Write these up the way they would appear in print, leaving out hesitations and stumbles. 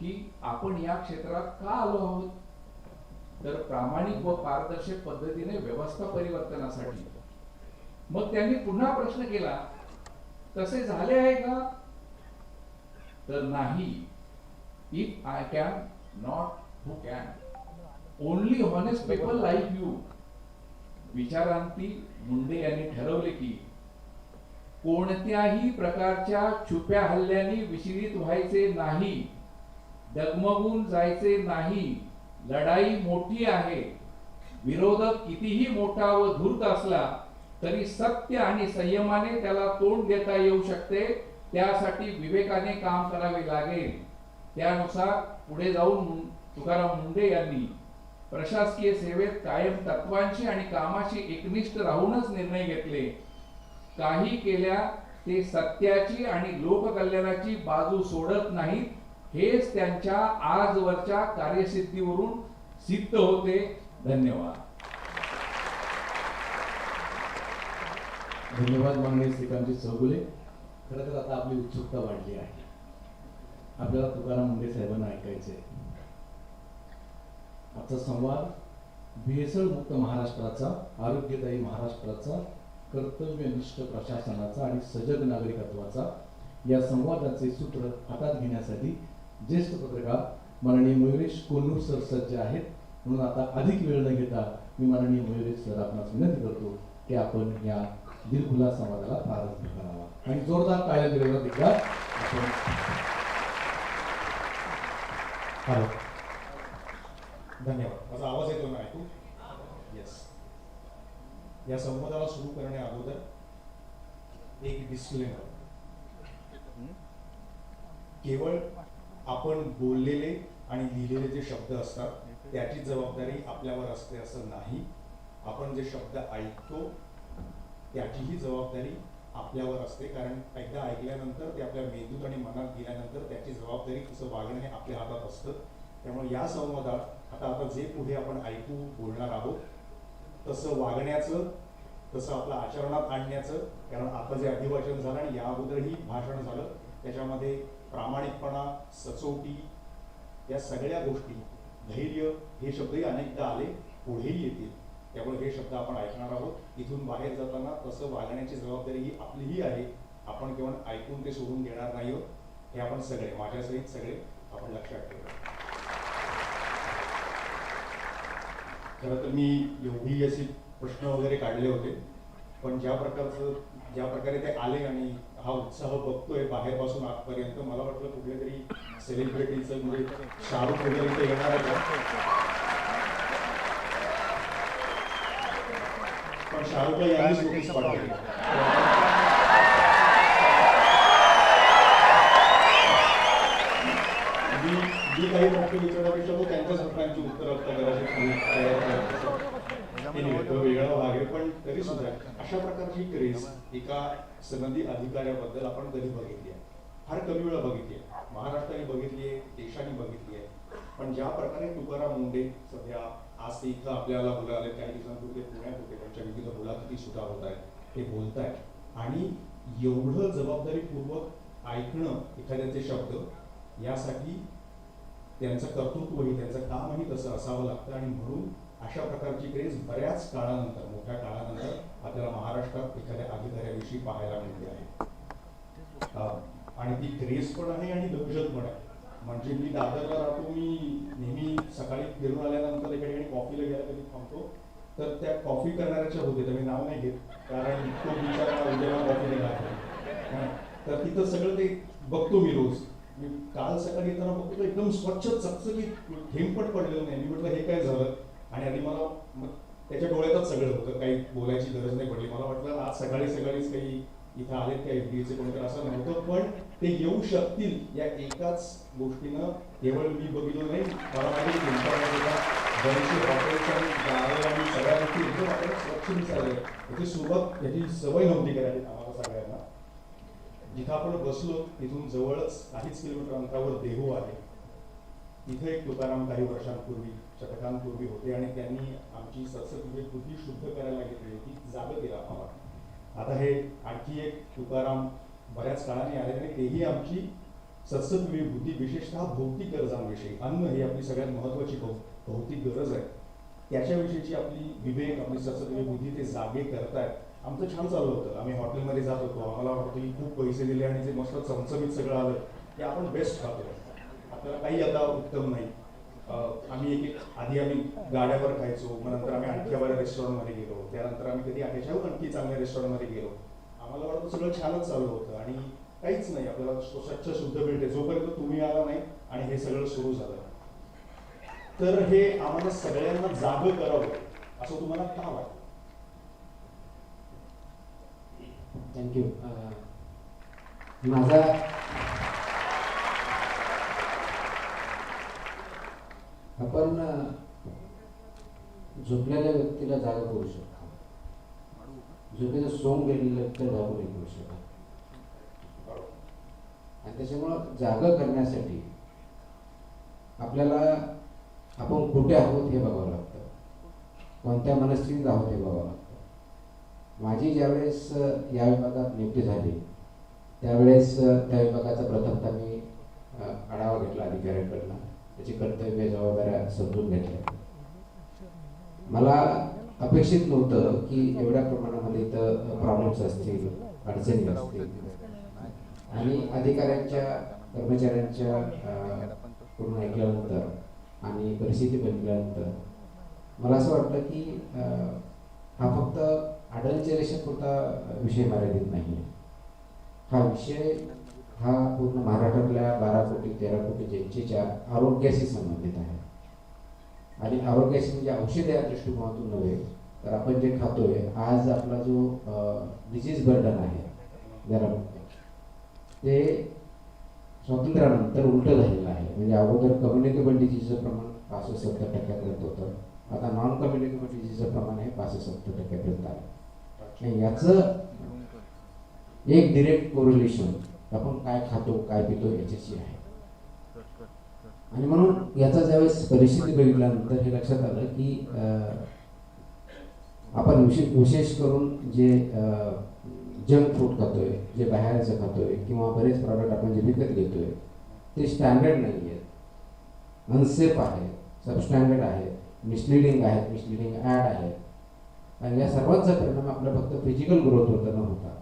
की आपण या क्षेत्रात का आलो आहोत, तर प्रामाणिक व पारदर्शक पद्धतीने व्यवस्था परिवर्तनासाठी. मग त्यांनी पुन्हा प्रश्न केला, तसे झाले आहे का, तर नाही. If I can not who can, only honest people like you. विचारांती मुंडे यांनी ठरवले की कोणत्याही प्रकारच्या छुप्या हल्ल्यांनी विचलित व्हायचे नाही, डगमगून जायचे नाही. लढाई मोठी आहे. विरोधक कितीही मोठा व धूर्त असला तरी सत्य आणि संयमाने त्याला तोंड देता येऊ शकते. त्यासाठी विवेकाने काम करावे लागेल. त्यानुसार पुढे जाऊन तुकाराम मुंडे यांनी प्रशासकीय सेवेत कायम तत्वांशी आणि कामाशी एकनिष्ठ राहूनच निर्णय घेतले. काही केल्या ते सत्याची आणि लोककल्याणाची बाजू सोडत नाहीत. हेच त्यांच्या आजवरच्या कार्यसिद्धीवरून सिद्ध होते. धन्यवाद. धन्यवाद माननीय श्रीकांतजी चौगुले. खरं तर आता आपली उत्सुकता वाढली आहे. आपल्याला तुकाराम मुंडे साहेबांना ऐकायचे. आजचा संवाद भेसळ मुक्त महाराष्ट्राचा, आरोग्यदायी महाराष्ट्राचा, कर्तव्यनिष्ठ प्रशासनाचा आणि सजग नागरिकत्वाचा या संवादाचे सूत्र हातात घेण्यासाठी ज्येष्ठ पत्रकार माननीय मयुरेश कोल्हूर सर सज्ज आहेत. म्हणून आता अधिक वेळ न घेता मी माननीय मयुरेश सर आपणास विनंती करतो की आपण या दिलखुलास संवादाला प्रारंभ करावा आणि जोरदार टाळ्या दिलेला देखील आपण. धन्यवाद. माझा आवाज येतो ना ऐकू? येस. या संवादाला सुरू करण्या अगोदर एक डिस्क्लेमर. केवळ आपण बोललेले आणि लिहिलेले जे शब्द असतात त्याची जबाबदारी आपल्यावर असते असं नाही. आपण जे शब्द ऐकतो त्याचीही जबाबदारी आपल्यावर असते, कारण एकदा ऐकल्यानंतर ते आपल्या मेंदूत आणि मनात गेल्यानंतर त्याची जबाबदारी तसं वागणं हे आपल्या हातात असतं. त्यामुळे या संवादात आता जे पुढे आपण ऐकू बोलणार आहोत तसं वागण्याचं, तसं आपलं आचरणात आणण्याचं. कारण आता जे अभिवाचन झालं आणि या अगोदरही भाषण झालं त्याच्यामध्ये प्रामाणिकपणा, सचोटी या सगळ्या गोष्टी, धैर्य हे शब्दही अनेकदा आले, पुढेही येतील. त्यामुळे हे शब्द आपण ऐकणार आहोत. इथून बाहेर जाताना तसं वागण्याची जबाबदारी ही आपलीही आहे. आपण केवळ ऐकून ते सोडून देणार नाही आहोत. हे आपण सगळे, माझ्यासहित सगळे आपण लक्षात ठेवू. खरं तर मी एवढी अशी प्रश्न वगैरे काढले होते, पण ज्या प्रकारे ते आले आणि हा उत्साह बघतोय बाहेरपासून आतपर्यंत, मला वाटलं कुठल्या तरी सेलिब्रिटीचं म्हणजे शाहरुख वगैरे इथे येणार आहे का, पण शाहरुखला यावेळीच नोटीस पाठवली. जी काही प्रश्न विचारण्यापेक्षा तो त्यांच्याच प्रश्नांची उत्तर वेगळा भाग आहे. पण तरी सुद्धा अशा प्रकारची क्रेज एका सनदी अधिकाऱ्याबद्दल आपण कधी बघितली आहे? फार कमी वेळा बघितली आहे. महाराष्ट्राने बघितली आहे, देशाने बघितली आहे. पण ज्या प्रकारे तुकाराम मुंडे सध्या आज ते इथं आपल्याला बोलावले, काही दिवसांपूर्वी पुण्यात होते, त्यांच्या विविध मुलाखती सुद्धा होत आहेत, ते बोलत आहेत. आणि एवढं जबाबदारीपूर्वक ऐकणं एखाद्याचे शब्द, यासाठी त्यांचं कर्तृत्वही, त्यांचं कामही तसं असावं लागतं. आणि म्हणून अशा प्रकारची क्रेज बऱ्याच काळानंतर, मोठ्या काळानंतर आपल्याला महाराष्ट्रात एखाद्या अधिकाऱ्याविषयी पाहायला मिळते आहे. आणि ती क्रेज पण आहे आणि दहशत पण आहे. म्हणजे मी दादरला राहतो, मी नेहमी सकाळी फिरून आल्यानंतर एका ठिकाणी कॉफीला घ्यायला कधी थांबतो, तर त्या कॉफी करणाऱ्याच्या होते, तर मी नाव नाही घेत कारण तो बिचारा उद्याला कॉफी नाही. तर तिथं सगळं ते बघतो मी रोज. मी काल सकाळी येताना बघतो एकदम स्वच्छ चकचकीत, थेंब पण पडलेलं नाही. मी म्हटलं हे काय झालं, आणि आधी मला त्याच्या डोळ्यातच सगळं होतं, काही बोलायची गरज नाही पडली. मला वाटलं आज सकाळीच काही इथं आलेत का एफडीएचे कोणीतरी, असं नव्हतं. पण ते येऊ शकतील या एकाच गोष्टीनं केवळ मी बघितलं नाही, मला माहिती बरेचसे हॉटेल्स आणि सगळ्या गोष्टी एकदम आपल्याला स्वच्छ दिसायला. याची सुरुवात, याची सवय नव्हती करायची आम्हाला सगळ्यांना. जिथं आपण बसलो तिथून जवळच काहीच किलोमीटर अंतरावर देहू आहे. तिथे एक तुकाराम काही वर्षांपूर्वी, शतकांपूर्वी होते, आणि त्यांनी आमची सत्संग कृती शुद्ध करायला घेतली होती, जागं केला आम्हाला. आता हे आणखी एक तुकाराम बऱ्याच काळाने आले आणि तेही आमची सद्सद्विवेक बुद्धी, विशेषतः भौतिक गरजांविषयी, अन्न ही आपली सगळ्यात महत्त्वाची भौतिक गरज आहे, त्याच्याविषयीची आपली विवेक, आपली सद्सद्विवेक बुद्धी ते जागे करतायत. आमचं छान चालू होतं, आम्ही हॉटेलमध्ये जात होतो, आम्हाला वाटतं की खूप पैसे दिले आणि जे मस्त चमचमीत सगळं आलं ते आपण बेस्ट खातो, आपल्याला काही आता उत्तम नाही. आम्ही आधी आम्ही गाड्यावर खायचो, मग नंतर आम्ही आणखी रेस्टॉरंटमध्ये गेलो, त्यानंतर आम्ही कधी त्याच्याहून आणखी चांगल्या रेस्टॉरंटमध्ये गेलो. आम्हाला वाटतं सगळं छानच चालू होतं आणि काहीच नाही, आपल्याला स्वच्छ शुद्ध मिळते जोपर्यंत तुम्ही आला नाही आणि हे सगळं सुरू झालं. तर हे आम्हाला सगळ्यांना जागं करावं असं तुम्हाला का वाटतं? थँक्यू. माझा आपण झोपलेल्या व्यक्तीला जागा करू शकतो, झोपेचं सोंग गेलेलं व्यक्तीला जागा नाही करू शकत. आणि त्याच्यामुळं जागा करण्यासाठी आपल्याला आपण कुठे आहोत हे बघावं लागतं, कोणत्या मनस्थितीत आहोत हे बघावं लागतं. माझी ज्यावेळेस या विभागात नियुक्ती झाली त्यावेळेस त्या विभागाचा प्रथमतः मी आढावा घेतला अधिकाऱ्यांकडनं, त्याची कर्तव्य जबाबदाऱ्या समजून घेतल्या. मला अपेक्षित नव्हतं की एवढ्या प्रमाणामध्ये इथं प्रॉब्लेम्स असतील, अडचणी असतील. आणि अधिकाऱ्यांच्या कर्मचाऱ्यांच्या पूर्ण ऐकल्यानंतर आणि परिस्थिती बघितल्यानंतर मला असं वाटतं की हा फक्त अडल्चरेशनपुरता विषय मर्यादित नाही आहे. हा विषय हा पूर्ण महाराष्ट्रातल्या 12 कोटी 13 कोटी जनतेच्या आरोग्याशी संबंधित आहे. आणि आरोग्याशी म्हणजे औषध या दृष्टिकोनातून नव्हे तर आपण जे खातोय, आज आपला जो डिसीज बर्डन आहे ज्याला ते स्वातंत्र्यानंतर उलटं झालेलं आहे. म्हणजे अगोदर कम्युनिकेबल डिसीजचं प्रमाण 65-70% होतं, आता नॉन कम्युनिकेबल डिसीजचं प्रमाण हे 65-70% आलं. याचं एक डिरेक्ट कोरिलेशन आपण काय खातो काय पितो याच्याशी आहे. आणि म्हणून याचा ज्यावेळेस परिस्थिती बघितल्यानंतर हे लक्षात आलं की आपण विशेष करून जे जंक फूड खातोय, जे बाहेरचं खातोय किंवा बरेच प्रॉडक्ट आपण जे विकत घेतोय ते स्टँडर्ड नाही आहेत, अनसेफ आहेत, सबस्टँडर्ड आहेत, मिसलिडिंग आहेत, मिसलिडिंग ॲड आहेत. आणि या सर्वांचा परिणाम आपला फक्त फिजिकल ग्रोथवर न होता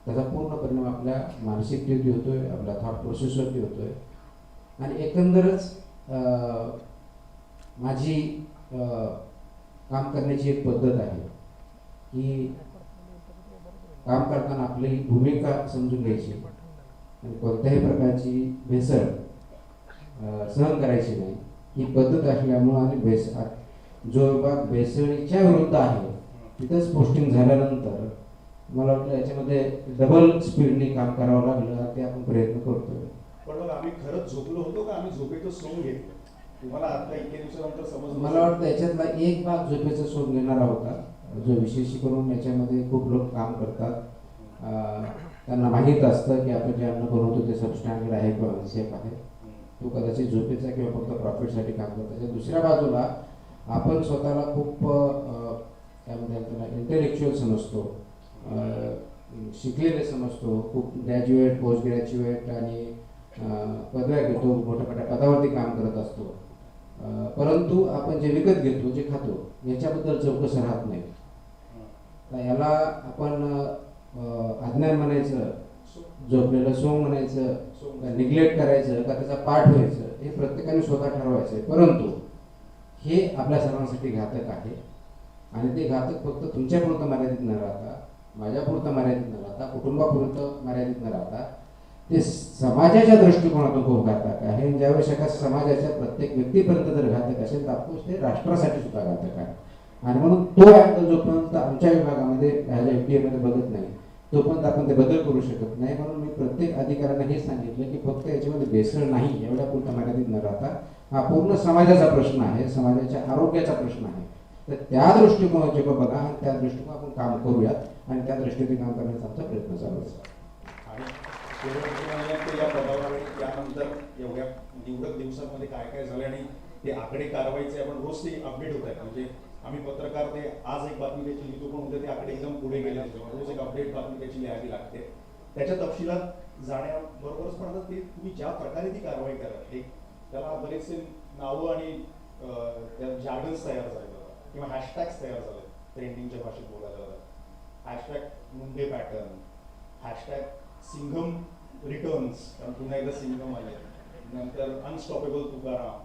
त्याचा पूर्ण परिणाम आपल्या मानसिकतेवरती होतोय, आपल्या थॉट प्रोसेसवरती होतोय. आणि एकंदरच माझी काम करण्याची एक पद्धत आहे की काम करताना आपली भूमिका समजून घ्यायची आणि कोणत्याही प्रकारची भेसळ सहन करायची नाही. ही पद्धत असल्यामुळं आणि जो विभाग भेसळीच्या विरुद्ध आहे तिथंच पोस्टिंग झाल्यानंतर मला वाटलं याच्यामध्ये डबल स्पीडने काम करावं लागलं, ते आपण प्रयत्न करतोय. पण मग आम्ही खरंच झोपलो होतो का आम्ही झोपेचं सोंग घेतलं? तुम्हाला आता इतक्या दिवसानंतर समजलं? मला वाटतं याच्यातला एक भाग झोपेचा सोंग घेणारा होता, जो विशेष करून याच्यामध्ये खूप लोक काम करतात. त्यांना माहीत असतं की आपण जे अन्न बनवतो ते सबस्टँडर्ड आहे किंवा अनसेफ आहे. तो कदाचित झोपेचा किंवा फक्त प्रॉफिटसाठी काम करतो. त्याच्या दुसऱ्या बाजूला आपण स्वतःला खूप काय म्हणतात त्याला इंटेलेक्च्युअल समजतो, शिकलेले समजतो, खूप ग्रॅज्युएट, पोस्ट ग्रॅज्युएट आणि पदव्या घेतो, मोठ्या मोठ्या पदावरती काम करत असतो. परंतु आपण जे विकत घेतो, जे खातो याच्याबद्दल चौकस राहत नाही. तर याला आपण अज्ञान म्हणायचं, झोपलेलं सोंग म्हणायचं, निग्लेक्ट करायचं का त्याचा पाठ व्हायचं, हे प्रत्येकाने स्वतः ठरवायचं आहे. परंतु हे आपल्या सर्वांसाठी घातक आहे. आणि ते घातक फक्त तुमच्यापुरतं मर्यादित न राहता, माझ्यापुरतं मर्यादित न राहता, कुटुंबापुरतं मर्यादित न राहता ते समाजाच्या दृष्टिकोनातून खूप घातक आहे. ज्यावेळेस एका समाजाच्या प्रत्येक व्यक्तीपर्यंत जर घातक असेल तर ऑफकोर्स ते राष्ट्रासाठी सुद्धा घातक आहे. आणि म्हणून तो अँगल जोपर्यंत आमच्या विभागामध्ये ह्याच्या FDAमध्ये बघत नाही तोपर्यंत आपण ते बदल करू शकत नाही. म्हणून मी प्रत्येक अधिकाऱ्यांना हे सांगितलं की फक्त याच्यामध्ये भेसळ नाही एवढ्या पुरता मर्यादित न राहता हा पूर्ण समाजाचा प्रश्न आहे, समाजाच्या आरोग्याचा प्रश्न आहे. तर त्या दृष्टिकोनाचे बघा आणि त्या दृष्टिकोन आपण काम करूयात आणि त्या दृष्टीने काम करण्याचा आमचा प्रयत्न चालू आहे. आणि या पदावर त्यानंतर एवढ्या निवडक दिवसांमध्ये काय काय झालं आणि ते आकडे कारवाईचे आपण रोज ते अपडेट होत आहेत. म्हणजे आम्ही पत्रकार ते आज एक बातमी त्याची लिहितो पण उद्या ते आकडे एकदम पुढे गेले, रोज एक अपडेट बातमी त्याची लिहावी लागते. त्याच्या तपशिलात जाण्याबरोबरच पण आता ते तुम्ही ज्या प्रकारे ती कारवाई करा, एक त्याला बरेचसे नावं आणि त्या जार्गन्स तयार झाले किंवा हॅशटॅग्स तयार झाले ट्रेंडिंगच्या भाषेत बोलायला झालं. Hashtag Munde pattern, hashtag Singham returns, कारण पुन्हा एकदा सिंघम आले, नंतर अनस्टॉपेबल तुकाराम.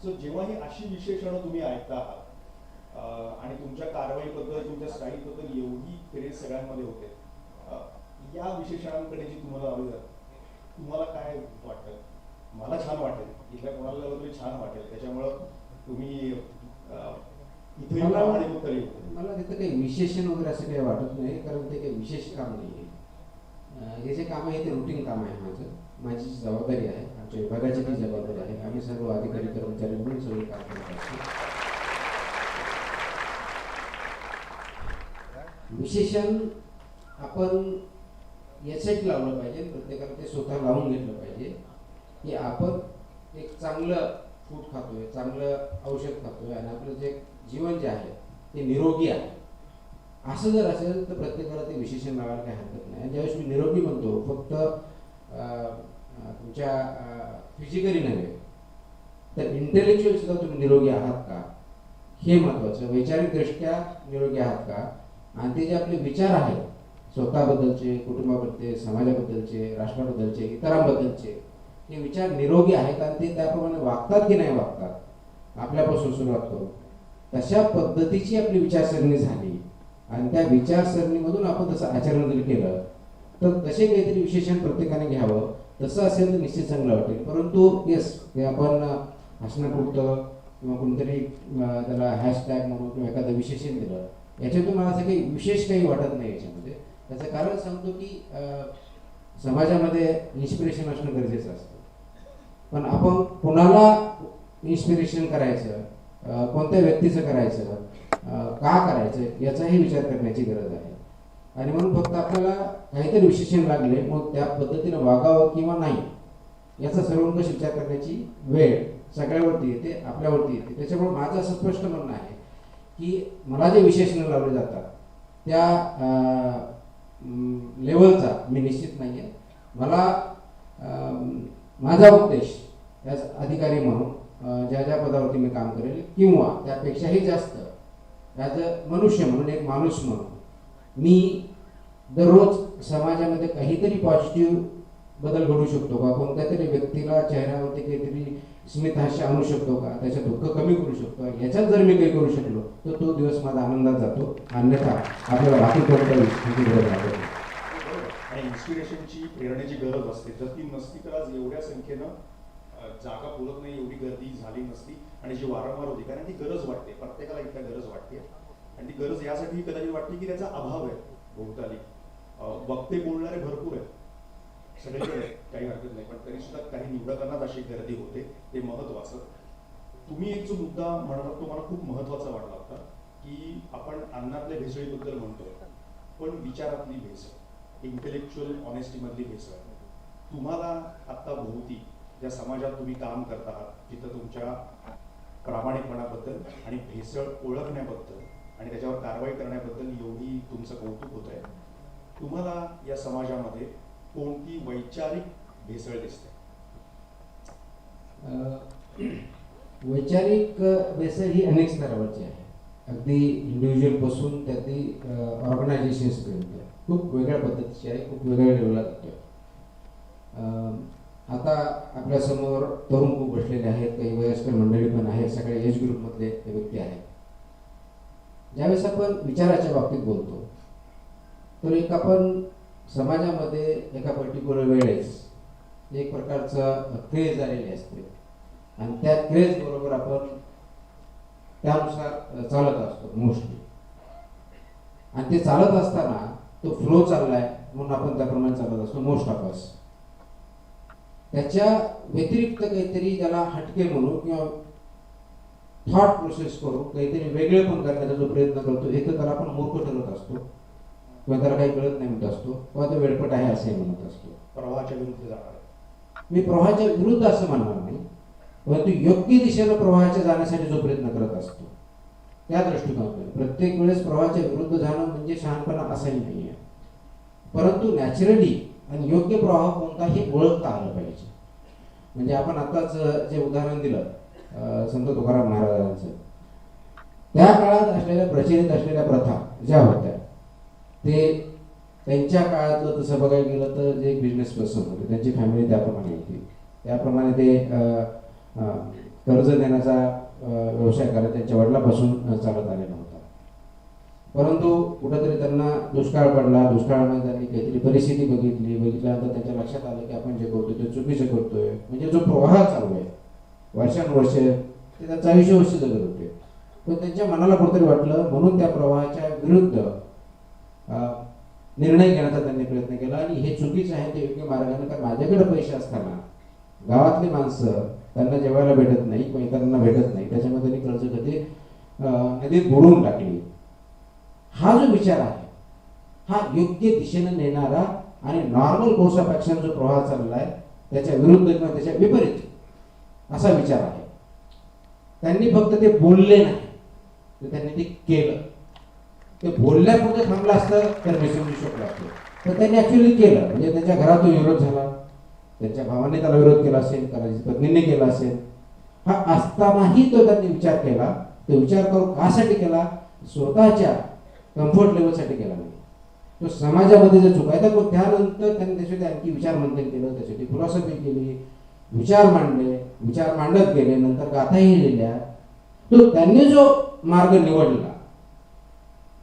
सो जेव्हा ही अशी विशेषणं तुम्ही ऐकता आहात आणि तुमच्या कारवाईबद्दल तुमच्या स्टाईलबद्दल एवढी क्रेज सगळ्यांमध्ये होते, या विशेषणांकडे जी तुम्हाला आवड आहे, तुम्हाला काय वाटतं? मला छान वाटेल, इथल्या कोणाला तरी छान वाटेल, त्याच्यामुळं तुम्ही इथे मला तिथं काही विशेषण वगैरे असं काही वाटत नाही, कारण ते काही विशेष काम नाही आहे. हे जे काम आहे ते रुटीन काम आहे माझं, माझी जबाबदारी आहे, आमच्या विभागाची ती जबाबदारी आहे. आम्ही सर्व अधिकारी कर्मचारी म्हणून सगळे काम करत असतो. विशेषण आपण यासाठी लावलं पाहिजे, प्रत्येकाला ते स्वतः लावून घेतलं पाहिजे की आपण एक चांगलं फूड खातोय, चांगलं औषध खातोय आणि आपलं जे जीवन जे आहे ते निरोगी आहे. असं जर असेल तर प्रत्येकाला ते विशेषण लावायला काही हरकत नाही. आणि ज्यावेळेस मी निरोगी म्हणतो, फक्त तुमच्या फिजिकली नव्हे तर इंटेलेक्च्युअल सुद्धा तुम्ही निरोगी आहात का हे महत्त्वाचं. वैचारिकदृष्ट्या निरोगी आहात का, आणि ते जे आपले विचार आहेत स्वतःबद्दलचे, कुटुंबाबद्दलचे, समाजाबद्दलचे, राष्ट्राबद्दलचे, इतरांबद्दलचे, हे विचार निरोगी आहेत आणि ते त्याप्रमाणे वागतात की नाही वागतात, आपल्यापासून सुरुवात करू तशा पद्धतीची आपली विचारसरणी झाली आणि त्या विचारसरणीमधून आपण तसं आचरण जर केलं तर तसे काहीतरी विशेषण प्रत्येकाने घ्यावं. तसं असेल तर निश्चित चांगलं वाटेल. परंतु येस, हे आपण हसण्यापुरतं किंवा कोणतरी त्याला हॅशटॅग म्हणून किंवा एखादं विशेषण दिलं, याच्यातून मला असं काही विशेष काही वाटत नाही. याच्यामध्ये त्याचं कारण सांगतो की समाजामध्ये इन्स्पिरेशन असणं गरजेचं असतं, पण आपण कुणाला इन्स्पिरेशन करायचं, कोणत्या व्यक्तीचं करायचं, का करायचं याचाही विचार करण्याची गरज आहे. आणि म्हणून फक्त आपल्याला काहीतरी विशेषण लागले मग त्या पद्धतीनं वागावं किंवा नाही याचा सर्वंकष विचार करण्याची वेळ सगळ्यावरती येते, आपल्यावरती येते. त्याच्यामुळे माझं असं स्पष्ट म्हणणं आहे की मला जे विशेषणं लावले जातात त्या लेवलचा मी निश्चित नाही आहे. मला माझा उद्देश ॲज अधिकारी म्हणून ज्या ज्या पदावरती मी काम करेल किंवा त्यापेक्षाही जास्त ॲज अ मनुष्य म्हणून, एक माणूस म्हणून मी दररोज समाजामध्ये काहीतरी पॉझिटिव्ह बदल घडू शकतो का, कोणत्या तरी व्यक्तीला चेहऱ्यावरती काहीतरी स्मितहास्य आणू शकतो का, त्याचं दुःख कमी करू शकतो, याच्यात जर मी काही करू शकलो तर तो दिवस माझा आनंदात जातो. अन्यथा आपल्याला बाकी कोणत्या गोष्टींची गरज लागत नाही. आणि इन्स्पिरेशनची, प्रेरणेची गरज असते. जर ती नसती तर आज एवढ्या संख्येनं जागा पुरत नाही, एवढी गर्दी झाली नसती. आणि जी वारंवार होती, कारण ती गरज वाटते, प्रत्येकाला इतक्या गरज वाटते. आणि ती गरज यासाठी कदाचित वाटते की त्याचा अभाव आहे भोवताली. वक्ते बोलणारे भरपूर आहेत सगळीकडे, काही हरकत नाही, पण तरी सुद्धा काही निवडकांनाच अशी गर्दी होते, ते महत्वाचं. तुम्ही एक जो मुद्दा म्हणाला तो मला खूप महत्वाचा वाटला होता की आपण अन्नातल्या भेसळीबद्दल म्हणतोय, पण विचारातली भेसळ, इंटेलेक्च्युअल ऑनेस्टीमधली भेसळ. तुम्हाला आत्ता भोवती ज्या समाजात तुम्ही काम करत आहात, तिथं तुमच्या प्रामाणिकपणाबद्दल आणि भेसळ ओळखण्याबद्दल आणि त्याच्यावर कारवाई करण्याबद्दल एवढी तुमचं कौतुक होत आहे, तुम्हाला या समाजामध्ये कोणती वैचारिक भेसळ दिसते? वैचारिक भेसळ ही अनेक स्तरावरची आहे, अगदी इंडिव्हिज्युअल पासून ते अगदी ऑर्गनायझेशन्सपर्यंत खूप वेगळ्या पद्धतीची आहे, खूप वेगळ्या लेवलला जातोय. आता आपल्यासमोर तरुण खूप बसलेले आहेत, काही वयस्कर मंडळी पण आहेत, सगळ्या एज ग्रुपमधले व्यक्ती आहेत. ज्यावेळेस आपण विचाराच्या बाबतीत बोलतो तर एक आपण समाजामध्ये एका पर्टिक्युलर वेळेस एक प्रकारचं क्रेज आलेली असते आणि त्या क्रेज बरोबर आपण त्यानुसार चालत असतो मोस्टली. आणि ते चालत असताना तो फ्लो चाललाय म्हणून आपण त्याप्रमाणे चालत असतो मोस्ट ऑफ अस. त्याच्या व्यतिरिक्त काहीतरी त्याला हटके म्हणू किंवा थॉट प्रोसेस करू, काहीतरी वेगळे पण करण्याचा जो प्रयत्न करतो, एक तर त्याला आपण मूर्ख ठरवत असतो किंवा त्याला काही कळत नाही म्हणत असतो किंवा तो वेळपट आहे असे म्हणत असतो. प्रवाहाच्या विरुद्ध जाणार. मी प्रवाहाच्या विरुद्ध असं म्हणणार नाही, परंतु योग्य दिशेनं प्रवाहाच्या जाण्यासाठी जो प्रयत्न करत असतो त्या दृष्टिकोनातून प्रत्येक वेळेस प्रवाहाच्या विरुद्ध जाणं म्हणजे शहाणपणा असाही नाही आहे. परंतु नॅचरली आणि योग्य प्रवाह कोणता हे ओळखता आलं पाहिजे. म्हणजे आपण आताच जे उदाहरण दिलं संत तुकाराम महाराजांचं, त्या काळात असलेल्या प्रचलित असलेल्या प्रथा ज्या होत्या ते त्यांच्या काळातलं तसं बघायला गेलं तर जे बिझनेस पर्सन होते त्यांची फॅमिली त्याप्रमाणे होती. त्याप्रमाणे ते कर्ज देण्याचा व्यवसाय करत त्यांच्या वडिलांपासून चालत आलेला होता. परंतु कुठंतरी त्यांना दुष्काळ पडला, दुष्काळामध्ये त्यांनी काहीतरी परिस्थिती बघितल्यानंतर त्यांच्या लक्षात आलं की आपण जे करतोय ते चुकीचं करतोय. म्हणजे जो प्रवाह चालू आहे वर्षानुवर्ष ते त्यांचं आयुष्य वर्ष जगत होते, पण त्यांच्या मनाला कुठेतरी वाटलं, म्हणून त्या प्रवाहाच्या विरुद्ध निर्णय घेण्याचा त्यांनी प्रयत्न केला. आणि हे चुकीचं आहे ते योग्य मार्गाने, कारण माझ्याकडे पैसे असताना गावातली माणसं त्यांना जेवायला भेटत नाही किंवा इतरांना भेटत नाही, त्याच्यामध्ये त्यांनी कर्ज कधी नदीत बुडवून टाकली. हा जो विचार आहे हा योग्य दिशेने नेणारा आणि नॉर्मल कोर्स ऑफ ॲक्शन जो प्रवाह चाललाय त्याच्या विरुद्ध किंवा त्याच्या विपरीत असा विचार आहे. त्यांनी फक्त ते बोलले नाही तर त्यांनी ते केलं. ते बोलल्यापुरते थांबलं असतं तर मी समजू शकलो असतो, तर त्यांनी ऍक्च्युअली केलं. म्हणजे त्यांच्या घरात तो विरोध झाला, त्यांच्या भावाने त्याला विरोध केला असेल, करायची पत्नीने केला असेल, हा असतानाही तो त्यांनी विचार केला. तो विचार करून कासाठी केला? स्वतःच्या कम्फर्ट लेवलसाठी केला नाही, तो समाजामध्ये जे चुका आहे तर त्यानंतर त्यांनी त्याच्यासाठी आणखी विचार मंथन केलं, त्याच्यासाठी फिलॉसॉफी केली, विचार मांडले, विचार मांडत गेले, नंतर गाथाही लिहिल्या. तो त्यांनी जो मार्ग निवडला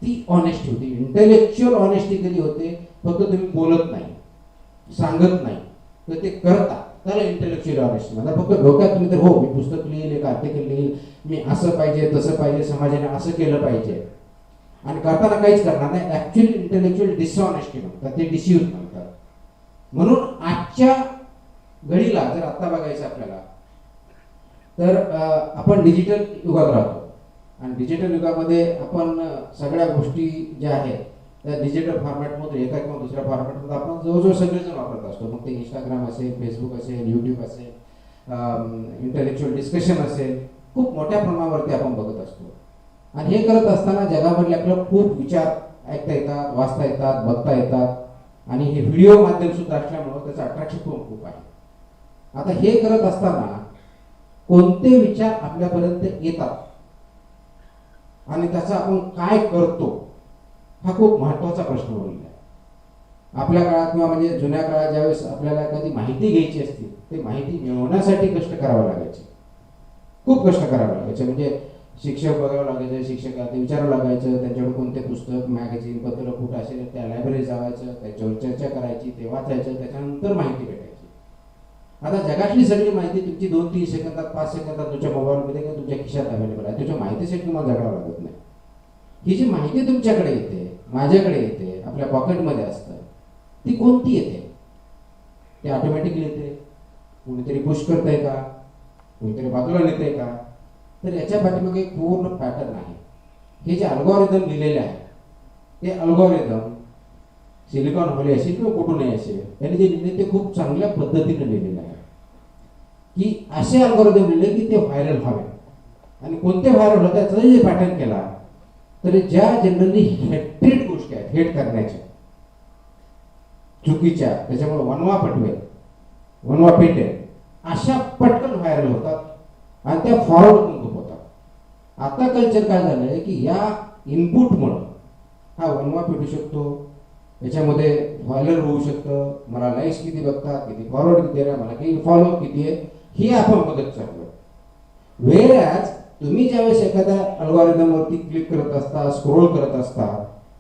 ती ऑनेस्टी होती. इंटेलेक्च्युअल ऑनेस्टी कधी होते? फक्त तुम्ही बोलत नाही, सांगत नाही, तर ते करता, त्याला इंटेलेक्च्युअल ऑनेस्टी म्हणतात. फक्त डोक्यात तुम्ही तर हो मी पुस्तक लिहिल, एक आर्टिकल लिहिल, मी असं पाहिजे तसं पाहिजे, समाजाने असं केलं पाहिजे, आणि करताना काहीच करणार नाही, ऍक्च्युअली इंटेलेक्च्युअल डिसऑनेस्टी म्हणतात, ते डिसिव्ह म्हणतात. म्हणून आजच्या घडीला जर आता बघायचं आपल्याला तर आपण डिजिटल युगात राहतो, आणि डिजिटल युगामध्ये आपण सगळ्या गोष्टी ज्या आहेत त्या डिजिटल फॉर्मॅटमध्ये एका किंवा दुसऱ्या फॉर्मॅटमध्ये आपण जवळजवळ सगळेजण वापरत असतो. मग ते इंस्टाग्राम असेल, फेसबुक असेल, यूट्यूब असेल, इंटेलेक्च्युअल डिस्कशन असेल, खूप मोठ्या प्रमाणावरती आपण बघत असतो. आणि हे करत असताना जगामधले आपल्याला खूप विचार ऐकता येतात, वाचता येतात, बघता येतात, आणि हे व्हिडिओ माध्यम सुद्धा असल्यामुळं त्याचं अट्रॅक्शन पण खूप आहे. आता हे करत असताना कोणते विचार आपल्यापर्यंत येतात आणि त्याचा आपण काय करतो हा खूप महत्त्वाचा प्रश्न बनलेला आहे. आपल्या काळात किंवा म्हणजे जुन्या काळात ज्यावेळेस आपल्याला एखादी माहिती घ्यायची असते ते माहिती मिळवण्यासाठी कष्ट करावं लागायचे, खूप कष्ट करावं लागायचे. म्हणजे शिक्षक बघावं लागायचं, शिक्षकाला ते विचारावं लागायचं, त्यांच्याकडे कोणते पुस्तक, मॅगझिन, पत्र कुठं असेल त्या लायब्ररीत जावायचं, त्याच्यावर चर्चा करायची, ते वाचायचं, त्याच्यानंतर माहिती भेटायची. आता जगातली सगळी माहिती तुमची 2-3 सेकंदात, 5 सेकंदात तुमच्या मोबाईलमध्ये किंवा तुमच्या खिशात अवेलेबल आहे. तुमच्या माहितीसाठी तुम्हाला जगावं लागत नाही. ही जी माहिती तुमच्याकडे येते, माझ्याकडे येते, आपल्या पॉकेटमध्ये असतं, ती कोणती येते? ती ऑटोमॅटिकली येते? कोणीतरी पुश करतंय का? कोणीतरी बाजूला नेतंय का? तर याच्या पाठीमागे एक पूर्ण पॅटर्न आहे. हे जे अल्गोरिदम लिहिलेले आहे ते अल्गोरिदम सिलिकॉन व्हॅली असेल किंवा कुठूनही असेल, त्यांनी जे लिहिले ते खूप चांगल्या पद्धतीने लिहिलेलं आहे की असे अल्गोरिदम लिहिले की ते व्हायरल व्हावे. आणि कोणते व्हायरल होतात त्याचा जे पॅटर्न केला तर ज्या जनरली हेटेड गोष्टी आहेत, हेट करण्याच्या, चुकीच्या, त्याच्यामुळे वनवा पटवेल, वनवा पेटेल, अशा पटकन व्हायरल होतात आणि त्या फॉरवर्ड पण खूप होतात. आता कल्चर काय झालंय की या इनपुटमुळं हा वनवा पेटू शकतो, याच्यामध्ये व्हायरल होऊ शकतं, मला लाईक्स किती बघतात, किती फॉरवर्ड किती आहे, मला किती फॉलोअप किती आहे, हे आपण बघत चाललो. वेळाच तुम्ही ज्यावेळेस एखाद्या अल्गोरिदमवरती क्लिक करत असता, स्क्रोल करत असता,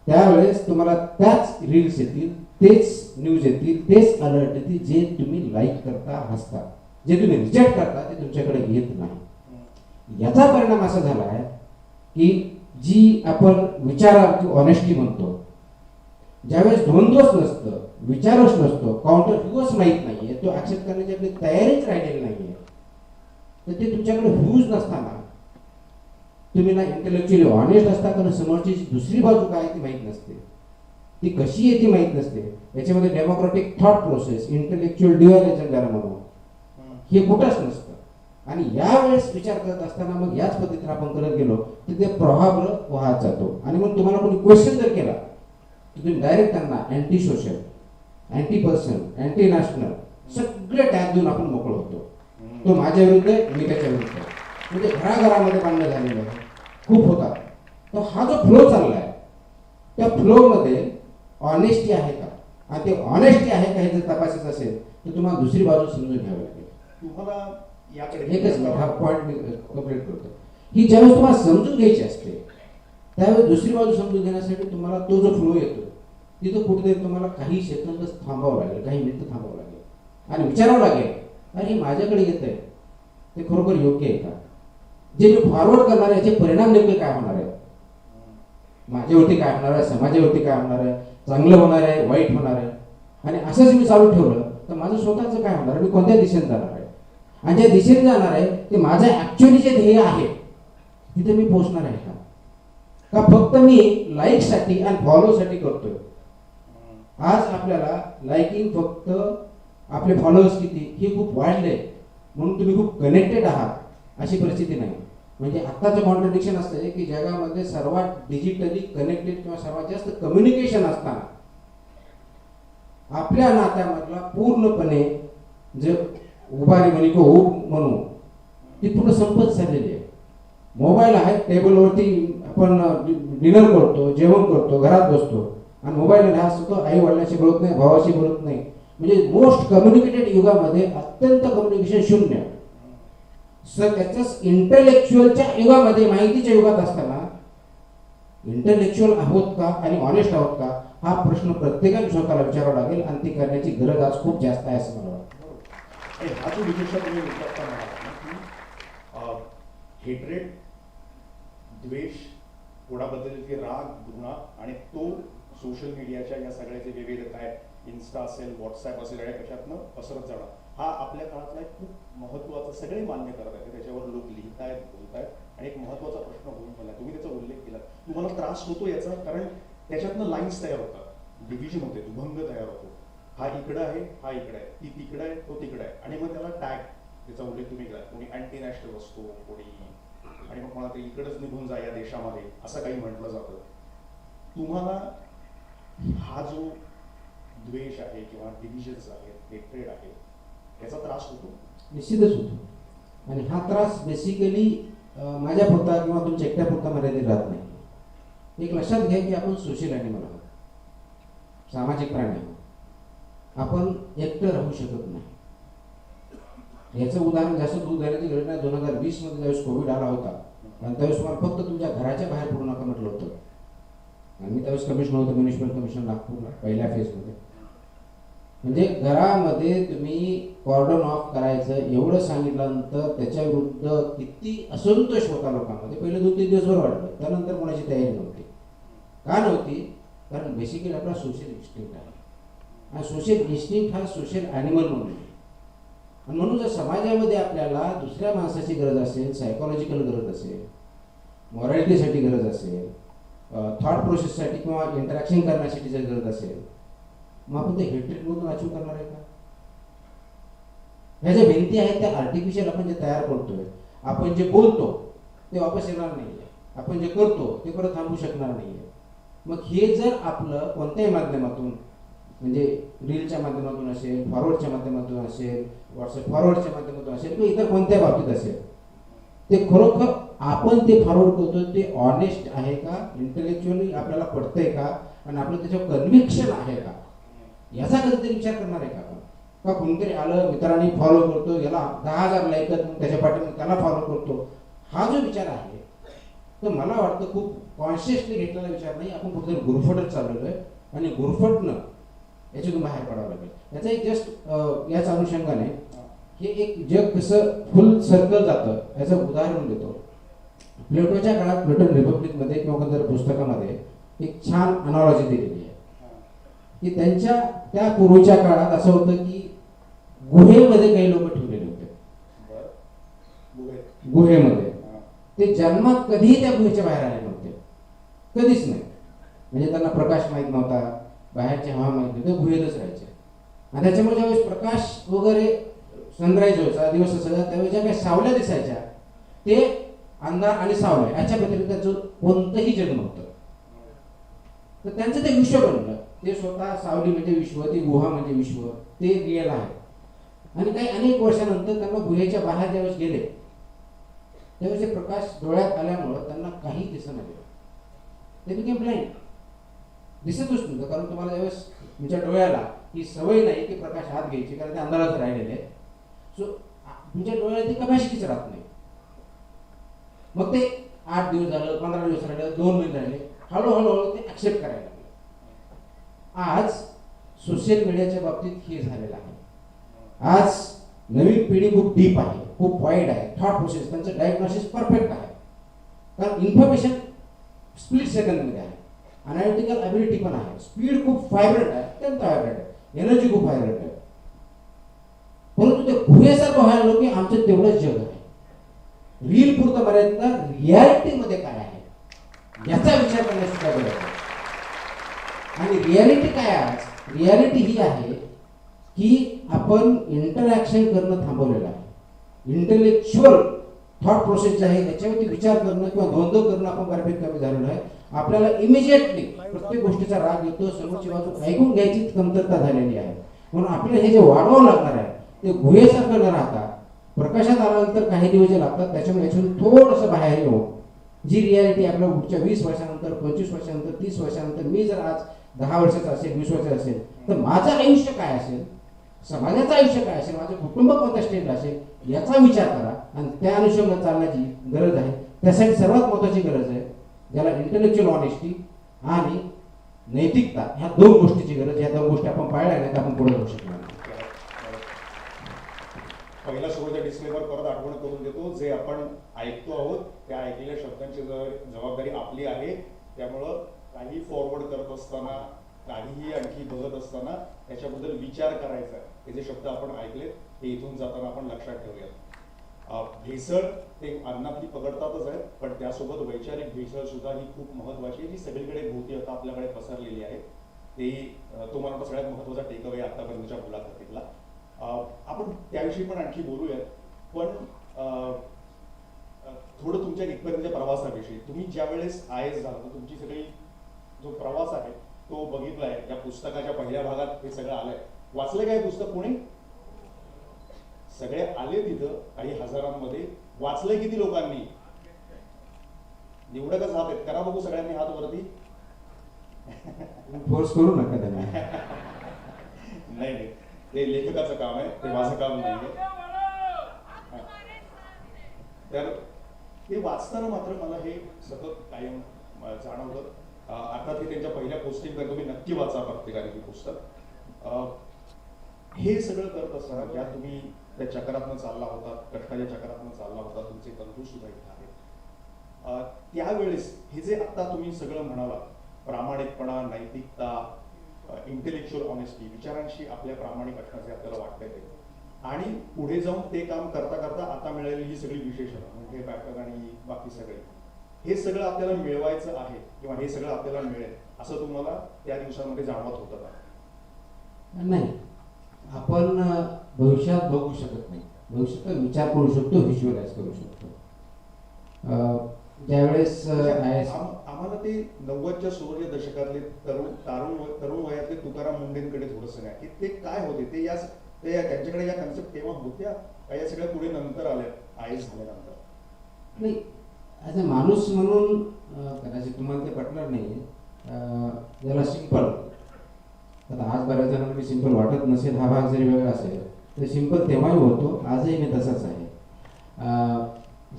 त्यावेळेस तुम्हाला त्याच रील्स येतील, तेच न्यूज येतील, तेच अलर्ट येतील जे तुम्ही लाईक करता, हसता. जे तुम्ही रिजेक्ट करता ते तुमच्याकडे येत नाही. याचा परिणाम असा झाला आहे की जी आपण विचाराची ऑनेस्टी म्हणतो, ज्यावेळेस द्वंद्वच नसतं, विचारच नसतो, काउंटर व्ह्यूच माहीत नाहीये, तो ऍक्सेप्ट करण्याची आपली तयारीच राहिलेली नाहीये, तर ते तुमच्याकडे व्ह्यूज नसताना तुम्ही ना इंटेलेक्च्युअली ऑनेस्ट असता, कारण समोरची दुसरी बाजू काय ती माहीत नसते, ती कशी आहे ती माहीत नसते. याच्यामध्ये डेमोक्रॅटिक थॉट प्रोसेस, इंटेलेक्च्युअल ड्युअलिझम ज्याला म्हणून, हे कुठंच नसतं. आणि यावेळेस विचार करत असताना मग याच पद्धतीने आपण करत गेलो तर ते प्रभाव वाहत जातो. आणि मग तुम्हाला कोणी क्वेश्चन जर केला तर तुम्ही डायरेक्ट त्यांना anti social anti person, anti national सगळे टॅग देऊन आपण मोकळ होतो. तो माझ्या विरुद्ध आहे, मी त्याच्या विरुद्ध आहे. म्हणजे घराघरामध्ये भांडणं झालेलं आहे, खूप होतात. तर हा जो फ्लो चाललाय त्या फ्लोमध्ये ऑनेस्टी आहे का, आणि ते ऑनेस्टी आहे का हे जर तपासायचं असेल तर तुम्हाला दुसरी बाजू समजून घ्यावी लागेल. तुम्हाला याकडे एकच मिनिट, हा पॉईंट मी कंप्लीट करतो. ही ज्यावेळेस तुम्हाला समजून घ्यायची असते त्यावेळेस दुसरी बाजू समजून घेण्यासाठी तुम्हाला तो जो फ्लो येतो तिथं कुठेतरी तुम्हाला काही सेकंद थांबावं लागेल, काही मिनिटं थांबावं लागेल आणि विचारावं लागेल, अरे माझ्याकडे येत आहे ते खरोखर योग्य आहे का, जे मी फॉरवर्ड करणार आहे याचे परिणाम नेमके काय होणार आहेत, माझ्यावरती काय होणार आहे, समाजावरती काय होणार आहे, चांगलं होणार आहे, वाईट होणार आहे. आणि असंच मी चालू ठेवलं तर माझं स्वतःचं काय होणार आहे, मी कोणत्या दिशेने जाणार आहे, आणि ज्या दिशेने जाणार आहे ते माझं ॲक्च्युअली जे ध्येय आहे तिथे मी पोहोचणार आहे का फक्त मी लाईकसाठी आणि फॉलोसाठी करतोय. आज आपल्याला लाईकिंग फक्त आपले फॉलोअर्स किती हे खूप वाढले म्हणून तुम्ही खूप कनेक्टेड आहात अशी परिस्थिती नाही. म्हणजे आत्ताचं कॉन्ट्रडिक्शन असतं की जगामध्ये सर्वात डिजिटली कनेक्टेड किंवा सर्वात जास्त कम्युनिकेशन असताना आपल्या नात्यामधला पूर्णपणे जे उभारी म्हणे किंवा ऊब म्हणू ती पूर्ण संपत झालेली आहे. मोबाईल आहे, टेबलवरती आपण डिनर करतो, जेवण करतो, घरात बसतो आणि मोबाईल हा असतो, आई वडिलांशी बोलत नाही, भावाशी बोलत नाही. म्हणजे मोस्ट कम्युनिकेटेड युगामध्ये अत्यंत कम्युनिकेशन शून्य. सर त्याच्याच इंटेलेक्च्युअलच्या युगामध्ये, माहितीच्या युगात असताना इंटेलेक्च्युअल आहोत का आणि ऑनेस्ट आहोत का हा प्रश्न प्रत्येकाने स्वतःला विचारावा लागेल आणि ती करण्याची गरज आज खूप जास्त आहे असं मला वाटतं. आणि हा जो विषय तुम्ही विचारता म्हणाला की हेट्रेड, द्वेष, कोणाबद्दलचे राग, घृणा आणि तो सोशल मीडियाच्या या सगळ्याचे विविधता आहे, इन्स्टा असेल, व्हॉट्सॲप असेल, या कशातनं पसरत जाणं हा आपल्या काळातला एक खूप महत्त्वाचा, सगळे मान्य करत आहेत, त्याच्यावर लोक लिहित आहेत, बोलत आहेत आणि एक महत्त्वाचा प्रश्न होऊन पडला. तुम्ही त्याचा उल्लेख केला, तुम्हाला त्रास होतो याचा, कारण त्याच्यातनं लाईन्स तयार होतात, डिव्हिजन होते, दुभंग तयार होतो. हा इकडं आहे, हा इकडं आहे, ती तिकडं आहे, तो तिकडं आहे, आणि मग त्याला टॅग, त्याचा उल्लेख तुम्ही केला, कोणी अँटी नॅशनल असतो, कोणी, आणि मग मला ते इकडंच निघून जा या देशामध्ये असं काही म्हटलं जातं. तुम्हाला हा जो द्वेष आहे किंवा डिव्हिजन्स आहेत, हेट्रेड आहे, याचा त्रास होतो? निश्चितच होतो. आणि हा त्रास बेसिकली माझ्या पुरता किंवा तुमच्या एकट्या पुरता मर्यादित राहत नाही. एक लक्षात घ्या की आपण सोशल ॲनिमल आहोत, सामाजिक प्राणी आहोत. आपण एकटं राहू शकत नाही. याचं उदाहरण जास्त दूर देण्याची गरज नाही. 2020 मध्ये ज्यावेळेस कोविड आला होता आणि त्यावेळेस तुम्हाला फक्त तुमच्या घराच्या बाहेर पडू नका म्हटलं होतं. आणि मी त्यावेळेस कमिशनर होतो, म्युनिसिपल कमिशन नागपूरला पहिल्या फेजमध्ये. म्हणजे घरामध्ये तुम्ही कॉर्डन ऑफ करायचं एवढं सांगितल्यानंतर त्याच्या विरुद्ध किती असंतोष होता लोकांमध्ये. पहिले 2-3 दिवस बरं वाटलं, त्यानंतर कोणाची तयारी नव्हती. का नव्हती? कारण बेसिकली आपला सोशल इन्स्टिंक्ट आहे आणि सोशल इन्स्टिंक्ट हा सोशल ॲनिमल म्हणून आहे. आणि म्हणून जर समाजामध्ये आपल्याला दुसऱ्या माणसाची गरज असेल, सायकोलॉजिकल गरज असेल, मॉरॅलिटीसाठी गरज असेल, थॉट प्रोसेससाठी किंवा इंटरॅक्शन करण्यासाठी जर गरज असेल, मग आपण ते हेट्रेडमधून अचीव करणार आहे का? ह्या ज्या भिंती आहेत त्या आर्टिफिशियल आपण जे तयार करतोय, आपण जे बोलतो ते वापस येणार नाही आहे, आपण जे करतो ते परत थांबू शकणार नाही आहे. मग हे जर आपलं कोणत्याही माध्यमातून, म्हणजे रीलच्या माध्यमातून असेल, फॉरवर्डच्या माध्यमातून असेल, व्हॉट्सअप फॉरवर्डच्या माध्यमातून असेल किंवा इतर कोणत्या बाबतीत असेल, ते खरोखर आपण ते फॉरवर्ड करतो ते ऑनेस्ट आहे का, इंटेलेक्च्युअली आपल्याला पडतंय का, आणि आपलं त्याच्यावर कन्व्हिक्शन आहे का, याचा कधीतरी विचार करणार आहे का आपण? का कोणतरी आलं, मित्रांनी फॉलो करतो, याला 10,000 लाईक आहेत, त्याच्या पाठीमागे त्याला फॉलो करतो, हा जो विचार आहे तर मला वाटतं खूप कॉन्शियसली घेतलेला विचार नाही. आपण फक्त गुरफटच चाललेलो आहे आणि गुरफटनं याच्यातून बाहेर पडावं लागेल. याचा एक जस्ट याच अनुषंगाने हे एक जग कसं फुल सर्कल जातं याचं उदाहरण देतो. प्लेटोच्या काळात, प्लेटो रिपब्लिकमध्ये किंवा कोणत्या पुस्तकामध्ये एक छान अनालॉजी दिलेली आहे की त्यांच्या त्या पूर्वीच्या काळात असं होतं की गुहेमध्ये काही लोक ठेवलेले होते. गुहेमध्ये ते जन्मात कधीही त्या गुहेच्या बाहेर आले नव्हते, कधीच नाही. म्हणजे त्यांना प्रकाश माहीत नव्हता, बाहेरची हवा माहीत नव्हती, गुहेतच राहायचे. आणि त्याच्यामुळे ज्यावेळेस प्रकाश वगैरे सनराईज व्हायचा, दिवस असायचा, त्यावेळेस ज्या काही सावल्या दिसायच्या ते अंधार आणि सावल्या याच्या व्यतिरिक्त जो कोणतंही जग नव्हतं. तर त्यांचं ते विश्व बनलं. ते स्वतः सावली म्हणजे विश्व, ती गुहा म्हणजे विश्व, ते रिअल आहे. आणि काही अनेक वर्षानंतर त्यांना गुहेच्या बाहेर ज्यावेळेस गेले त्यावेळेस ते प्रकाश डोळ्यात आल्यामुळं त्यांना काही दिसत नाही. ते बिकेम ब्लाइंड. दिसतच नव्हतं, कारण तुम्हाला ज्यावेळेस तुमच्या डोळ्याला ही सवय नाही की प्रकाश हात घ्यायची, कारण ते अंधारात राहिलेले आहे. सो तुमच्या डोळ्याला ती कपॅसिटीच राहत नाही. मग ते 8 दिवस झालं, 15 दिवस राहिले, 2 महिने राहिले, हळूहळू ते ऍक्सेप्ट करायला लागले. आज सोशल मीडियाच्या बाबतीत हे झालेलं आहे. आज नवीन पिढी खूप डीप आहे, खूप वाईड आहे. थॉट प्रोसेस, त्यांचं डायग्नोसिस परफेक्ट आहे, कारण इन्फॉर्मेशन स्प्लिट सेकंडमध्ये आहे. अनालिटिकल ॲबिलिटी पण आहे, स्पीड खूप व्हायब्रंट आहे, अत्यंत व्हायब्रंट आहे, एनर्जी खूप व्हायब्रंट आहे. परंतु ते गुहेसारखं व्हायला लागलो की आमचं तेवढंच जग आहे. रील पुरतं मर्यादित, रियालिटीमध्ये काय आहे याचा विचार करण्यास सुद्धा गरज आहे. आणि रियालिटी काय आज? रियालिटी ही आहे की आपण इंटरॅक्शन करणं थांबवलेलं आहे. इंटेलेक्च्युअल थॉट प्रोसेस जे आहे त्याच्यावरती विचार करणं किंवा द्वंद्व करणं आपण बऱ्यापैकी कमी झालेलं आहे. आपल्याला इमिजिएटली प्रत्येक गोष्टीचा राग येतो, समोरची बाजू ऐकून घ्यायची कमतरता झालेली आहे. म्हणून आपल्याला हे जे वाढवावं लागणार आहे ते गुहेसारखं न राहता प्रकाशात आल्यानंतर काही दिवस जे लागतात त्याच्यामुळे याच्यातून थोडंसं बाहेर येऊ. जी रियालिटी आपल्या पुढच्या 20 वर्षानंतर, 25 वर्षानंतर, 30 वर्षानंतर, मी जर आज 10 वर्षाचा असेल, 20 वर्षाचा असेल, तर माझं आयुष्य काय असेल, समाजाचं आयुष्य काय असेल, माझं कुटुंब कोणत्या स्टेजला असेल याचा विचार करा. आणि त्या अनुषंगाने चालण्याची गरज आहे. त्यासाठी सर्वात महत्त्वाची गरज आहे ज्याला इंटेलेक्च्युअल ऑनेस्टी आणि नैतिकता, ह्या 2 गोष्टीची गरज. ह्या 2 गोष्टी आपण पाळल्या नाही तर आपण पुढे जाऊ शकणार नाही. पहिला शेवटचा डिस्क्लेमर परत आठवण करून देतो, जे आपण ऐकतो आहोत त्या ऐकलेल्या शब्दांची जबाबदारी आपली आहे. त्यामुळं काही फॉरवर्ड करत असताना, काहीही आणखी बघत असताना त्याच्याबद्दल विचार करायचा. हे जे शब्द आपण ऐकले ते इथून जाताना आपण लक्षात ठेवूयात. भेसळ ते अन्नातली पकडतातच आहे, पण त्यासोबत वैचारिक भेसळ सुद्धा ही खूप महत्वाची आहे, जी सगळीकडे भोवती आता आपल्याकडे पसरलेली आहे. तो मला सगळ्यात महत्वाचा टेकअवे आतापर्यंतच्या मुलाखतीतला. आपण त्याविषयी पण आणखी बोलूयात. पण थोडं तुमच्या इथपर्यंतच्या प्रवासाविषयी, तुम्ही ज्या वेळेस IAS झाला तर तुमची सगळी जो प्रवास आहे तो बघितलाय. या पुस्तकाच्या पहिल्या भागात हे सगळं आलंय. वाचलंय काय पुस्तक कोणी? सगळे आले तिथं, काही हजारांमध्ये. वाचलंय किती लोकांनी? निवडकच हात आहेत, करा बघू सगळ्यांनी हात वरती. फोर्स करू नका त्यांना. नाही, ते लेखकाचं काम आहे, ते माझं काम नाहीये. तर ते वाचताना मात्र मला हे सतत कायम जाणवलं. अर्थात हे त्यांच्या पहिल्या पोस्टिंग कर, तुम्ही नक्की वाचा प्रत्येकाने हे पुस्तक. हे सगळं करत असताना ज्या तुम्ही त्या चक्रातनं चालला होता, कष्टाच्या चक्रातनं चालला होता, तुमचे बंधू सुद्धा इथे आहेत. त्यावेळेस हे जे आता तुम्ही सगळं म्हणाला, प्रामाणिकपणा, नैतिकता, इंटेलेक्च्युअल ऑनेस्टी, विचारांशी आपल्या प्रामाणिक असण्याचे आपल्याला वाटतंय ते, आणि पुढे जाऊन ते काम करता करता आता मिळालेली ही सगळी विशेषणं म्हणजे पॅटर्न आणि बाकी सगळे, हे सगळं आपल्याला मिळवायचं आहे किंवा हे सगळं आपल्याला मिळेल असं तुम्हाला त्या दिवसांमध्ये जाणवत होतं का? नाही, आपण भविष्यात बघू शकत नाही. भविष्यात विचार करू शकतो, व्हिज्युअलाइज करू शकतो. ज्यावेळेस आम्हाला ते 90च्या सुरुवातीच्या दशकातले तरुण वयातले तुकाराम मुंडेंकडे थोडंसं नाही की ते काय होते, ते त्यांच्याकडे या कन्सेप्ट तेव्हा होत्या का या सगळ्या पुढे नंतर आल्या IAS झाल्यानंतर? नाही, ॲज अ माणूस म्हणून कदाचित तुम्हाला ते पटणार नाही. ज्याला सिंपल, आता आज बऱ्याच जणांना मी सिंपल वाटत नसेल, हा भाग जरी वेगळा असेल तर सिंपल तेव्हाही होतो, आजही मी तसाच आहे.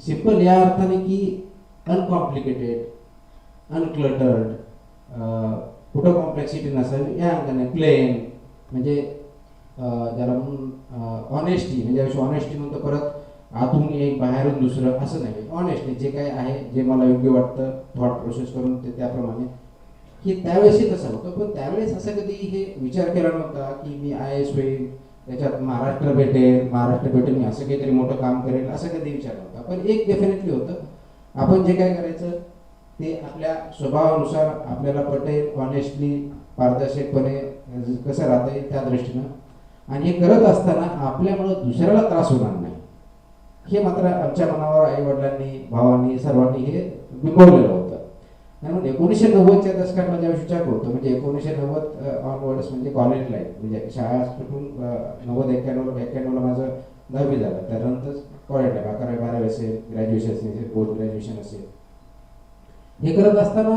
सिंपल या अर्थाने की अनकॉम्प्लिकेटेड, अनक्लटर्ड, कुठं कॉम्प्लेक्सिटी नसावी या अर्थाने, प्लेन, म्हणजे ज्याला म्हणून ऑनेस्टी, म्हणजे ऑनेस्टी म्हणतो परत आतून एक बाहेरून दुसरं असं नाही. ऑनेस्टी जे काही आहे, जे मला योग्य वाटतं थॉट प्रोसेस करून ते त्याप्रमाणे, की त्यावेळेसही तसं होतं. पण त्यावेळेस असं कधी हे विचार केला नव्हता की मी IAS होईल, त्याच्यात महाराष्ट्र भेटेल, मी असं काहीतरी मोठं काम करेल, असं कधी विचार नव्हता. पण एक डेफिनेटली होतं, आपण जे काय करायचं ते आपल्या स्वभावानुसार आपल्याला पटेल, ऑनेस्टली, पारदर्शकपणे कसं राहता येईल त्या दृष्टीनं, आणि हे करत असताना आपल्यामुळं दुसऱ्याला त्रास होणार नाही हे मात्र आमच्या मनावर आईवडिलांनी, भावांनी, सर्वांनी हे बिंबवलेलं होतं. आणि मग 1990च्या दशकात माझ्या विचार करतो, म्हणजे 1990 ऑनवर्ड्स म्हणजे कॉलेज लाईफ, म्हणजे शाळा सुटून 91-91ला माझं 10वी झालं. त्यानंतर कॉलेज लाईफ 11वी-12वी असेल, ग्रॅज्युएशन असेल, पोस्ट ग्रॅज्युएशन असेल. हे करत असताना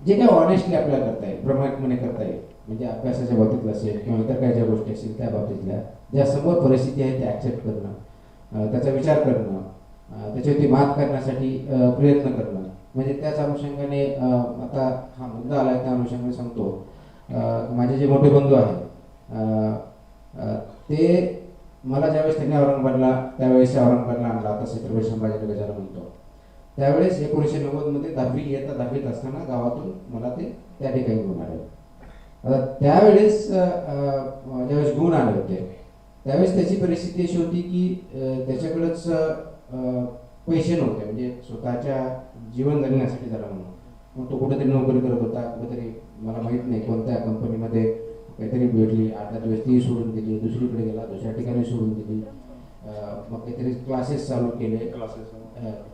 जे काय ऑनेस्टली आपल्याला करता येईल, प्रामाणिकपणे करता येईल, म्हणजे अभ्यासाच्या बाबतीतलं असेल किंवा इतर काही ज्या गोष्टी असतील त्या बाबतीतल्या, ज्या समोर परिस्थिती आहे ते ॲक्सेप्ट करणं, त्याचा विचार करणं, त्याच्यावरती मात करण्यासाठी प्रयत्न करणं, म्हणजे त्याच अनुषंगाने आता हा मुद्दा आला आहे त्या अनुषंगाने सांगतो. माझे जे मोठे बंधू आहेत ते मला ज्यावेळेस त्यांनी औरंगाबादला, त्यावेळेस औरंगाबादला आणला, आता छत्रपती संभाजीनगरला म्हणतो, त्यावेळेस 1990मध्ये 10वीत असताना गावातून मला ते त्या ठिकाणी घेऊन आले. आता त्यावेळेस ज्यावेळेस गुण आले होते त्यावेळेस त्याची परिस्थिती अशी होती की त्याच्याकडेच पैसे नव्हते, म्हणजे स्वतःच्या जीवन जगण्यासाठी जरा म्हणून. मग तो कुठेतरी नोकरी करत होता, कुठेतरी मला माहीत नाही कोणत्या कंपनीमध्ये काहीतरी भेटली, 8 दिवस ती सोडून दिली, दुसरीकडे गेला, दुसऱ्या ठिकाणी सोडून दिली. मग काहीतरी क्लासेस चालू केले,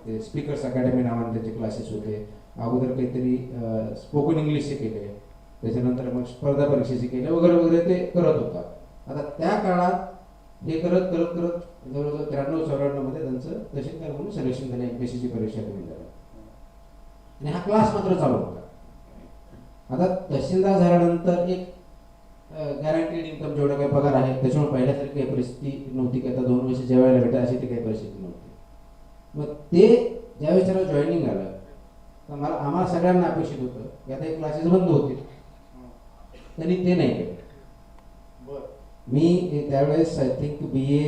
ते स्पीकर्स अकॅडमी नावाने त्याचे क्लासेस होते. अगोदर काहीतरी स्पोकन इंग्लिशचे केले, त्याच्यानंतर मग स्पर्धा परीक्षेचे केले वगैरे वगैरे ते करत होता. आता त्या काळात हे करत करत करत जवळजवळ 93-94 त्यांचं तहसीलदार म्हणून सिलेक्शन झालं, MPSCची परीक्षा देऊन झालं आणि हा क्लास मात्र चालू होता. आता तहसीलदार झाल्यानंतर एक गॅरंटीड इन्कम जेवढा काही पगार आहे त्याच्यामुळे पहिल्यासारखी काही परिस्थिती नव्हती की आता 2 वर्ष जेवायला भेटा अशी ती काही परिस्थिती नव्हती. मग ते ज्यावेळेस त्याला जॉईनिंग झालं तर आम्हाला सगळ्यांना अपेक्षित होतं की आता हे क्लासेस बंद होतील, त्यांनी ते नाही केलं. मी त्यावेळेस आय थिंक BA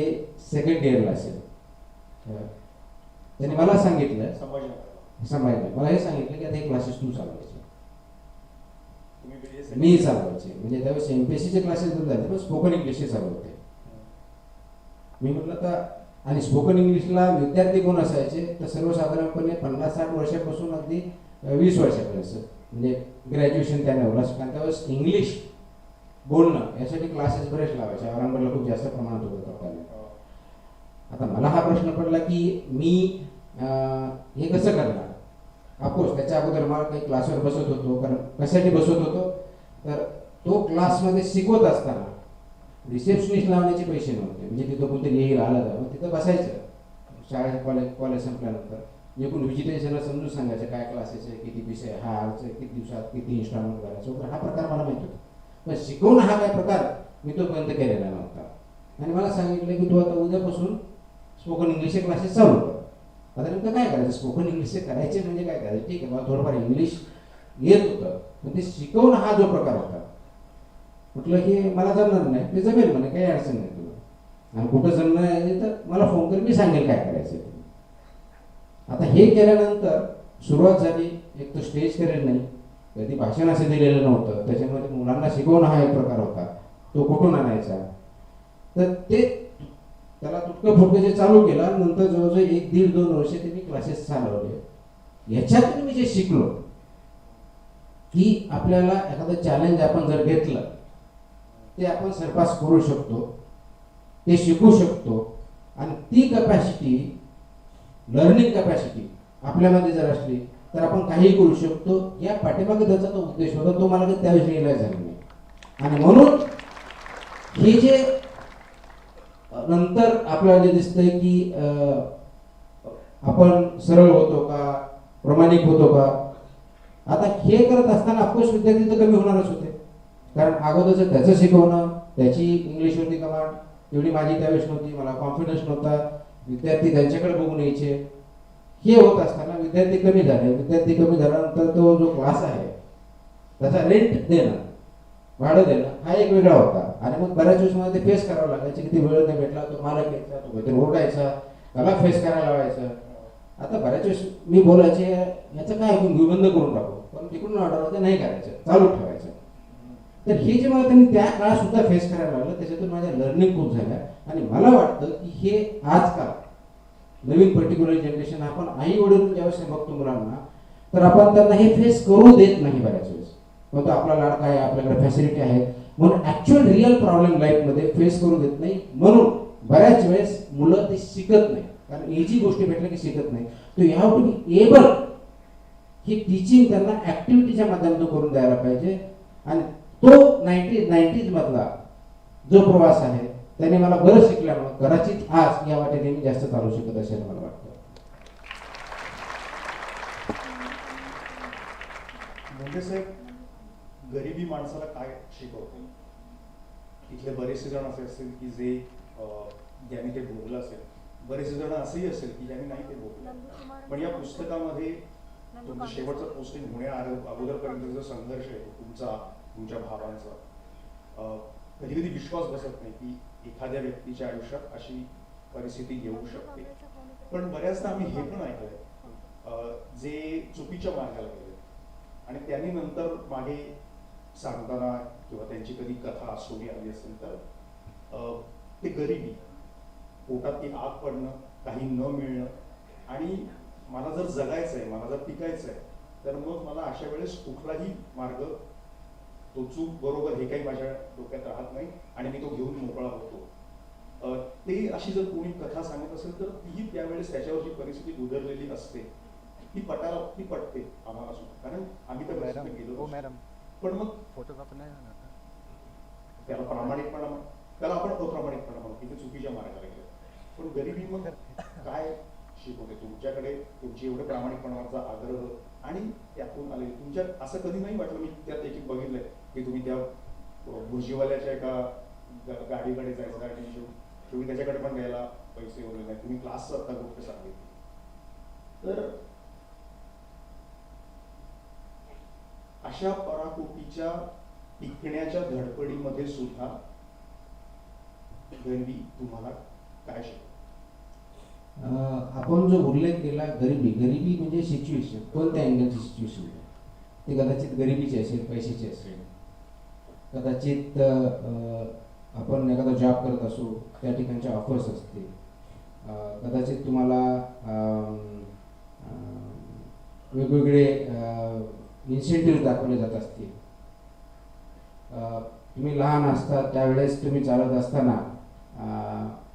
सेकंड इयरला असेल, त्यांनी मला सांगितलं, संभाजीनगर मला हे सांगितलं की आता हे क्लासेस तू चालवायचे, मी चालवायचे. म्हणजे त्यावेळेस MPSCचे क्लासेस बंद झाले पण स्पोकन इंग्लिशचे चालू होते. मी म्हटलं तर, आणि स्पोकन इंग्लिशला विद्यार्थी कोण असायचे तर सर्वसाधारणपणे 50-60 वर्षापासून अगदी 20 वर्षापर्यंत, म्हणजे ग्रॅज्युएशन त्या लेवलला. कारण त्यावेळेस इंग्लिश बोलणं यासाठी क्लासेस बरेच लावायचे, औरंगाबादला खूप जास्त प्रमाणात होतं कॉलेज. आता मला हा प्रश्न पडला की मी हे कसं करणार. ऑफकोर्स त्याच्या अगोदर मला काही क्लासवर बसत होतो, कारण कशासाठी बसत होतो तर तो क्लासमध्ये शिकवत असताना रिसेप्शनिस्ट लावण्याचे पैसे नव्हते, म्हणजे तिथं कोणतरी येईल आलं तर मग तिथं बसायचं. शाळेत कॉलेज संपल्यानंतर जे कोण व्हिजिटेशनला समजून सांगायचं काय क्लासेस आहे, किती विषय, हा अर्ज किती दिवसात, किती इन्स्टॉलमेंट करायचं वगैरे, हा प्रकार मला माहिती होता. पण शिकवणं हा काय प्रकार मी तोपर्यंत केलेला नव्हता. आणि मला सांगितलं की तू आता उद्यापासून स्पोकन इंग्लिशचे क्लासेस चालू कर. आता नेमकं काय करायचं, स्पोकन इंग्लिशचे करायचे म्हणजे काय करायचं, ठीक आहे मला थोडंफार इंग्लिश येत होतं पण ते शिकवणं हा जो प्रकार होता, म्हटलं की मला जमणार नाही, ते जमेल म्हणे काही अडचण नाही तुला, आणि कुठं जमणार आहे तर मला फोन कर, मी सांगेल काय करायचं. आता हे केल्यानंतर सुरुवात झाली, एक तर स्टेज करेल नाही, कधी भाषण असं दिलेलं नव्हतं, त्याच्यामध्ये मुलांना शिकवणं हा एक प्रकार होता, तो कुठून आणायचा. तर ते त्याला तुटकं फुटकं जे चालू केला, नंतर जवळजवळ 1-1.5-2 वर्ष त्यांनी क्लासेस चालवले. याच्यातून मी जे शिकलो की आपल्याला एखादं चॅलेंज आपण जर घेतलं ते आपण सरपास करू शकतो, ते शिकू शकतो, आणि ती कपॅसिटी, लर्निंग कपॅसिटी आपल्यामध्ये जर असली तर आपण काही करू शकतो. या पाठीमागे त्याचा तो उद्देश होता, तो मला त्यावेळेस रिअलाइज झाला नाही. आणि म्हणून हे जे नंतर आपल्याला जे दिसतंय की आपण सरळ होतो का, प्रामाणिक होतो का, आता हे करत असताना ऑफकोर्स विद्यार्थी तर कमी होणारच होते, कारण अगोदरचं त्याचं शिकवणं, त्याची इंग्लिशवरती कमांड एवढी माझी त्यावेळेस नव्हती, मला कॉन्फिडन्स नव्हता, विद्यार्थी त्यांच्याकडे बघून यायचे. हे होत असताना विद्यार्थी कमी झाले. विद्यार्थी कमी झाल्यानंतर तो जो क्लास आहे त्याचा रेंट देणं, भाडं देणं हा एक वेगळा होता. आणि मग बऱ्याच वेळेस मला ते फेस करावं लागायचं की ते वेळ नाही भेटला, तो मालक यायचा, तो काहीतरी ओरडायचा, त्याला फेस करायला लावायचं. आता बऱ्याच वेळेस मी बोलायचे याचं काय आपण बंद करून टाकू, पण तिकडून ऑर्डर होते नाही करायचं, चालू ठेवायचं. तर हे जे मला त्यांनी त्या काळात सुद्धा फेस करायला लागलं, त्याच्यातून माझ्या लर्निंग खूप झाल्या. आणि मला वाटतं की हे आजकाल नवीन पर्टिक्युलर जनरेशन, आपण आई वडील ज्यावेळेस बघतो मुलांना, तर आपण त्यांना हे फेस करू देत नाही बऱ्याच वेळेस. मग तो आपला लाडका आहे, आपल्याकडे फॅसिलिटी आहेत म्हणून ॲक्च्युअल रिअल प्रॉब्लेम लाईफमध्ये फेस करू देत नाही. म्हणून बऱ्याच वेळेस मुलं ते शिकत नाही, कारण इझी गोष्टी भेटल्या की शिकत नाही. तो you have to be able ही टीचिंग त्यांना ऍक्टिव्हिटीच्या माध्यमातून करून द्यायला पाहिजे. आणि तो 90s मधला जो प्रवास आहे त्याने मला बरं शिकल्यामुळे कदाचित आज या वाटेने मी जास्त चालू शकत असेल मला वाटतं. म्हणजे साहेब, गरिबी माणसाला काय शिकवते? इथले बरेचसे जण असे असतील की जे ज्यांनी ते भोगलं असेल, बरेचसे जण असेही असेल की ज्यांनी नाही ते भोगलं. पण या पुस्तकामध्ये तुमचं शेवटचं पोस्टिंग होण्या अगोदरपर्यंतचा संघर्ष आहे तुमचा, तुमच्या भावांचा, कधी कधी विश्वास बसत नाही की एखाद्या व्यक्तीच्या आयुष्यात अशी परिस्थिती येऊ शकते. पण बऱ्याचदा आम्ही हे पण ऐकलंय जे चुकीच्या मार्गाला गेले आणि त्यांनी नंतर मागे सांगताना किंवा त्यांची कधी कथा स्टोरी आली असेल तर ते गरिबी, पोटात ती आग पडणं, काही न मिळणं, आणि मला जर जगायचं आहे, मला जर टिकायचं आहे, तर मग मला अशा वेळेस कुठलाही मार्ग, तो चूक बरोबर हे काही माझ्या डोक्यात राहत नाही आणि मी तो घेऊन मोकळा होतो. ते अशी जर कोणी कथा सांगत असेल तर तीही त्यावेळेस त्याच्यावरची परिस्थिती उधरलेली असते, ती पटते आम्हाला सुद्धा, कारण आम्ही तर परिस्थितीत गेलो. पण मग त्याला प्रामाणिकपणा, त्याला आपण अप्रामाणिकपणा म्हणू की ते चुकीच्या मार्गाला गेले. पण गरिबी मग काय शिकवते तुमच्याकडे? तुमची एवढे प्रामाणिकपणाचा आग्रह आणि त्यातून आले, तुमच्यात असं कधी नाही वाटलं? मी त्यात एक बघितलंय की तुम्ही त्या बुर्जीवाल्याच्या एका गाडीकडे जायचं आणि तुम्ही त्याच्याकडे पण द्यायला पैसे वगैरे नाही, तुम्ही क्लासचं आता गोष्ट सांगितली. तर अशा पराकोटीच्या टिकण्याच्या धडपडीमध्ये सुद्धा गरिबी तुम्हाला काय शिकवते? आपण जो उल्लेख केला गरिबी म्हणजे सिच्युएशन, कोणत्या अँगलची सिच्युएशन आहे? ती कदाचित गरिबीची असेल, पैशाची असेल, कदाचित आपण एखादा जॉब करत असू त्या ठिकाणच्या ऑफर्स असतील, कदाचित तुम्हाला वेगवेगळे इन्सेंटिव्ह दाखवले जात असतील. तुम्ही लहान असता त्यावेळेस तुम्ही चालत असताना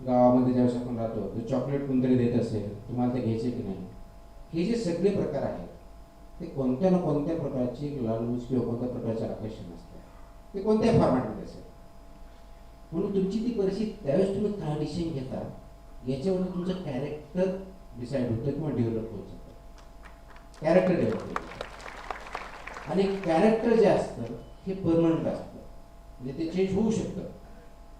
गावामध्ये ज्यावेळेस आपण राहतो तर चॉकलेट कोणतरी देत असेल, तुम्हाला ते घ्यायचे की नाही, हे जे सगळे प्रकार आहेत ते कोणत्या ना कोणत्या प्रकारची लालूच किंवा कोणत्या प्रकारचे आकर्षण असतात, ते कोणत्याही फॉर्मॅटमध्ये असेल. म्हणून तुमची ती परिस्थिती त्यावेळेस तुम्ही काय डिसिजन घेता याच्यावर तुमचं कॅरेक्टर डिसाईड होतं किंवा डेव्हलप होत जातं. कॅरेक्टर डेव्हलप होतं आणि कॅरेक्टर जे असतं हे परमनंट असतं, म्हणजे ते चेंज होऊ शकतं.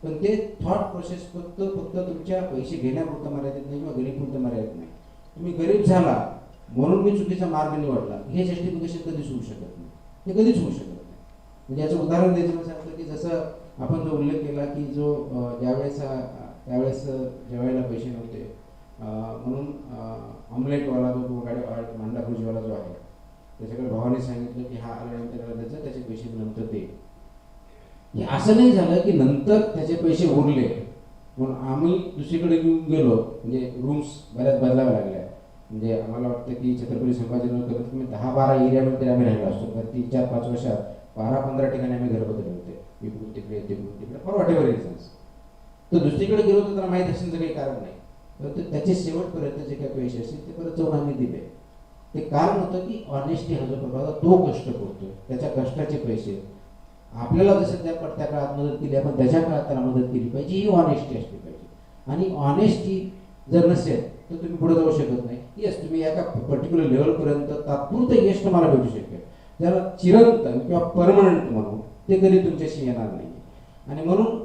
पण ते थॉट प्रोसेस फक्त तुमच्या पैसे घेण्यापुरतं मर्यादित नाही किंवा गरीबपुरतं मर्यादित नाही. तुम्ही गरीब झाला म्हणून मी चुकीचा मार्ग निवडला हे जस्टिफिकेशन कधीच होऊ शकत नाही, हे कधीच होऊ शकत नाही. म्हणजे याचं उदाहरण द्यायचं म्हणजे सांगतो की जसं आपण जो उल्लेख केला की जो त्यावेळेस जेवायला पैसे नव्हते म्हणून ऑमलेटवाला जो गाडी अंडा भुर्जीवाला जो आहे त्याच्याकडे भावाने सांगितलं की हा आल्यानंतर द्यायचा, त्याचे पैसे नंतर दे. हे असं नाही झालं की नंतर त्याचे पैसे उरले म्हणून आम्ही दुसरीकडे घेऊन गेलो, म्हणजे रूम्स बऱ्याच बदलाव्या लागल्या. म्हणजे आम्हाला वाटतं की छत्रपती संभाजीनगर कमीत कमी 10-12 एरियामध्ये आम्ही राहिलो असतो, तर 3-4-5 वर्षात 12-15 ठिकाणी आम्ही घर बदलले होते, इकडून तिकडे फॉर व्हॉट एव्हर रिझन्स. तर दुसरीकडे गेलो तर त्याला माहीत असण्याचं काही कारण नाही, परंतु त्याचे शेवटपर्यंत जे काही पैसे असतील ते परत जाऊन आम्ही दिले. ते कारण होतं की ऑनेस्टी हा जो प्रकार तो कष्ट करतोय, त्याच्या कष्टाचे पैसे आपल्याला जसं त्या काळात मदत केली आपण त्याच्या काळात त्याला मदत केली पाहिजे, ही ऑनेस्टी असली पाहिजे. आणि ऑनेस्टी जर नसेल तर तुम्ही पुढे जाऊ शकत नाही. येस, तुम्ही एका पर्टिक्युलर लेवलपर्यंत तात्पुरतं यश तुम्हाला भेटू शकेल, त्याला चिरंतन किंवा परमनंट म्हणून ते कधी तुमच्याशी येणार नाही. आणि म्हणून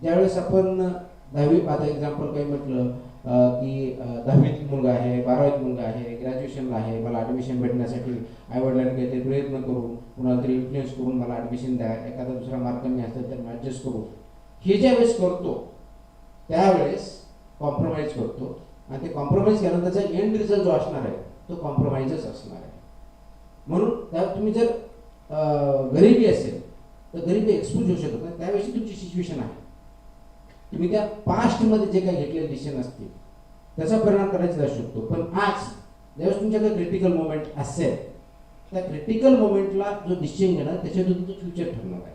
ज्यावेळेस आपण 10वी, आता एक्झाम्पल काही म्हटलं की 10वीत मुलगा आहे, 12वीत मुलगा आहे, ग्रॅज्युएशनला आहे, मला ॲडमिशन भेटण्यासाठी आईवडिलांनी काहीतरी प्रयत्न करून कुणाला तरी इन्फ्लुएन्स करून मला ॲडमिशन द्या, एखादा दुसरा मार्ग कमी असेल तर ॲडजस्ट करू, हे ज्यावेळेस करतो त्यावेळेस कॉम्प्रोमाइज करतो. आणि ते कॉम्प्रोमाइज केल्यानंतर त्याचा एंड रिझल्ट जो असणार आहे तो कॉम्प्रोमाइजच असणार आहे. म्हणून त्या तुम्ही जर गरिबी असेल तर गरिबी एक्सपोज होऊ शकत नाही, त्यावेळेस तुमची सिच्युएशन आहे. तुम्ही त्या पास्टमध्ये जे काही घेतलेले डिसिजन असतील त्याचा परिणाम करायचा जाऊ शकतो. पण आज ज्यावेळेस तुमच्याकडे क्रिटिकल मोमेंट असेल त्या क्रिटिकल मोमेंटला जो डिसिजन घेणार त्याच्यावर तुमचं फ्युचर ठरणार आहे,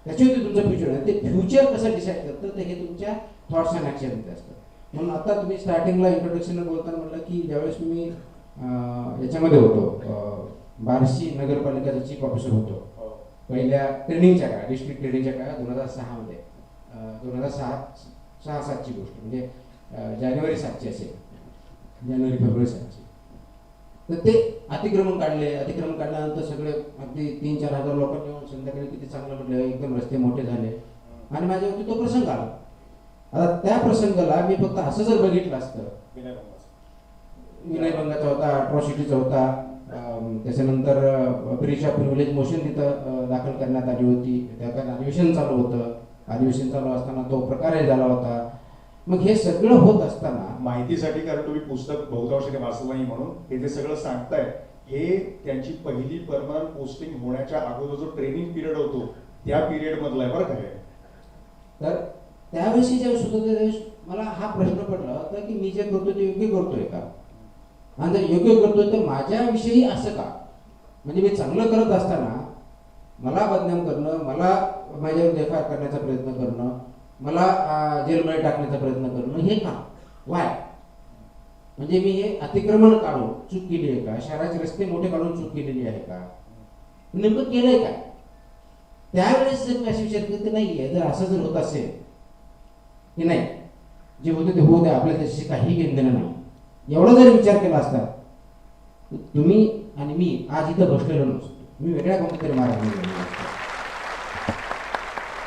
त्याच्यावरती तुमचं फ्युचर आहे. ते फ्युचर कसं डिसाईड करतं तर हे तुमच्या थॉट्स अँड ॲक्शनमध्ये असतं. म्हणून आता तुम्ही स्टार्टिंगला इंट्रोडक्शनला बोलताना म्हटलं की ज्यावेळेस तुम्ही याच्यामध्ये होतो, बार्शी नगरपालिकेचा चीफ ऑफिसर होतो पहिल्या ट्रेनिंगच्या काळात, डिस्ट्रिक्ट ट्रेनिंगच्या काळात 2006मध्ये, 2006-7ची गोष्ट, म्हणजे जानेवारी 7ची असेल, जानेवारी फेब्रुवारी 7ची. तर ते अतिक्रमण काढल्यानंतर सगळे अगदी 3-4 हजार लोकांनी येऊन संध्याकाळी किती चांगलं म्हटलं, एकदम रस्ते मोठे झाले आणि माझ्यावरती तो प्रसंग आला. आता त्या प्रसंगाला मी फक्त असं जर बघितलं असतं, विनयभंगाचा होता, अट्रॉसिटीचा होता, त्याच्यानंतर ब्रीच ऑफ प्रिव्हिलेज मोशन तिथं दाखल करण्यात आली होती, त्यात अधिवेशन चालू होतं, अधिवेशन चालू असताना तो प्रकारही झाला होता. मग हे सगळं होत असताना माहितीसाठी, कारण तुम्ही पुस्तक बहुतांशाने वाचलं नाही म्हणून हे जे सगळं सांगताय, हे त्यांची पहिली परमनंट पोस्टिंग होण्याच्या अगोदर जो ट्रेनिंग पिरियड होतो त्या पिरियड मधला आहे बरं का हे. तर त्यावेळेस ज्यावेळेस होतं त्यावेळेस मला हा प्रश्न पडला होता की मी जे करतो ते योग्य करतोय का, आणि जर योग्य करतोय तर माझ्याविषयी असं का, म्हणजे मी चांगलं करत असताना मला बदनाम करणं, मला माझ्यावर एफ आय आर करण्याचा प्रयत्न करणं, मला जेलमध्ये टाकण्याचा प्रयत्न करणं, हे का, वाय? म्हणजे मी हे अतिक्रमण काढून चूक केली आहे का, शहराचे रस्ते मोठे काढून चूक केलेली आहे का, नेमकं केलंय काय? त्यावेळेस जर मी असे विचार केले नाहीये, जर असं जर होत असेल की नाही जे होतं ते होऊ द्या, आपल्याला त्याच्याशी काही घेणं नाही, एवढा जर विचार केला असता तुम्ही आणि मी आज इथं बसलेलो नसतो, मी वेगळ्या कोणत्या तरी मार्गाने गेलो असतो.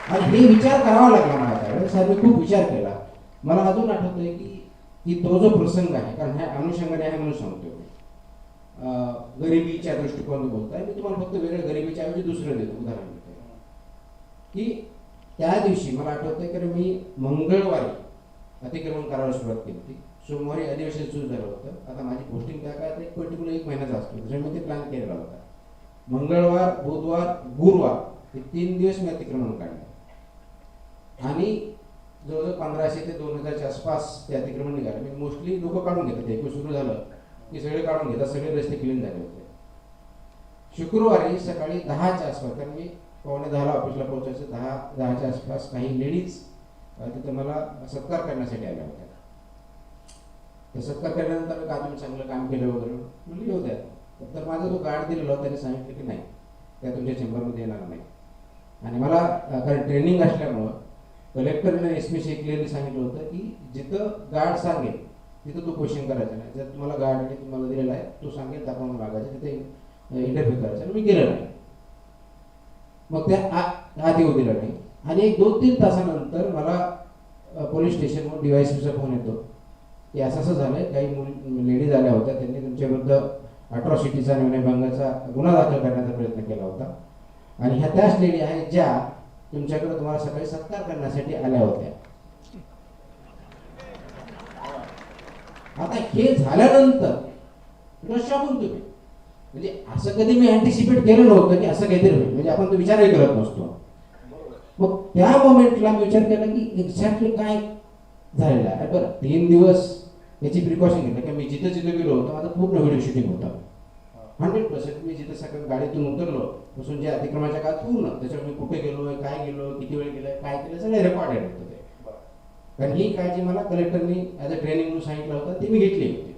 आणि हे विचार करावा लागला मला त्यावेळेस, मी खूप विचार केला. मला अजून आठवतंय की तो जो प्रसंग आहे, कारण ह्या अनुषंगाने आहे म्हणून सांगतो, गरिबीच्या दृष्टिकोनातून बोलताय मी तुम्हाला, फक्त वेगळ्या गरिबीच्या ऐवजी दुसरं देतो उदाहरण देतो की त्या दिवशी मला आठवतंय की मी मंगळवारी अतिक्रमण करायला सुरुवात केली होती, सोमवारी अधिवेशन सुरू झालं होतं. आता माझी पोस्टिंग त्या काळात एक पर्टिक्युलर 1 महिन्याचा असतो, त्याच्यामुळे ते प्लॅन केलेला होता. मंगळवार, बुधवार, गुरुवार हे 3 दिवस मी अतिक्रमण काढलं आणि जवळजवळ 1500 ते 2000च्या आसपास ते अतिक्रमण निघाले. मी मोस्टली लोक काढून घेतात, ते सुरू झालं की सगळे काढून घेतात, सगळे रस्ते क्लीन झाले होते. शुक्रवारी सकाळी 10च्या आसपास, कारण मी 9:45 ऑफिसला पोहोचायचं, 10च्या आसपास काही लेडीज तिथं मला सत्कार करण्यासाठी आल्या होत्या. तर सत्कार केल्यानंतर का तुम्ही चांगलं काम केलं वगैरे म्हणजे येऊ द्या. तर माझा जो गार्ड दिलेला होता त्याने सांगितलं की नाही, त्या तुमच्या चेंबरमध्ये येणार नाही. आणि मला कारण ट्रेनिंग असल्यामुळं कलेक्टरने एसपीशी क्लिअरली सांगितलं होतं की जिथं गार्ड सांगेल तिथं तू क्वेश्चन करायचं नाही. जर तुम्हाला गार्डने तुम्हाला दिलेला आहे, तो सांगेल दाखवून लागायचं, तिथे इंटरव्ह्यू करायचं. आणि मी केलं नाही, मग त्या आत येऊ दिला नाही. आणि 1-2-3 तासानंतर मला पोलीस स्टेशनवर DYSPचा फोन येतो की असं झालंय, काही लेडीज आल्या होत्या, त्यांनी तुमच्या विरुद्ध अट्रॉसिटीचा आणि विनयभंगाचा गुन्हा दाखल करण्याचा प्रयत्न केला होता आणि ह्या त्याच लेडी आहेत ज्या तुमच्याकडे तुम्हाला सकाळी सत्कार करण्यासाठी आल्या होत्या. आता हे झाल्यानंतर शॉकून तुम्ही, म्हणजे असं कधी मी अँटिसिपेट केलं नव्हतं की असं काहीतरी होईल, म्हणजे आपण तो विचारही करत नसतो. मग त्या मोमेंटला मी विचार केला की एक्झॅक्टली काय झालेलं आहे. बरं 3 दिवस याची प्रिकॉशन घेतलं की मी जिथं गेलो होतो माझं पूर्ण व्हिडिओ शूटिंग होतं 100%. मी जिथं सकाळी गाडीतून उतरलो पासून जे अतिक्रमणाच्या काळात पूर्ण त्याच्यावर मी कुठे गेलो, काय गेलो, किती वेळ गेलं, काय केलं, सगळे रेकॉर्डेड होतं ते. कारण ही काळजी मला कलेक्टरनी ॲज अ ट्रेनिंग म्हणून सांगितलं होतं, ती मी घेतली होती.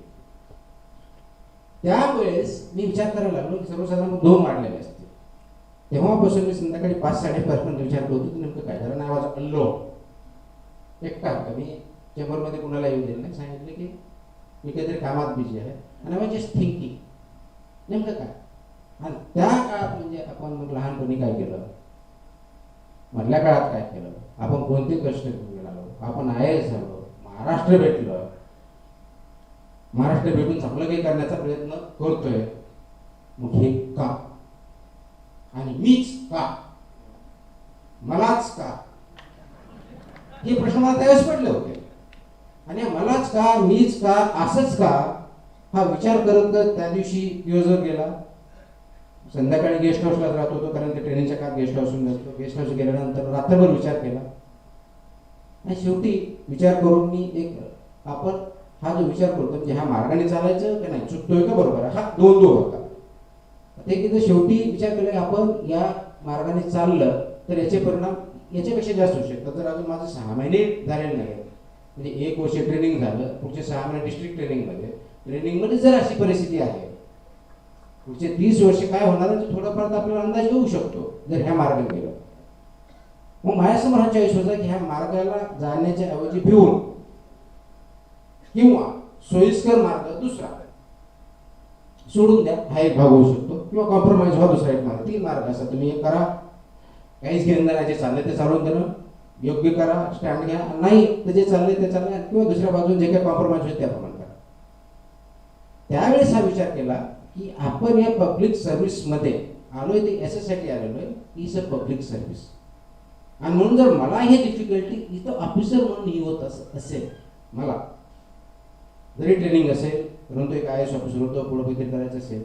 त्यावेळेस मी विचार करायला लागलो की सर्वसाधारण 2 वाढलेले असते. तेव्हापासून मी संध्याकाळी 5-5:30 विचार करतो की नेमकं काय झालं. नावाचा अल्लो एकटा होता, मी चेंबरमध्ये कुणाला येऊ दिलं नाही, सांगितलं की मी काहीतरी कामात बिझी आहे आणि आय जस्ट थिंकिंग नेमकं काय. आणि त्या काळात म्हणजे आपण मग लहानपणी काय केलं, मधल्या काळात काय केलं, आपण कोणते कष्ट घेऊन गेलो, आपण IAS झालो, महाराष्ट्र भेटलं, महाराष्ट्र भेटून चांगलं काही करण्याचा प्रयत्न करतोय, मग हे का आणि मीच का, मलाच का, हे प्रश्न मला त्यावेळेस पडले होते. आणि मलाच का, मीच का, असंच का हा विचार करत त्या दिवशी दिवसभर गेला. संध्याकाळी गेस्ट हाऊसला राहत होतो, कारण ते ट्रेनिंगच्या काळात गेस्ट हाऊसहून जातो. गेस्ट हाऊस गेल्यानंतर रात्रभर विचार केला आणि शेवटी विचार करून मी एक आपण हा जो विचार करतो म्हणजे ह्या मार्गाने चालायचं की नाही, चुकतोय का बरोबर आहे, हा 2 होता. ते की शेवटी विचार केला की आपण या मार्गाने चाललं तर याचे परिणाम याच्यापेक्षा जास्त होऊ शकतात. जर अजून माझं 6 महिने झालेले नाही, म्हणजे 1 वर्ष ट्रेनिंग झालं, पुढचे 6 महिने डिस्ट्रिक्ट ट्रेनिंगमध्ये, ट्रेनिंगमध्ये जर अशी परिस्थिती आहे, पुढचे 30 वर्ष काय होणार आहे थोडाफार तर आपल्याला अंदाज येऊ शकतो जर ह्या मार्गाने गेलं. मग माझ्यासमोर हा चॉईस होता की ह्या मार्गाला जाण्याच्या ऐवजी भिवून किंवा सोयीस्कर मार्ग दुसरा सोडून द्या, हा एक भाग होऊ शकतो, किंवा कॉम्प्रोमाइज व्हा, दुसरा एक मार्ग. 3 मार्ग असतात. तुम्ही एक करा, काहीच घेणं नाही, जे चाललंय ते चालवून देणं, योग्य करा, स्टँड घ्या, नाही तर जे चाललंय ते चाललंय, किंवा दुसऱ्या बाजून जे काही कॉम्प्रोमाइज होईल त्याप्रमाणे करा. त्यावेळेस हा विचार केला की आपण या पब्लिक सर्व्हिसमध्ये आलोय ते याच्यासाठी आलेलो आहे, इज अ पब्लिक सर्व्हिस. आणि म्हणून जर मला हे डिफिकल्टी इथं ऑफिसर म्हणून ही होत असेल, मला जरी ट्रेनिंग असेल, परंतु एक IAS ऑफिसर होतो, पुढे काहीतरी करायचं असेल,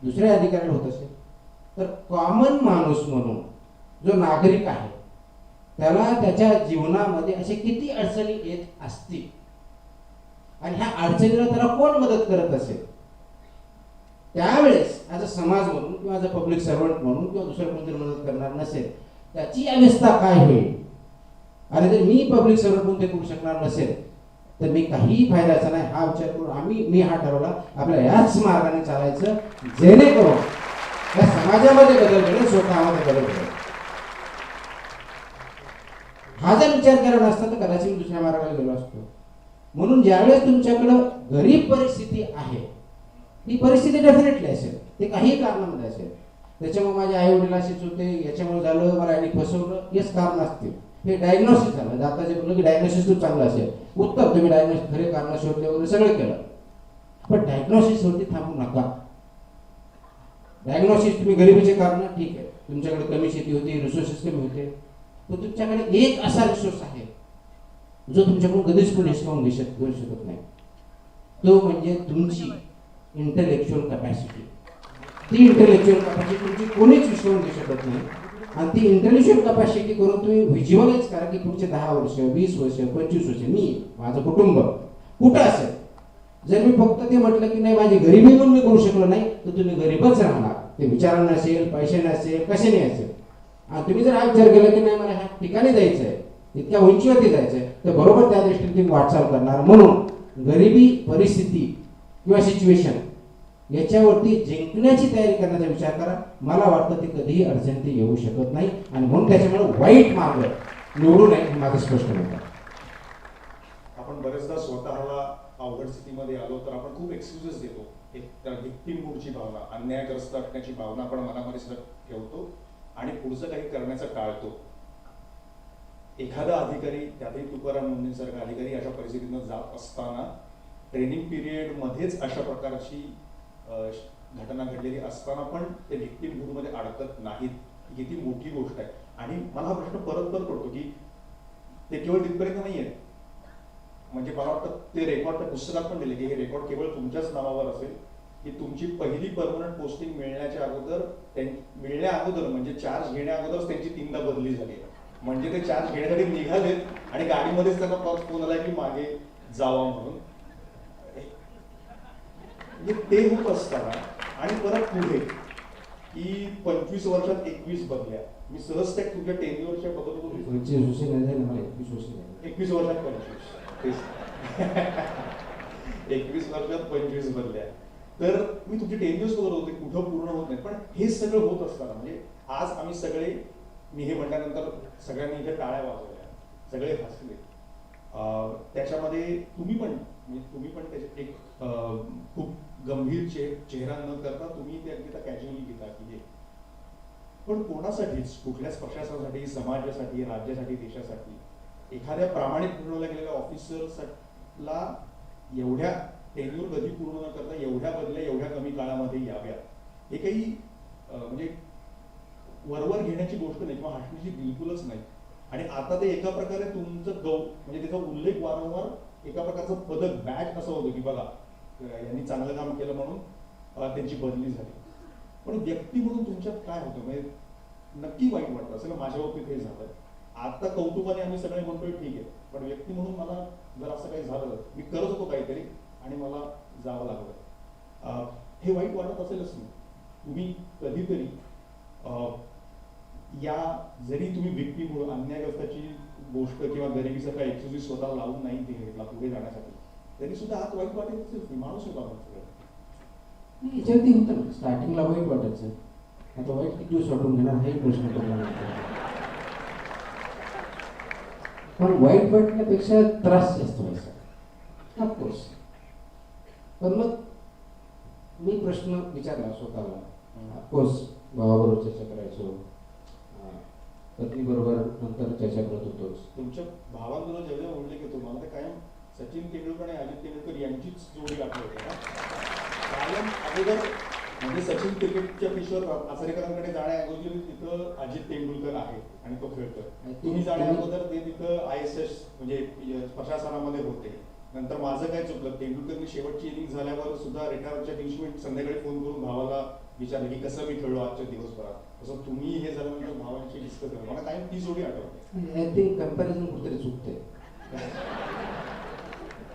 दुसऱ्या अधिकाऱ्याला होत असेल, तर कॉमन माणूस म्हणून जो नागरिक आहे त्याला त्याच्या जीवनामध्ये असे किती अडचणी येत असतील आणि ह्या अडचणीला त्याला कोण मदत करत असेल, त्यावेळेस ॲज अ समाज म्हणून किंवा ॲज अ पब्लिक सर्वंट म्हणून किंवा दुसरं कोणतरी मदत करणार नसेल, त्याची अवस्था काय होईल. आणि जर मी पब्लिक सर्वंट म्हणून ते करू शकणार नसेल तर मी काहीही फायद्याचा नाही. हा विचार करून मी हा ठरवला आपल्या याच मार्गाने चालायचं, जेणेकरून या समाजामध्ये बदल घडेल, स्वतःमध्ये बदल घडेल. हा जर विचार केला नसता तर कदाचित मी दुसऱ्या मार्गाला गेलो असतो. म्हणून ज्यावेळेस तुमच्याकडं गरीब परिस्थिती आहे, ही परिस्थिती डेफिनेटली असेल, ते काही कारणामध्ये असेल, त्याच्यामुळे माझ्या आई वडील असेच होते, याच्यामुळे झालं, मला आईने फसवलं, हेच कारण असतील. हे डायग्नोसिस झालं, आता जे बोललं की डायग्नोसिस खूप चांगलं असेल, उत्तर तुम्ही डायग्नोसिस खरे कारण शोधले वगैरे सगळं केलं, पण डायग्नोसिस वरती थांबू नका. डायग्नोसिस तुम्ही गरिबीचे कारण ठीक आहे, तुमच्याकडे कमी शेती होती, रिसोर्सेस कमी होते, पण तुमच्याकडे एक असा रिसोर्स आहे जो तुमच्याकडून कधीच कोणी हिसकावून घेऊ शकत नाही, तो म्हणजे तुमची इंटेलेक्च्युअल कॅपॅसिटी. ती इंटेलेक्च्युअल कॅपॅसिटी तुमची कोणीच विसरून घेऊ शकत नाही. आणि ती इंटेलेक्च्युअल कॅपॅसिटी करून तुम्ही व्हिज्युअलाइज करा की पुढचे 10 वर्ष, 20 वर्ष, 25 वर्ष मी, माझं कुटुंब कुठं असेल. जर मी फक्त ते म्हटलं की नाही माझी गरिबी म्हणून मी करू शकलो नाही, तर तुम्ही गरीबच राहणार. ते विचारांना असेल, पैशाने असेल, कशाने असेल. आणि तुम्ही जर हा विचार केला की नाही मला ह्या ठिकाणी जायचं आहे, इतक्या उंचीवरती जायचं आहे, तर बरोबर त्या दृष्टीने तुम्ही वाटचाल करणार. म्हणून गरिबी परिस्थिती किंवा सिच्युएशन याच्यावरती जिंकण्याची तयारी करण्याचा विचार करा. मला वाटतं ते कधीही अडचणी येऊ शकत नाही, आणि म्हणून त्याच्यामुळे वाईट मार्ग निवडू नये हे माझं स्पष्ट मत आहे. आपण बरेचदा स्वतःला अवघड स्थितीमध्ये आलो तर आपण खूप एक्सक्युजेस देतो. एक तर व्हिक्टिम मूडची भावना, अन्यायग्रस्त असण्याची भावना आपण मनामध्ये सतत ठेवतो आणि पुढचं काही करण्याचं टाळतो. एखादा अधिकारी, त्यातही तुकाराम मुंढेंसारखा अधिकारी अशा परिस्थितीनं जात असताना ट्रेनिंग पिरियड मध्येच अशा प्रकारची घटना घडलेली असताना पण ते व्हिक्टिम मूडमध्ये अडकत नाहीत, ही किती मोठी गोष्ट आहे. आणि मला हा प्रश्न परत पडतो की ते केवळ तिथपर्यंत नाही आहेत. म्हणजे मला वाटतं ते रेकॉर्ड त्या पुस्तकात पण दिले की हे रेकॉर्ड केवळ तुमच्याच नावावर असेल, की तुमची पहिली परमनंट पोस्टिंग मिळण्याच्या अगोदर, मिळण्या अगोदर म्हणजे चार्ज घेण्या अगोदरच त्यांची 3दा बदली झाली. म्हणजे ते चार्ज घेण्यासाठी निघालेत आणि गाडीमध्येच त्यांना परत फोन आला की मागे जावा म्हणून. म्हणजे ते होत असताना आणि परत पुढे की 25 वर्षात 21 बदल्या. मी सहज त्या तुझ्या टेन्युअरच्या बघत होतो. 21 वर्ष नाही झाले मला, 21 वर्ष झाले. 21 वर्षात 25 21 वर्षात 25 बदल्या. तर मी तुमची टेन्युअर्स बघत होते, कुठं पूर्ण होत नाही. पण हे सगळं होत असताना म्हणजे आज आम्ही सगळे, मी हे म्हटल्यानंतर सगळ्यांनी इथे टाळ्या वाजवल्या, सगळे हसले. त्याच्यामध्ये तुम्ही पण त्याचे एक खूप गंभीर चेहरा न करता तुम्ही ते अगदी कॅज्युअली घेता की हे. पण कोणासाठीच, कुठल्याच पक्षासाठी, समाजासाठी, राज्यासाठी, देशासाठी एखाद्या प्रामाणिक ठरवल्या गेलेल्या ऑफिसरला एवढ्या टेन्युअर कधी पूर्ण न करता एवढ्या बदल्या एवढ्या कमी काळामध्ये याव्या, हे काही म्हणजे वरवर घेण्याची गोष्ट नाही किंवा हसण्याची बिलकुलच नाही. आणि आता ते एका प्रकारे तुमचं म्हणजे त्याचा उल्लेख वारंवार एका प्रकारचं पदक, बॅच असं होतं की बघा यांनी चांगलं काम केलं म्हणून त्यांची बदली झाली. पण व्यक्ती म्हणून तुमच्यात काय होतं, म्हणजे नक्की वाईट वाटतं असेल. माझ्या बाबतीत हे झालं. आता कौतुकाने आम्ही सगळे म्हणतोय ठीक आहे, पण व्यक्ती म्हणून मला जर असं काही झालं, मी करत होतो काहीतरी आणि मला जावं लागलं, हे वाईट वाटत असेलच नाही. तुम्ही कधीतरी या जरी तुम्ही व्यक्तीमुळे अन्यायग्रस्ताची गोष्ट किंवा गरिबीचा काही एक्सक्यूज स्वतःला लावून नाही घेतला पुढे जाण्यासाठी, त्यांनी सुद्धा हात वाईट वाटेल, माणूस होता मात्र. नाही, याच्यावरती होतं ना, स्टार्टिंगला वाईट वाटायचं, आता वाईट किती दिवस वाटून घेणार हाही प्रश्न पडला नाही. पण वाईट वाटण्यापेक्षा त्रास जास्त व्हायचा ऑफकोर्स. पण मग मी प्रश्न विचारला स्वतःला, ऑफकोर्स भावाबरोबर चर्चा करायचो, पत्नीबरोबर नंतर चर्चा करत होतोच. तुमच्या भावांबद्दल जेव्हा उल्लेख येतो मला तर कायम सचिन तेंडुलकर आणि अजित तेंडुलकर यांचीच जोडी आठवते ना. कायम अगोदर म्हणजे सचिन क्रिकेटच्या पिचवर आचरेकरांकडे जाण्याअगोदर तिथं अजित तेंडुलकर आहे आणि तो खेळतोय. तुम्ही जाण्याअगोदर ते तिथं ISS म्हणजे प्रशासनामध्ये होते. नंतर माझं काय चुकलं, तेंडुलकरनी शेवटची इनिंग झाल्यावर सुद्धा रिटायरच्या दिवशी मी संध्याकाळी फोन करून भावाला विचारलं की कसं मी खेळलो आजच्या दिवसभरात. तसं तुम्ही हे झाल्यानंतर भावांशी डिस्कस केलं, मला कायम ती जोडी आठवते. आय थिंक कम्पॅरिझन कुठेतरी चुकते.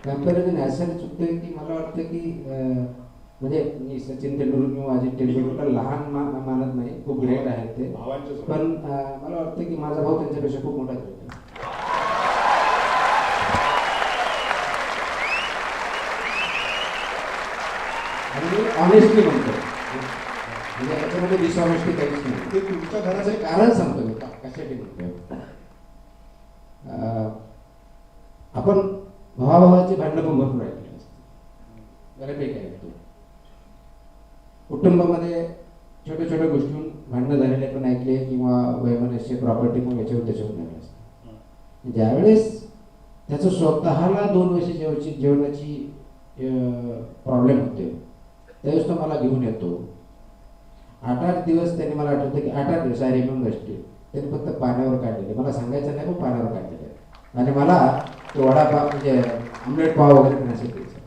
कम्पॅरिझन यासाठी चुकते की मला वाटतं की म्हणजे मी सचिन तेंडुलकर किंवा अजित तेंडुलकर लहान मानत नाही, खूप ग्रेट आहेत ते. भावांच्या पण मला वाटतं की माझा भाऊ त्यांच्यापेक्षा खूप मोठा ग्रेट आहे. आणि मी ऑनेस्टली म्हणतो, म्हणजे याच्यामध्ये डिसऑनेस्टी काहीच नाही. ते तुमच्या घराचं त्याचं कारण सांगतो मी कशासाठी म्हणतोय. आपण भावाभावाचे भांडणं पण भरपूर ऐकले असते, बऱ्यापैकी ऐकतो. कुटुंबामध्ये छोट्या छोट्या गोष्टीहून भांडणं झालेले पण ऐकले, किंवा वैमनस्य प्रॉपर्टी पण याच्यावर त्याच्यावर झाले असते. ज्यावेळेस त्याचं स्वतःला 2 वर्ष जेवणाची प्रॉब्लेम होते, त्यावेळेस तो मला घेऊन येतो. 8-8 दिवस त्यांनी, मला आठवतं की 8-8 दिवस आय रिमेंबर स्टील, त्यांनी फक्त पाण्यावर काढलेले, मला सांगायचं नाही पण पाण्यावर काढलेले. आणि मला तो वडापाव म्हणजे आमलेट पाव वगैरे खाण्यासाठी द्यायचा.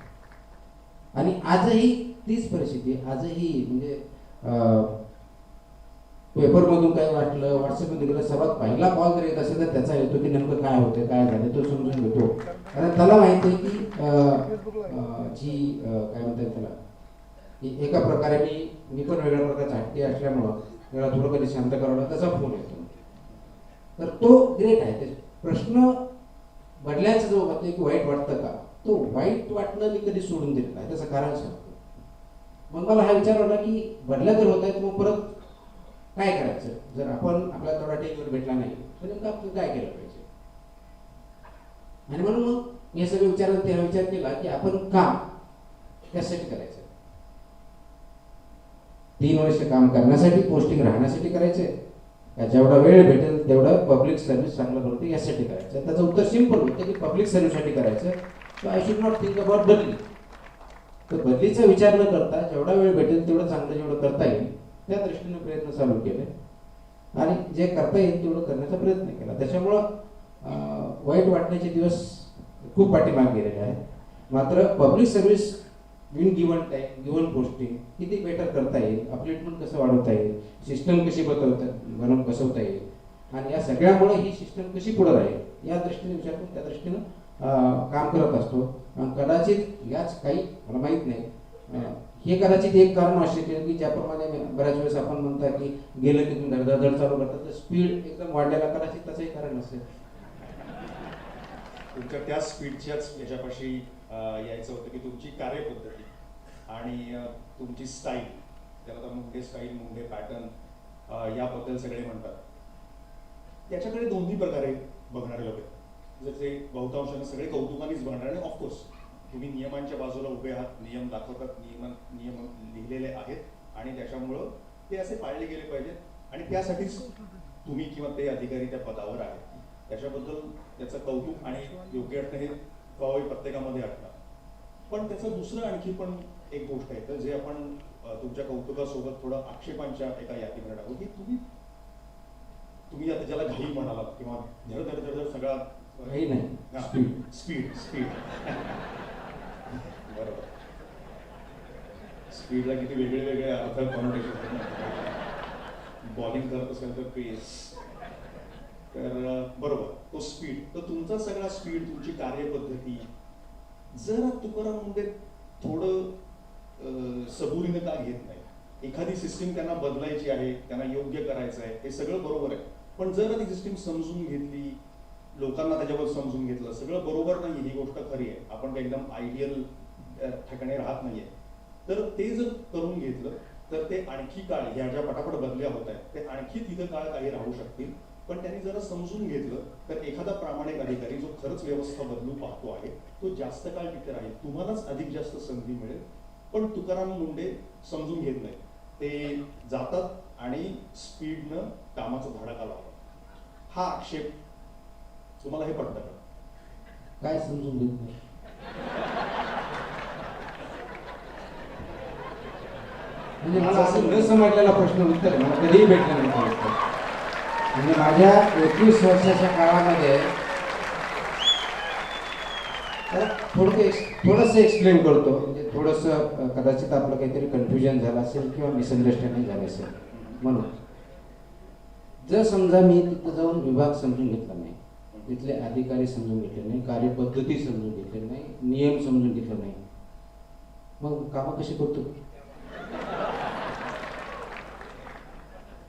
आणि आजही तीच परिस्थिती, आजही म्हणजे पेपरमधून काय वाटलं, व्हॉट्सअपमध्ये गेलं, सर्वात पहिला कॉल जर येत असेल तर त्याचा येतो की नेमकं काय होतं, काय झालं, तो समजून घेतो. कारण त्याला माहिती आहे की जी काय म्हणतात त्याला, एका प्रकारे मी पण वेगळ्या प्रकारचा हट्टी असल्यामुळं त्याला थोडं कधी शांत करावं, त्याचा फोन येतो. तर तो ग्रेट आहे. ते प्रश्न बदलायचा जो होतं की वाईट वाटतं का, तो वाईट वाटणं मी कधी सोडून देत नाही, त्याचं कारण सांगतो. मग मला हा विचार आला की बदल्या जर होत आहेत, मग परत काय करायचं. जर आपण आपल्या तेवढा टेकवर भेटला नाही तर नेमकं आपण काय केलं पाहिजे. आणि म्हणून मग हे सगळे विचारात त्याला विचार केला की आपण काम त्यासाठी करायचं. 3 वर्ष काम करण्यासाठी, पोस्टिंग राहण्यासाठी करायचे का, जेवढा वेळ भेटेल तेवढं पब्लिक सर्व्हिस चांगलं करते यासाठी करायचं. त्याचं उत्तर सिंपल होतं की पब्लिक सर्व्हिससाठी करायचं. So I should not think about बदली. तर बदलीचा विचार न करता जेवढा वेळ भेटेल तेवढं चांगलं जेवढं करता येईल त्या दृष्टीने प्रयत्न चालू केले, आणि जे करता येईल तेवढं करण्याचा प्रयत्न केला. त्याच्यामुळं वाईट वाटण्याचे दिवस खूप पाठीमागे गेलेले आहेत. मात्र public service in given time, given posting किती बेटर करता येईल, अपडेटमेंट कसं वाढवता येईल, सिस्टम कशी बनवून बसवता येईल, आणि या सगळ्यामुळे ही सिस्टम कशी पुढे राहील या दृष्टीने विचार करून त्या दृष्टीनं काम करत असतो. कदाचित याच काही मला माहीत नाही, हे कदाचित एक कारण असू शकेल की ज्याप्रमाणे बऱ्याच वेळेस आपण म्हणता की गेलं की तुम्ही धडधड चालू करता तर स्पीड एकदम वाढलेला, कदाचित त्याचंही कारण असेल. तुमच्या त्या स्पीडच्याच याच्यापाशी यायचं होतं की तुमची कार्यपद्धती आणि तुमची स्टाईल, त्याला तर मुंडे स्टाईल, मुंडे पॅटर्न याबद्दल सगळे म्हणतात. त्याच्याकडे 2 प्रकारे बघणारे लोक आहेत. जसे बहुतांशाने सगळे कौतुकानेच बघणार, आणि ऑफकोर्स तुम्ही नियमांच्या बाजूला उभे आहात, नियम दाखवतात, नियम लिहिलेले आहेत आणि त्याच्यामुळं ते असे पाळले गेले पाहिजेत, आणि त्यासाठीच तुम्ही किंवा ते अधिकारी त्या पदावर आहेत. त्याच्याबद्दल त्याचं कौतुक आणि योग्य अर्थ हे कवावी प्रत्येकामध्ये असतात. पण त्याचं दुसरं आणखी पण एक गोष्ट आहे, तर जे आपण तुमच्या कौतुकासोबत थोडं आक्षेपांच्या एका यादीमध्ये टाकू की तुम्ही आता ज्याला घाई म्हणालात किंवा धड सगळा काही नाही, स्पीड बरोबर. स्पीडला किती वेगळे अर्थ कॉन्टेक्शन, बॉलिंग करत असेल तर पेस, तर बरोबर तो स्पीड. तर तुमचा सगळा स्पीड, तुमची कार्यपद्धती जरा तुकाराम मुंडे थोडं सबुरीने का घेत नाही. एखादी सिस्टीम त्यांना बदलायची आहे, त्यांना योग्य करायचं आहे, हे सगळं बरोबर आहे, पण जर ती सिस्टीम समजून घेतली, लोकांना त्याच्यावर समजून घेतलं, सगळं बरोबर नाही, ही गोष्ट खरी आहे. आपण काही एकदम आयडियल ठिकाणी राहत नाहीये. तर ते जर करून घेतलं तर ते आणखी काळ, ह्या ज्या पटापट बदल्या होत आहेत ते आणखी तिथं काळ काही राहू शकतील. पण त्यांनी जरा समजून घेतलं तर एखादा प्रामाणिक अधिकारी जो खरंच व्यवस्था बदलू पाहतो आहे तो जास्त काळ तिथे राहील, तुम्हालाच अधिक जास्त संधी मिळेल. पण तुकाराम मुंडे समजून घेत नाही, ते जातात आणि स्पीडनं कामाचा धडाका लावतात. हा आक्षेप तुम्हाला हे पडतं का? काय समजून घेत नाही? म्हणजे मला असं न समजलेला प्रश्न उत्तर मला कधीही भेटलं नाही. म्हणजे माझ्या 21 वर्षाच्या काळामध्ये थोडंसं एक्सप्लेन करतो. म्हणजे थोडंसं कदाचित आपलं काहीतरी कन्फ्युजन झालं असेल किंवा मिसअंडरस्टँडिंग झालं असेल म्हणून. जर समजा मी तिथं जाऊन विभाग समजून घेतला नाही, तिथले अधिकारी समजून घेतले नाही, कार्यपद्धती समजून घेतली नाही, नियम समजून घेतले नाही, मग कामं कशी करतो?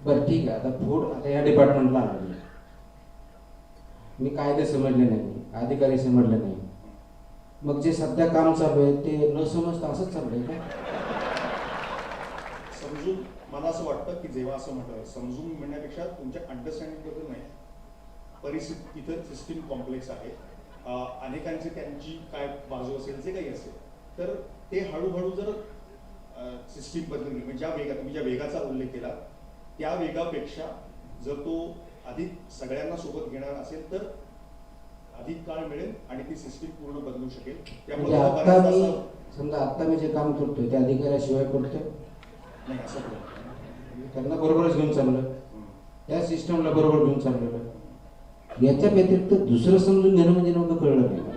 बरं ठीक आहे, आता फूड आता या डिपार्टमेंटला आणलं मी, कायदे समजले नाही, अधिकारी समजले नाही, मग जे सध्या काम चालू आहे ते न समजता असंच चाललंय का? समजून, मला असं वाटतं की जेव्हा असं म्हटलं समजून म्हणण्यापेक्षा तुमच्या अंडरस्टँडिंग बद्दल नाही, परिस्थिती तिथं सिस्टीम कॉम्प्लेक्स आहे, अनेकांची त्यांची काय बाजू असेल जे काही असेल, तर ते हळूहळू जर सिस्टीम बदलून म्हणजे ज्या वेगात तुम्ही ज्या वेगाचा उल्लेख केला त्या वेगापेक्षा जर तो अधिक सगळ्यांना सोबत घेणार असेल तर अधिक काळ मिळेल आणि ती सिस्टीम पूर्ण बदलू शकेल. म्हणजे आता मी समजा आता मी जे काम करतोय त्या अधिकाऱ्याशिवाय करतोय नाही असं त्यांना बरोबरच घेऊन चाललं, त्या सिस्टमला बरोबर घेऊन चाललेलं. याच्या व्यतिरिक्त दुसरं समजून घेणं म्हणजे नव्हतं कळलं नाही.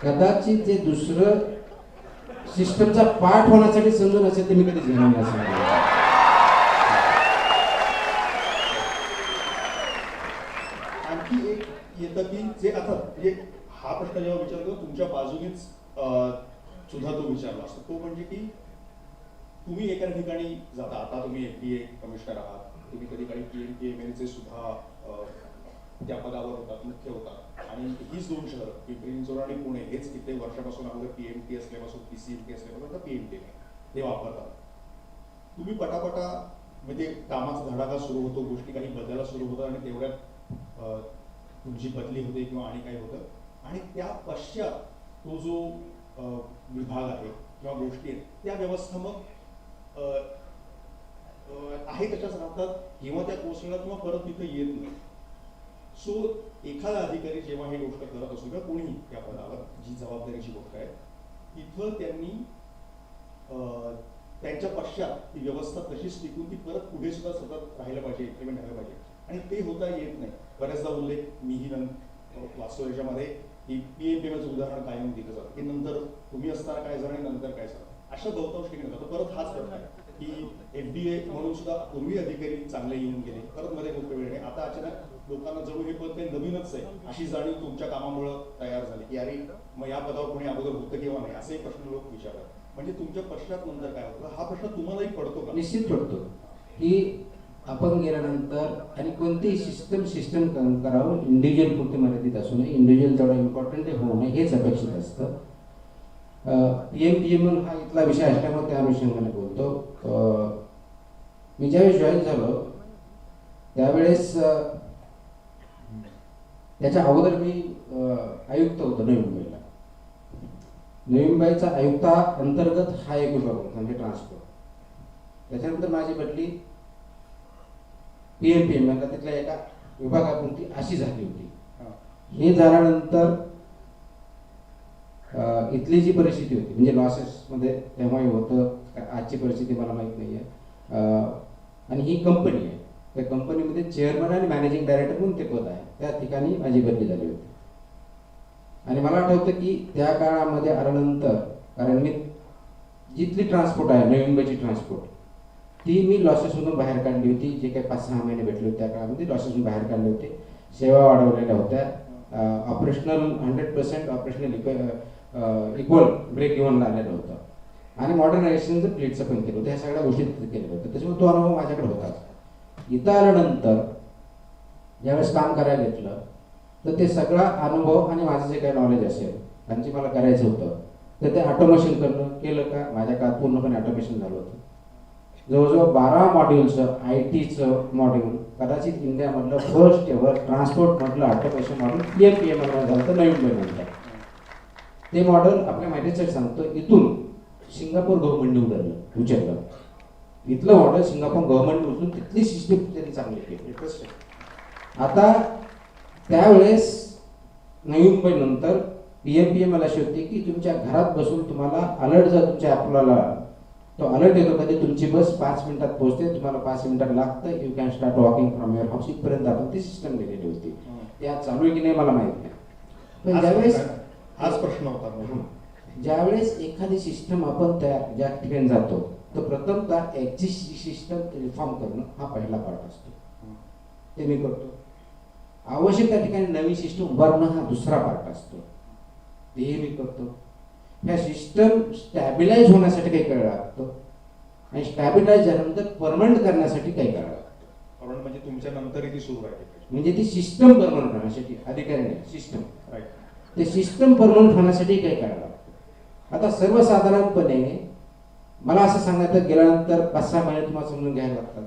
कदाचित जे दुसरं सिस्टमचा पार्ट होण्यासाठी समजून असेल ते मी कधीच घेणार नाही असं मला. आणखी एक येतं की जे आता म्हणजे हा प्रश्न जेव्हा विचारतो तुमच्या बाजूनेच सुद्धा तो विचारला असतो, तो म्हणजे की तुम्ही एका ठिकाणी जाता, आता तुम्ही FDA कमिशनर आहात, तुम्ही कधी काही PMPMLचे सुद्धा त्या पदावर होतात, मुख्य होतात, आणि हीच दोन शहर पिंपरी चिंचवड आणि पुणे हेच किती वर्षापासून अगोदर PMT असल्यापासून PCMT असल्यापासून आता PMT ते वापरतात. तुम्ही पटापटा म्हणजे कामाचा धडाका सुरू होतो, गोष्टी काही बदलायला सुरू होतात आणि तेवढ्यात तुमची बदली होते किंवा आणि काही होतं, आणि त्या पश्चात तो जो विभाग आहे किंवा गोष्टी आहेत त्या व्यवस्था मग आहे तशाच राहतात किंवा त्या कोसळतात किंवा परत तिथे येत नाही. सो एखादा अधिकारी जेव्हा ही गोष्ट करत असतो किंवा कोणी त्या पदावर जी जबाबदारीची गोष्ट आहे तिथं त्यांनी त्यांच्या पश्चात ती व्यवस्था तशीच टिकून ती परत पुढे सुद्धा सतत राहायला पाहिजे, इम्प्लिमेंट राहायला पाहिजे, आणि ते होता येत नाही. बऱ्याचदा उल्लेख मीही वाचतो याच्यामध्ये की PMPMLचं उदाहरण कायम दिलं जातं की नंतर तुम्ही असताना काय झालं आणि नंतर काय झालं, अशा बहुतांश ठिकाणी जातं. परत हाच प्रश्न आहे की FDA म्हणून सुद्धा पूर्वी अधिकारी चांगले येऊन गेले, परत मध्ये खूप वेळ नाही, आता अचानक लोकांना जवळ हे पद काही नवीनच आहे अशी जाणीव तुमच्या कामामुळे तयार झाली की अरे मग या पदावर कोणी अगोदर होतं किंवा नाही, असे प्रश्न लोक विचारतात. म्हणजे तुमच्या पश्चात नंतर काय होतं हा प्रश्न तुम्हालाही पडतो का? निश्चित पडतो की आपण गेल्यानंतर आणि कोणतीही सिस्टम करावं इंडिव्हिज्युअल पुरते मर्यादित असू नये, इंडिव्हिज्युअल तेवढा इम्पॉर्टंट होऊ नये हेच अपेक्षित असतं. PMPML हा इथला विषय असल्यामुळे त्या अनुषंगाने बोलतो. मी ज्यावेळेस जॉईन झालो त्यावेळेस त्याच्या अगोदर मी आयुक्त होतो नवी मुंबईला. नवी मुंबईचा आयुक्ता अंतर्गत हा एक विभाग होता म्हणजे ट्रान्सपोर्ट. त्याच्यानंतर माझी बदली PMPML तिथल्या एका विभागापुरती अशी झाली होती. हे झाल्यानंतर इथली जी परिस्थिती होती म्हणजे लॉसेसमध्ये तेव्हाही होतं, आजची परिस्थिती मला माहीत नाही आहे, आणि ही कंपनी आहे, त्या कंपनीमध्ये चेअरमन आणि मॅनेजिंग डायरेक्टर म्हणून ते पद आहे, त्या ठिकाणी माझी बदली झाली होती. आणि मला आठवतं की त्या काळामध्ये आल्यानंतर कारण मी जिथली ट्रान्सपोर्ट आहे नवी मुंबईची ट्रान्सपोर्ट ती मी लॉसेसमधून बाहेर काढली होती. जे काही 5-6 महिने भेटले होते त्या काळामध्ये लॉसेसमधून बाहेर काढले होते, सेवा वाढवलेल्या होत्या, operational 100% operational equal break even आलेलं होतं आणि मॉडर्नायझेशनचं प्लेटचं पण केलं होतं. ह्या सगळ्या गोष्टी तिथे केलेल्या होत्या. त्याच्यामुळे तो अनुभव माझ्याकडे होता. इथं आल्यानंतर ज्यावेळेस काम करायला घेतलं तर ते सगळा अनुभव आणि माझं जे काही नॉलेज असेल आणि जे मला करायचं होतं तर ते ऑटोमेशन केलं का माझ्या काळात पूर्णपणे ऑटोमेशन झालं होतं. जवळजवळ 12 मॉड्यूलचं IT चं मॉड्यूल कदाचित इंडियामधलं फर्स्ट एव्हर ट्रान्सपोर्टमधलं ऑटोमेशन मॉड्यूल PMPM झालं तर नवीन मुंबईनंतर. ते मॉडेल आपल्या माहितीसाठी सांगतो, इथून सिंगापूर गव्हर्नमेंटने उचललं. इथलं मॉडेल सिंगापूर गव्हर्नमेंटने उचलून तिथली सिस्टीम त्यांनी चांगली केली. आता त्यावेळेस नवी मुंबई नंतर PMPM मला अशी होती की तुमच्या घरात बसून तुम्हाला अलर्ट जर तुमच्या ॲपला तो अलर्ट येतो कधी तुमची बस 5 मिनिटात पोहोचते, तुम्हाला 5 मिनिटात लागतं, you can start walking from your house. इथपर्यंत आपण ती सिस्टम दिलेली होती. ते आज चालू आहे की नाही मला माहित नाही. पण ज्यावेळेस हाच प्रश्न होता. ज्यावेळेस एखादी सिस्टम आपण ज्या ठिकाणी जातो तर प्रथमतः एक्झिस्टिंग सिस्टम रिफॉर्म करणं हा पहिला पार्ट असतो. ते मी करतो. आवश्यक त्या ठिकाणी नवीन सिस्टम उभारणं हा दुसरा पार्ट असतो. ते मी करतो. ह्या सिस्टम स्टॅबिलाइज होण्यासाठी काही काळ लागतो आणि स्टॅबिलाइज झाल्यानंतर परमनंट करण्यासाठी काही काळ लागतो. परमनंट म्हणजे तुमच्या नंतरही ती सुरू राहिली म्हणजे ती सिस्टम परमनंट होण्यासाठी अधिकारी नाही सिस्टम. राईट. ते सिस्टम परमनंट होण्यासाठी काही काळ लागतो. आता सर्वसाधारणपणे मला असं सांगायचं गेल्यानंतर 5-6 महिने तुम्हाला समजून घ्यायला लागतात.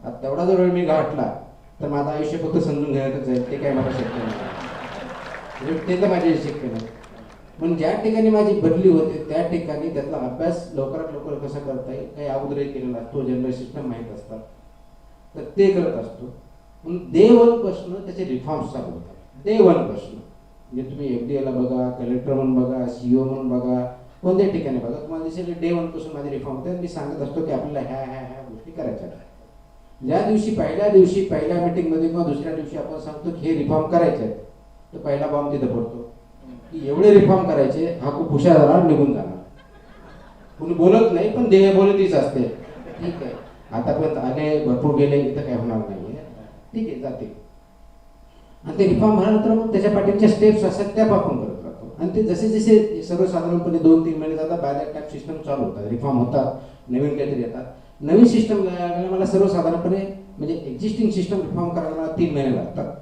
आता तेवढा जर वेळ मी गाठला तर माझं आयुष्य फक्त समजून घेण्यातच जाईल. ते काय मला शक्य नाही. म्हणजे ते तर माझे शक्य नाही. पण ज्या ठिकाणी माझी बदली होते त्या ठिकाणी त्यातला अभ्यास लवकरात लवकर कसा करता येईल काही अगोदरही केलेला असतो. जनरल सिस्टम माहीत असतात तर ते करत असतो. पण डे 1 पासून त्याचे रिफॉर्म्स चालू होतात. डे 1 पासून म्हणजे तुम्ही FDAला बघा, कलेक्टर म्हणून बघा, CEO म्हणून बघा, कोणत्याही ठिकाणी बघा, तुम्हाला दिसेल डे 1 पासून माझे रिफॉर्म होते. मी सांगत असतो की आपल्याला ह्या गोष्टी करायच्या आहेत. ज्या दिवशी पहिल्या मीटिंगमध्ये किंवा दुसऱ्या दिवशी आपण सांगतो की हे रिफॉर्म करायचे आहेत तर पहिला बॉम्ब तिथं पडतो की एवढे रिफॉर्म करायचे. हा खूप हुशार झाला, निघून जाणार. कोणी बोलत नाही पण ध्येय बोलतीच असते. ठीक आहे, आतापर्यंत आले, भरपूर गेले, इथं काय होणार नाही. ठीक आहे, जाते. आणि ते रिफॉर्म झाल्यानंतर मग त्याच्या पाठीच्या स्टेप्स असतात त्या आपण करत राहतो. आणि ते जसे जसे सर्वसाधारणपणे 2-3 महिने जातात बाय टाईप सिस्टम चालू होतात, रिफॉर्म होतात, नवीन काहीतरी येतात. नवीन सिस्टम मला सर्वसाधारणपणे म्हणजे एक्झिस्टिंग सिस्टम रिफॉर्म करायला मला 3 महिने लागतात.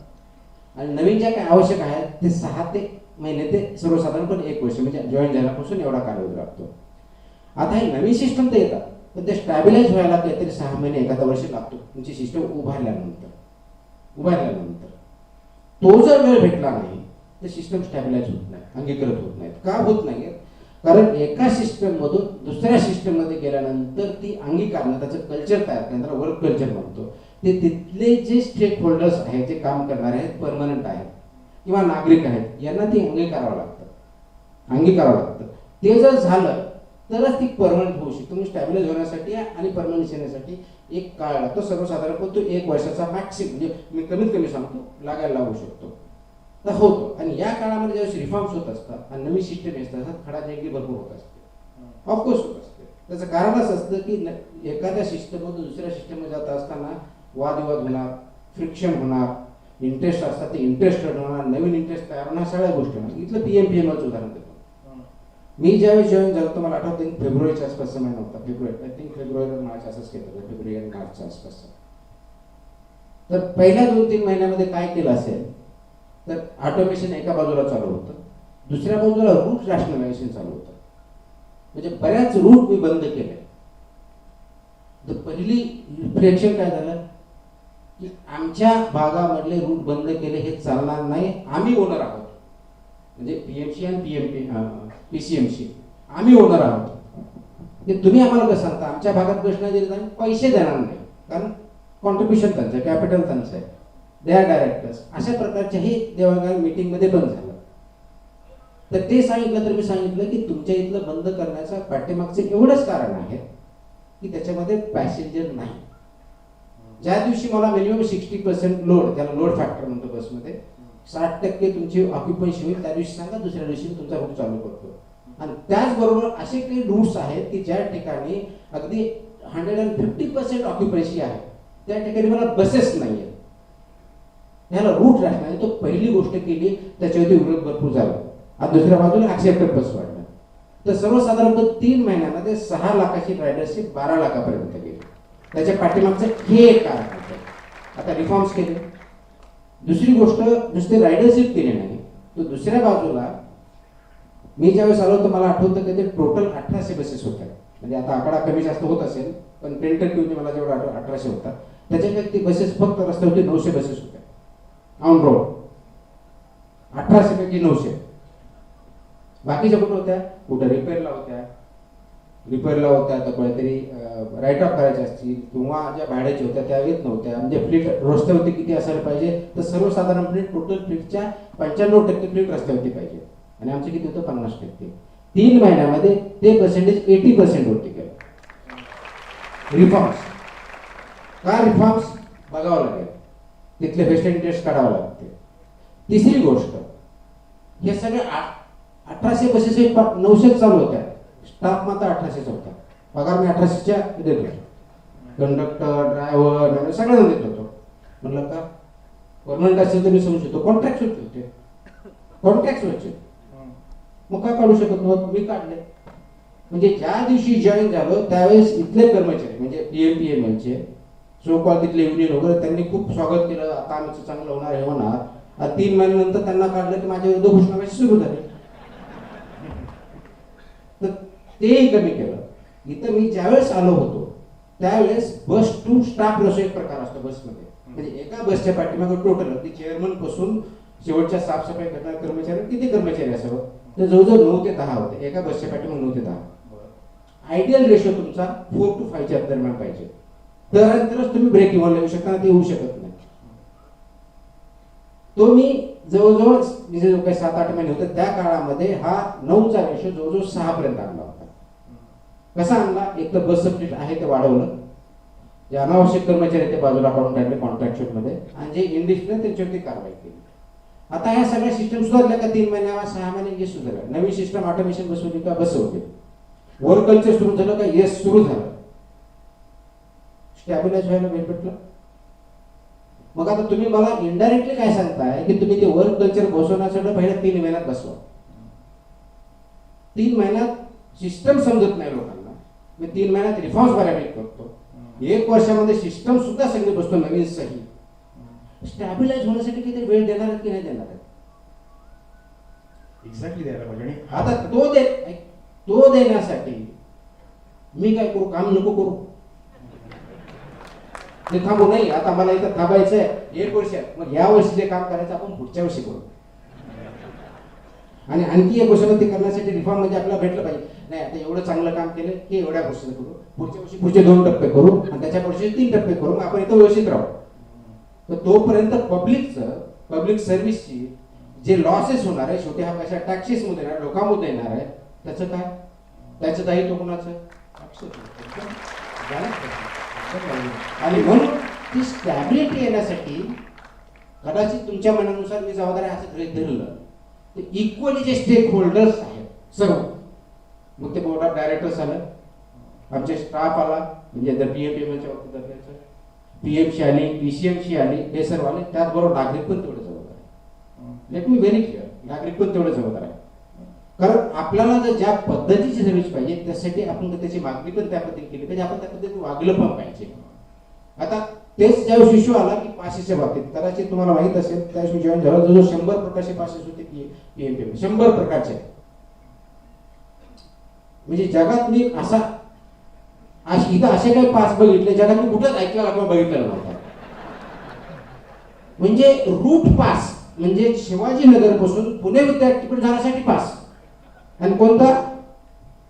आणि नवीन ज्या काही आवश्यक आहेत ते 6 ते महिने ते सर्वसाधारणपणे 1 वर्ष म्हणजे जॉईन झाल्यापासून एवढा कालावधी लागतो. आता हे नवीन सिस्टम तर येतात पण ते स्टॅबिलाइज व्हायला काहीतरी 6 महिने एखादा वर्ष लागतो तुमची सिस्टम उभारल्यानंतर. तो जर वेळ भेटला नाही तर सिस्टम स्टॅबिलाइज होत नाही, अंगीकृत होत नाहीत. का होत नाही? कारण एका सिस्टम मधून दुसऱ्या सिस्टम मध्ये गेल्यानंतर ती अंगीकारणं त्याचं कल्चर तयार करणे, त्याला वर्क कल्चर म्हणतो. ते तिथले जे स्टेक होल्डर्स आहेत, जे काम करणारे आहेत, परमनंट आहेत किंवा नागरिक आहेत, यांना ती अंगीकारावं लागतं. ते जर झालं तरच ती परमनंट होऊ शकते. तुम्ही स्टॅबिलाइज होण्यासाठी आणि परमनन्स येण्यासाठी एक काळ लागतो. सर्वसाधारणपणे तो 1 वर्षाचा मॅक्सिमम म्हणजे मी कमीत कमी सांगतो लागायला लागू शकतो. तर होतो. आणि या काळामध्ये ज्यावेळेस रिफॉर्म्स होत असतात आणि नवीन सिस्टम येत असतात खडाजंगी भरपूर होत असते. ऑफकोर्स होत असते. त्याचं कारण असं असतं की एखाद्या सिस्टममधून दुसऱ्या सिस्टममध्ये जात असताना वादविवाद होणार, फ्रिक्शन होणार, इंटरेस्ट असतात ते इंटरेस्ट होणार, नवीन इंटरेस्ट तयार होणार, सगळ्या गोष्टी होणार. इथलं PMPMचं उदाहरण देतो. मी ज्यावेळेस जॉईन झालो मला आठवतं फेब्रुवारीच्या आसपासचा महिना होता. फेब्रुवारी मार्च असंच केलं, फेब्रुवारी आणि मार्चच्या आसपास. तर पहिल्या 2-3 महिन्यामध्ये काय केलं असेल तर ऑटोमेशन एका बाजूला चालू होतं, दुसऱ्या बाजूला रूट रॅशनलायझेशन चालू होतं. म्हणजे बऱ्याच रूट मी बंद केले. तर पहिली रिफ्लेक्शन काय झालं की आमच्या भागामधले रूट बंद केले हे चालणार नाही. आम्ही ओनर आहोत म्हणजे PMC आणि PCMC आम्ही ओनर आहोत. ते तुम्ही आम्हाला कसं सांगता आमच्या भागात प्रश्न दिले तर आम्ही पैसे देणार नाही कारण कॉन्ट्रीब्युशन त्यांचं, कॅपिटल त्यांचं आहे, दे आर डायरेक्टर्स. अशा प्रकारच्याही देवाणघेवाण मीटिंगमध्ये बंद झालं. तर ते सांगितलं तर मी सांगितलं की तुमच्या इथलं बंद करण्याचं पाठीमागचं एवढंच कारण आहे की त्याच्यामध्ये पॅसेंजर नाही. ज्या दिवशी मला मिनिमम 60% लोड, त्याला लोड फॅक्टर म्हणतो बसमध्ये, 60% तुमची ऑक्युपन्सी होईल त्या दिवशी सांगा, दुसऱ्या दिवशी मी तुमचा रूट चालू करतो. आणि त्याचबरोबर असे काही रूट्स आहेत की ज्या ठिकाणी अगदी 150% ऑक्युपन्सी आहे त्या ठिकाणी मला बसेस नाही आहेत. ह्याला रूट रॅशनल तो पहिली गोष्ट केली, त्याच्यावरती विरोध भरपूर झाला आणि दुसऱ्या बाजूला ऍक्सेप्टन्स बस वाढला. तर सर्वसाधारणतः 3 महिन्यामध्ये 6 लाखाची रायडरशिप 12 लाखापर्यंत गेली. त्याच्या पाठीमागचं हे एक कारण होतं. आता रिफॉर्म्स केले. दुसरी गोष्ट, नुसते रायडरशिप केली नाही, तर दुसऱ्या बाजूला मी ज्यावेळेस आलो होतो मला आठवतं की ते टोटल 1800 बसेस होत्या. म्हणजे आता आकडा कमी जास्त होत असेल, पण टेंटेटिव्हली मला जेवढा 1800 होता. त्याच्यापैकी बसेस फक्त रस्त्यावरती 900 बसेस होत्या ऑन रोड. 1800 पैकी 900. बाकीच्या कुठं होत्या? कुठं रिपेअरला होत्या, तर कोणीतरी राईट ऑफ करायचे असतील किंवा ज्या भाड्याच्या होत्या त्या येत नव्हत्या. म्हणजे फ्लीट रस्त्यावरती किती असायला पाहिजे, तर सर्वसाधारणपणे टोटल फ्लीटच्या 95% फ्लीट रस्त्यावरती पाहिजे आणि आमचे किती होतं? 50%. 3 महिन्यामध्ये ते पर्सेंटेज 80% वरती गेलं. रिफॉर्म्स का? रिफॉर्म्स बघावं लागेल, तिथले बेस्ट इंटरेस्ट काढावं लागते. तिसरी गोष्ट, हे सगळे 1800 बसेस 900 चालू होत्या, स्टाफ मात्र 1800 होता. पगार मी 1800च्या देत होतो. कंडक्टर, ड्रायव्हर सगळ्यांना देत होतो. म्हणलं का परमनंट असेल तर मी समजू शकतो. कॉन्ट्रॅक्ट होते, कॉन्ट्रॅक्ट मग काय काढू शकत नव्हतं, मी काढले. म्हणजे ज्या दिवशी जॉईन झालो त्यावेळेस इथले कर्मचारी म्हणजे PMPMLचे सो कॉल तिथले युनियन वगैरे त्यांनी खूप स्वागत केलं. आता आमचं चांगलं होणार हे होणार. 3 महिन्यानंतर त्यांना काढलं की माझ्या विरुद्ध घोषणाबाजी सुरू झाली. तर तेही कमी केलं. इथं मी ज्यावेळेस आलो होतो त्यावेळेस बस टू स्टाफ रेशो एक प्रकार असतो बसमध्ये. म्हणजे एका बसच्या पाठीमागे टोटल अगदी चेअरमन पासून शेवटच्या साफसफाई करणारे कर्मचारी किती कर्मचारी असावं, तर जवळजवळ 9 ते 10 होते एका बसच्या पाठीमागे. 9 ते 10 आयडियल रेशो तुमचा 4 to 5च्या दरम्यान पाहिजे, तरच तुम्ही ब्रेक इव्हन लागू शकता. ते होऊ शकत नाही. तो मी जवळजवळ जो काही 7-8 महिने होते त्या काळामध्ये हा 9चा रेशो जवळजवळ 6 पर्यंत आणला होता. कसा आणला? एक तर बसचं फ्लीट आहे ते वाढवलं, जे अनावश्यक कर्मचारी ते बाजूला काढून टाकले कॉन्ट्रॅक्ट मध्ये, आणि जे इंडिस्ट्री त्यांच्यावरती कारवाई केली. आता ह्या सगळ्या सिस्टम सुधारल्या का? 3 महिन्यावर 6 महिने जे सुधारल्या. नवीन सिस्टम ऑटोमेशन बसवली का? बसवली. वर्क कल्चर सुरू झालं का? येस, सुरू झालं. स्टॅबिलाइज व्हायला वेळ भेटला. मग आता तुम्ही मला इनडायरेक्टली काय सांगताय की तुम्ही ते वर्क कल्चर बसवण्यासाठी पहिल्या 3 महिन्यात बसवा. 3 महिन्यात सिस्टम समजत नाही लोकांना. मी 3 महिन्यात रिफॉर्म्स बऱ्यापैकी करतो. 1 वर्षामध्ये सिस्टम सुद्धा सगळे बसतो नवीन सही. स्टॅबिलाइज होण्यासाठी किती वेळ देणार आहेत की नाही देणार आहेत? एक्झॅक्टली द्यायला पाहिजे. आता तो देण्यासाठी मी काय करू? काम नको करू, ते थांबू नाही. आता मला इथं थांबायचं आहे 1 वर्ष, मग या वर्षी जे काम करायचं आपण पुढच्या वर्षी करू. आणि आणखी 1 वर्षामध्ये ते करण्यासाठी रिफॉर्म म्हणजे आपल्याला भेटलं पाहिजे. नाही, आता एवढं चांगलं काम केलं की एवढ्या वर्षाचं करू, पुढच्या वर्षी पुढचे 2 टप्पे करू आणि त्याच्या पुढचे 3 टप्पे करू, मग आपण इथं व्यवस्थित राहू. तर तोपर्यंत पब्लिक सर्व्हिसची जे लॉसेस होणार आहे, शेवटी हा पैसा टॅक्सेस मध्ये येणार, लोकांमध्ये येणार आहे, त्याचं काय? त्याचं दायित्व कोणाचं? आणि म्हणून ती स्टॅबिलिटी येण्यासाठी कदाचित तुमच्या मनानुसार मी जबाबदारी असं गृहीत धरलं तर इक्वली जे स्टेक होल्डर्स आहेत सर्व, मग ते बोर्ड ऑफ डायरेक्टर्स आलं, आमचे स्टाफ आला, म्हणजे जर PMPMLच्या बाबतीत असायचं, PMC आली, PCMC आली, हे सर्व आले. त्याचबरोबर नागरिक पण तेवढे जबाबदार आहे. लेट मी व्हेरी क्लिअर, नागरिक पण तेवढे जबाबदार आहे. कारण आपल्याला जर ज्या पद्धतीची सर्व्हिस पाहिजे त्यासाठी आपण त्याची मागणी पण त्या पद्धतीने केली पाहिजे, आपण त्या पद्धतीने वागलं पण पाहिजे. आता तेच ज्यावेळेस इश्यू आला की पासेसच्या बाबतीत, कदाचित तुम्हाला माहित असेल त्यावेळेस जॉईन झाला जो 100 प्रकारचे पासेस होते PMPM, 100 प्रकारचे. म्हणजे जगात मी असा इथं असे काही पास बघितले जगात मी कुठंच ऐकलेला किंवा बघितलेला नव्हता. म्हणजे रूट पास म्हणजे शिवाजीनगर पासून पुणे विद्यापीठ जाण्यासाठी पास, आणि कोणता?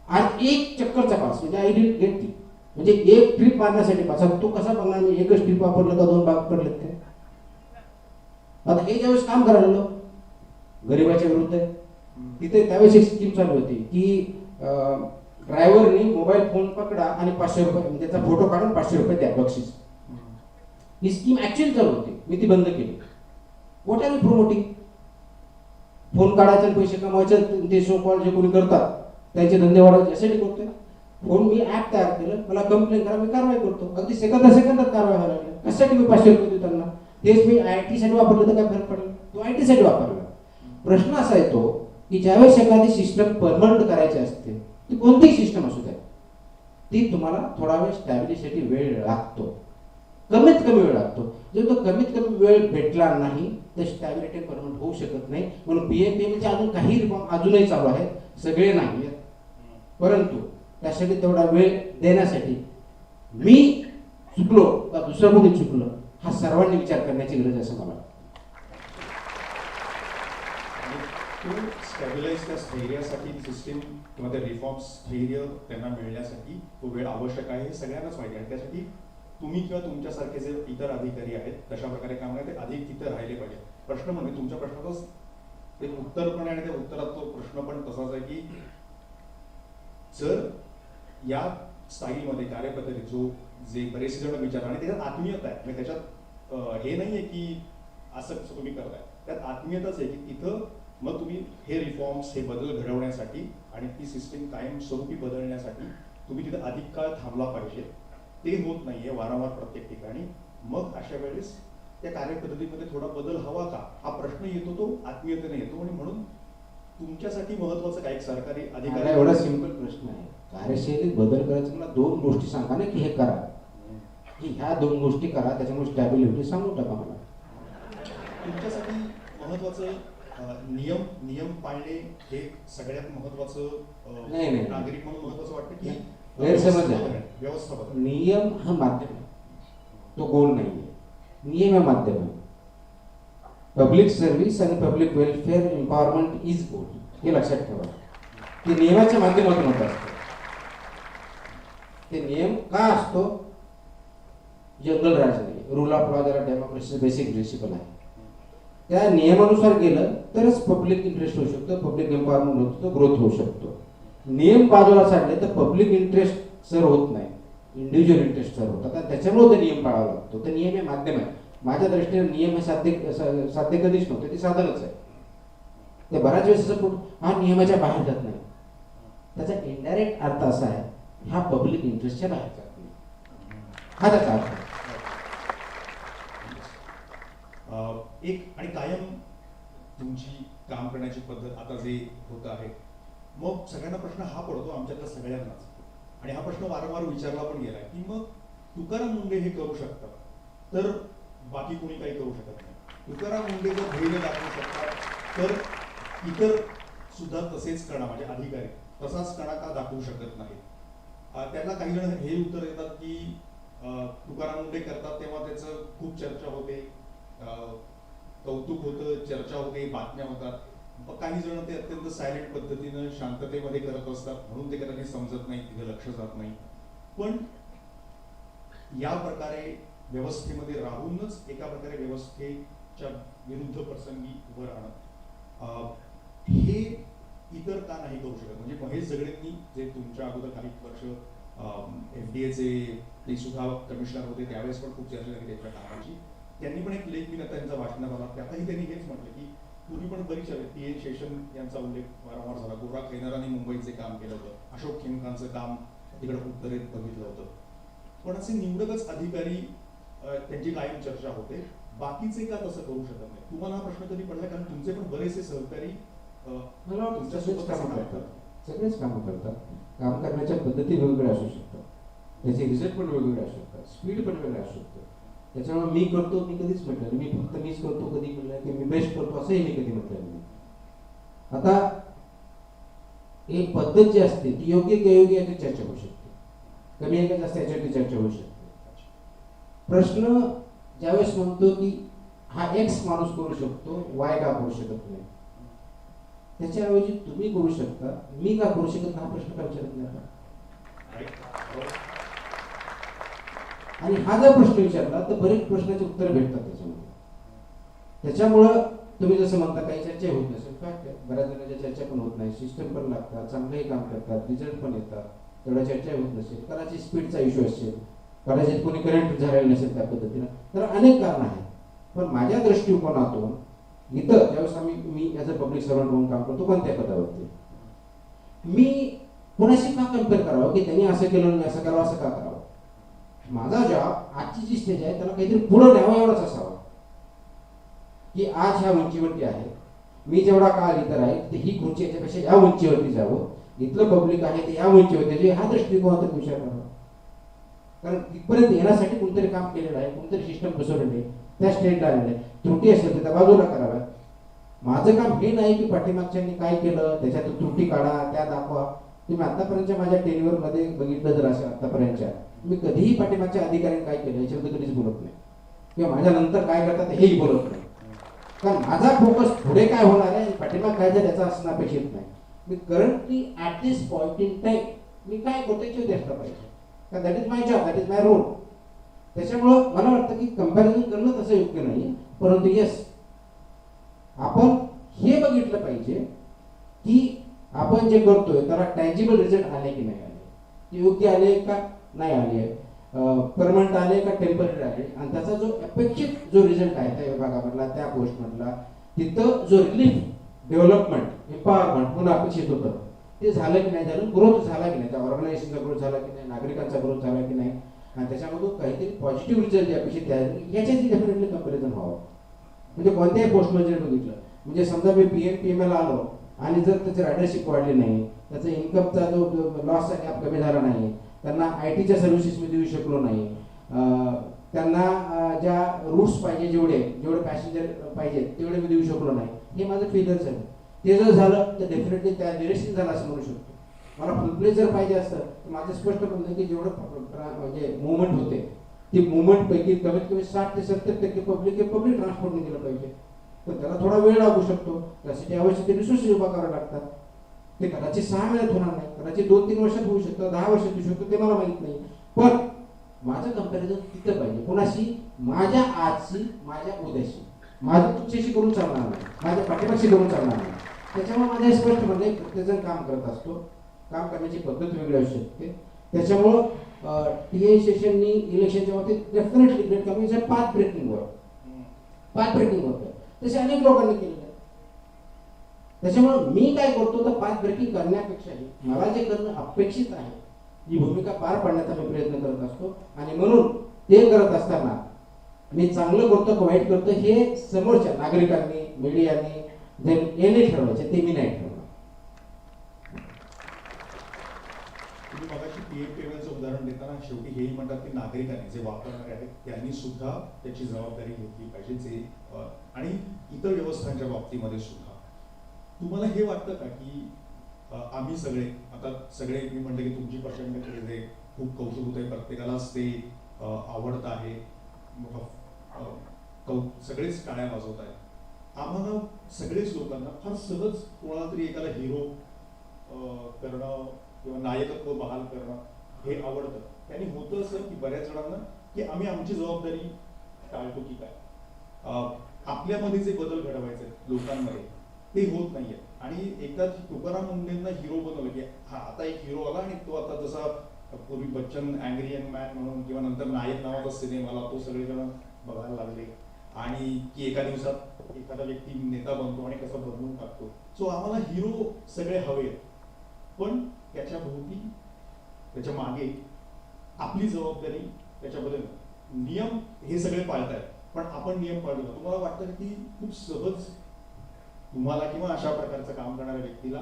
आज 1 चक्करचा पास, म्हणजे आय डिड गेट ती, म्हणजे 1 ट्रिप मारण्यासाठी पास. तो कसा बघणार मी? 1च ट्रिप वापरलं का 2 भाग पडले ते? आता हे ज्यावेळेस काम करायला गरिबाच्या विरुद्ध आहे, तिथे त्यावेळेस एक स्कीम चालू होती की ड्रायव्हरनी मोबाईल फोन पकडा आणि 500 रुपये, म्हणजे त्याचा फोटो काढून 500 रुपये द्या बक्षीस. ही स्कीम ऍक्च्युअली चालू होती, मी ती बंद केली. What are you promoting? Phone काढायचे आणि पैसे कमवायचे, ते शो कॉल जे कोणी करतात त्यांचे धंदे वाढवायचे यासाठी करतोय. फोन मी ऍप तयार केलं, मला कंप्लेंट करा, मी कारवाई करतो. अगदी सेकंदात कारवाई व्हायला लागली. कशासाठी मी 500 रुपये देऊ त्यांना? तेच मी IT साठी वापरलं तर काय फरक पडेल? तो IT साठी वापरला. प्रश्न असा येतो की ज्यावेळेस एखादी सिस्टम परमनंट करायची असते, ती कोणतीही सिस्टम असू द्या, ती तुम्हाला थोडा वेळ स्टॅबिलिटीसाठी वेळ लागतो, कमीत कमी वेळ लागतो. जर तो कमीत कमी वेळ भेटला नाही तर स्टॅबिलिटी परमनंट होऊ शकत नाही. म्हणून PMPMचे अजून काही रिफॉर्म अजूनही चालू आहेत, सगळे नाही, परंतु त्यासाठी तेवढा वेळ देण्यासाठी मी चुकलो का दुसरं कोणी चुकलं हा सर्वांनी विचार करण्याची गरज आहे असं मला वाटतं. स्टॅबिलाइज त्या स्थैर्यासाठी सिस्टीम किंवा त्या रिफॉर्म्स स्थैर्य त्यांना मिळण्यासाठी तो वेळ आवश्यक आहे हे सगळ्यांनाच माहिती आहे. त्यासाठी तुम्ही किंवा तुमच्यासारखे जे इतर अधिकारी आहेत तशा प्रकारे काम ते अधिक तिथं राहिले पाहिजे. प्रश्न म्हणजे तुमच्या प्रश्नातच ते उत्तर पण आहे आणि त्या उत्तरात तो प्रश्न पण तसाच आहे की जर या स्टाईलमध्ये कार्यपद्धतीत जे बरेचसे जण विचार आणि त्याच्यात आत्मीयता आहे, म्हणजे त्याच्यात हे नाहीये की असं कसं तुम्ही करताय, त्यात आत्मीयताच आहे की तिथं मग तुम्ही हे रिफॉर्म्स हे बदल घडवण्यासाठी आणि ती सिस्टीम कायमस्वरूपी बदलण्यासाठी तुम्ही तिथे अधिक काळ थांबला पाहिजे. ते होत नाहीये वारंवार प्रत्येक ठिकाणी. मग अशा वेळेस त्या कार्यपद्धतीमध्ये थोडा बदल हवा का हा प्रश्न येतो, तो आत्मीयतेने येतो. आणि म्हणून तुमच्यासाठी महत्वाचं काय सरकारी अधिकारी एवढा सिंपल प्रश्न आहे, कार्यशैलीत बदल करायचं मला 2 गोष्टी सांगा ना की हे करा, की ह्या 2 गोष्टी करा, त्याच्यामुळे स्टॅबिलिटी सांगू टाका मला. तुमच्यासाठी महत्वाचं नियम पाळणे हे सगळ्यात महत्वाचं नाही. नागरिक म्हणून महत्वाचं वाटतं की गैरसमज आहे. व्यवस्था बदल. नियम हा माध्यम आहे, तो गोल नाहीये. नियम हा माध्यम आहे. पब्लिक सर्व्हिस आणि पब्लिक वेलफेअर एम्पॉवरमेंट इज गोल, हे लक्षात ठेवा. ते नियमाच्या माध्यमातून होत असतं. ते नियम का असतो? जंगल राज नाही, रूल ऑफ लॉ ज्याला डेमोक्रेसी बेसिक प्रिन्सिपल आहे, त्या नियमानुसार गेलं तरच पब्लिक इंटरेस्ट होऊ शकतो, पब्लिक एम्पॉवरमेंट होतो, ग्रोथ होऊ शकतो. नियम बाजूला साडले तर पब्लिक इंटरेस्ट सर्व होत नाही, इंडिव्हिज्युअल इंटरेस्ट सर्व होतात आणि त्याच्यामुळे ते नियम पाळावा लागतो. तर नियम हे माध्यम आहे. माझ्या दृष्टीने नियम हे साध्य कधीच नव्हते, ते साधनच आहे. ते बऱ्याच वेळेस असं हा नियमाच्या बाहेर जात नाही, त्याचा इनडायरेक्ट अर्थ असा आहे हा पब्लिक इंटरेस्टच्या बाहेर जात नाही, हा त्याचा अर्थ. एक आणि कायम तुमची काम करण्याची पद्धत आता जे होत आहे, मग सगळ्यांना प्रश्न हा पडतो आमच्यातल्या सगळ्यांनाच, आणि हा प्रश्न वारंवार विचारला पण गेलाय की मग तुकाराम मुंडे हे करू शकतात तर बाकी कोणी काही करू शकत नाही. तुकाराम मुंडे जर धैर्य दाखवू शकतात तर इतर सुद्धा तसेच कणा म्हणजे अधिकारी तसाच कणा का दाखवू शकत नाही. त्याला काही जण हे उत्तर देतात की तुकाराम मुंडे करतात तेव्हा त्याचं खूप चर्चा होते, कौतुक होतं, चर्चा होते, बातम्या होतात. काही जण ते अत्यंत सायलेंट पद्धतीनं शांततेमध्ये करत असतात म्हणून ते कदाचित समजत नाही, तिथे लक्ष जात नाही. पण या प्रकारे व्यवस्थेमध्ये राहूनच एका प्रकारे व्यवस्थेच्या विरुद्ध प्रसंगी उभं राहणं हे इतर का नाही करू शकत? म्हणजे महेश झगडेंनी जे तुमच्या अगोदर काही वर्ष FDA ते सुद्धा कमिशनर होते त्यावेळेस पण खूप चर्चा झाली त्याच्या कामाची. त्यांनी पण एक लेख मी त्यांचा वाचण्यात आला, त्यातही त्यांनी हेच म्हटलं की पूर्वी पण बरीच PN शेषन यांचा उल्लेख वारंवार झाला. गुर्रा खैनारांनी मुंबईचे काम केलं होतं, अशोक खेमकांचं काम तिकडे उत्तरेत बघितलं होतं. पण असे निवडकच अधिकारी त्यांची कायम चर्चा होते, बाकीचे का तसं करू शकत नाही? तुम्हाला हा प्रश्न कधी पडला? कारण तुमचे पण बरेचसे सहकारी मला वाटतं सगळेच कामं करतात. काम करण्याच्या पद्धती वेगवेगळ्या असू शकतात, त्याचे रिझल्ट पण वेगवेगळे असू शकतात, स्पीड पण वेगळं असू शकतं. त्याच्यामुळे मी करतो मी कधीच म्हटलं मी फक्त मीच करतो कधी म्हटलं की मी बेस्ट करतो असंही मी कधी म्हटलं नाही. आता एक पद्धत जी असते ती योग्य की अयोग्य याची चर्चा होऊ शकते, कमी आहे का जास्त याच्यावरती चर्चा होऊ शकते. प्रश्न ज्यावेळेस म्हणतो की हा एक्स माणूस करू शकतो, वाय का करू शकत नाही, त्याच्याऐवजी तुम्ही करू शकता, मी का करू शकत हा प्रश्न का विचारत नाही? आणि हा जर प्रश्न विचारला तर बरेच प्रश्नाचे उत्तर भेटतात त्याच्यामध्ये. त्याच्यामुळं तुम्ही जसं म्हणता काही चर्चा होत नसेल, फॅक्ट आहे, बऱ्याच जणांच्या चर्चा पण होत नाही, सिस्टम पण लागतात, चांगलंही काम करतात, रिझल्ट पण येतात, तेवढ्या चर्चा होत नसेल, कदाचित स्पीडचा इश्यू असेल, कदाचित कोणी करंट झालेलं नसेल त्या पद्धतीनं, तर अनेक कारण आहेत. पण माझ्या दृष्टिकोनातून इथं ज्यावेळेस मी ॲज अ पब्लिक सर्वंट म्हणून काम करतो कोणत्या पदावरती, मी कोणाशी का कम्पेअर करावं की त्यांनी असं केलं नाही असं करावं, असं का करावं? माझा जॉब आजची जी स्टेज आहे त्याला काहीतरी पुढं न्यावं एवढंच असावं. की आज ह्या उंचीवरती आहे, मी जेवढा काळ इतर आहे तर ही खुर्ची याच्यापेक्षा या उंचीवरती जावं, इथलं पब्लिक आहे ते या उंचीवरती जावं, हा दृष्टिकोनातून विचार करावा. कारण इथपर्यंत येण्यासाठी कोणतरी काम केलेलं आहे, कोणतरी सिस्टम बसवलेली आहे, त्या स्टेटला आलेलं आहे. त्रुटी असेल तर त्या बाजूला कराव्या. माझं काम हे नाही की पाठीमागच्यांनी काय केलं त्याच्यातून त्रुटी काढा, त्या दाखवा. तुम्ही आतापर्यंतच्या माझ्या टेन्युअरमध्ये बघितलं जर असेल आतापर्यंतच्या, मी कधीही पाठीमागच्या अधिकाऱ्यांनी काय केलं याच्याबद्दल कधीच बोलत नाही, किंवा माझ्या नंतर काय करतात हेही बोलत नाही. कारण माझा फोकस पुढे काय होणार आहे आणि पाठीमाग काय झालं त्याचा असणं अपेक्षित नाही. मी currently at this point in time मी काय करतो याच्यावर असलं पाहिजे, कारण that is my job, that is my role. त्याच्यामुळं मला वाटतं की कंपॅरिझन करणं तसं योग्य नाही, परंतु येस आपण हे बघितलं पाहिजे की आपण जे करतोय त्याला टँजिबल रिझल्ट आले की नाही आले, ते योग्य आले का नाही आले, परमनंट आले का टेम्पररी आले, आणि त्याचा जो अपेक्षित जो रिझल्ट आहे त्या विभागामधला त्या पोस्टमधला तिथं जो रिलीफ डेव्हलपमेंट एम्पॉवरमेंट म्हणून अपेक्षित होतं ते झालं की नाही झालं, ग्रोथ झाला की नाही, त्या ऑर्गनायझेशनचा ग्रोथ झाला की नाही, नागरिकांचा ग्रोथ झाला की नाही, आणि त्याच्यामधून काहीतरी पॉझिटिव्ह रिझल्ट जे अपेक्षित आहे याच्याची डेफिनेटली कंपॅरिझन व्हावं. म्हणजे कोणत्याही पोस्टमध्ये जर बघितलं, म्हणजे समजा मी PMPML आलो आणि जर त्याची रायडरशिप वाढली नाही, त्याचा इन्कमचा जो लॉस आहे गॅप कमी झाला नाही, त्यांना IT च्या सर्व्हिसेस मी देऊ शकलो नाही, त्यांना ज्या रूट्स पाहिजे जेवढे पॅसेंजर पाहिजे तेवढे मी देऊ शकलो नाही, हे माझं फेलियर झालं. ते जर झालं तर डेफिनेटली त्या निरसन झालं असं म्हणू शकतो. मला फुलप्लेस जर पाहिजे असतं तर माझं स्पष्ट म्हणणं की जेवढं म्हणजे मुवमेंट होते ती मुवमेंट पैकी कमीत कमी 60 ते 70% पब्लिक ट्रान्सपोर्टने गेलं पाहिजे. पण त्याला थोडा वेळ लागू शकतो, त्यासाठी आवश्यक रिसोर्सेस उभा करावे लागतात. ते कदाचित 6 महिन्यात होणार नाही, कदाचित 2-3 वर्षात होऊ शकतं, 10 वर्षात होऊ शकतं, ते मला माहित नाही. पण माझं कंपॅरिझन तिथं पाहिजे कोणाशी, माझ्या आजशी, माझ्या उद्याशी. माझं तुमच्याशी करून चालणार नाही, माझ्या पाठीमागशी करून चालणार नाही. त्याच्यामुळे माझ्या स्पष्ट म्हणणे प्रत्येकजण काम करत असतो, काम करण्याची पद्धत वेगळी असू शकते. त्याच्यामुळं TA सेशननी इलेक्शनच्या बाबतीत डेफिनेटली ग्रेट काम म्हणजे पाथ ब्रेकिंग होतं, तसे अनेक लोकांनी केलेलं आहे. त्याच्यामुळे मी काय करतो तर पाथ ब्रेकिंग करण्यापेक्षाही मला जे करणं अपेक्षित आहे ही भूमिका पार पाडण्याचा मी प्रयत्न करत असतो. आणि म्हणून ते करत असताना मी चांगलं करतो का वाईट करतो हे समोरच्या नागरिकांनी, मीडियाने जे याने ठरवायचे ते मी नाही ठरवणार. तुम्ही मगाशी PMPMLचं उदाहरण देताना शेवटी हेही म्हणतात की नागरिकांनी जे वापरणारे आहेत त्यांनी सुद्धा त्याची जबाबदारी घेतली पाहिजे, जे आणि इतर व्यवस्थांच्या बाबतीमध्ये सुद्धा. तुम्हाला हे वाटतं का की आम्ही सगळे आता सगळे मी म्हणते की तुमची प्रचंड क्रेज आहे, खूप कौतुक होत आहे, प्रत्येकालाच ते आवडत आहे, सगळेच टाळ्या वाजवत आहेत, आम्हाला सगळेच लोकांना फार सहज कोणाला तरी एकाला हिरो करणं किंवा नायकत्व बहाल करणं हे आवडतं. त्यांनी होतं असं की बऱ्याच जणांना की आम्ही आमची जबाबदारी टाळतो की काय, आपल्यामध्ये जे बदल घडवायचे लोकांमध्ये ते होत नाहीये. आणि एकदा तुकाराम मुंडेंना हिरो बनवलं की हा आता एक हिरो आला आणि तो आता जसा पूर्वी बच्चन अँग्री यंग मॅन म्हणून किंवा नंतर नायक नावाचा सिनेमाला तो सगळेजण बघायला लागले, आणि की एका दिवसात एखादा व्यक्ती नेता बनतो आणि कसं बदलून टाकतो. सो आम्हाला हिरो सगळे हवे, पण त्याच्या भोवती त्याच्या मागे आपली जबाबदारी, त्याच्याबद्दल नियम हे सगळे पाळतायत पण आपण नियम पाळतो. तुम्हाला वाटतं की खूप सहज तुम्हाला किंवा अशा प्रकारचं काम करणाऱ्या व्यक्तीला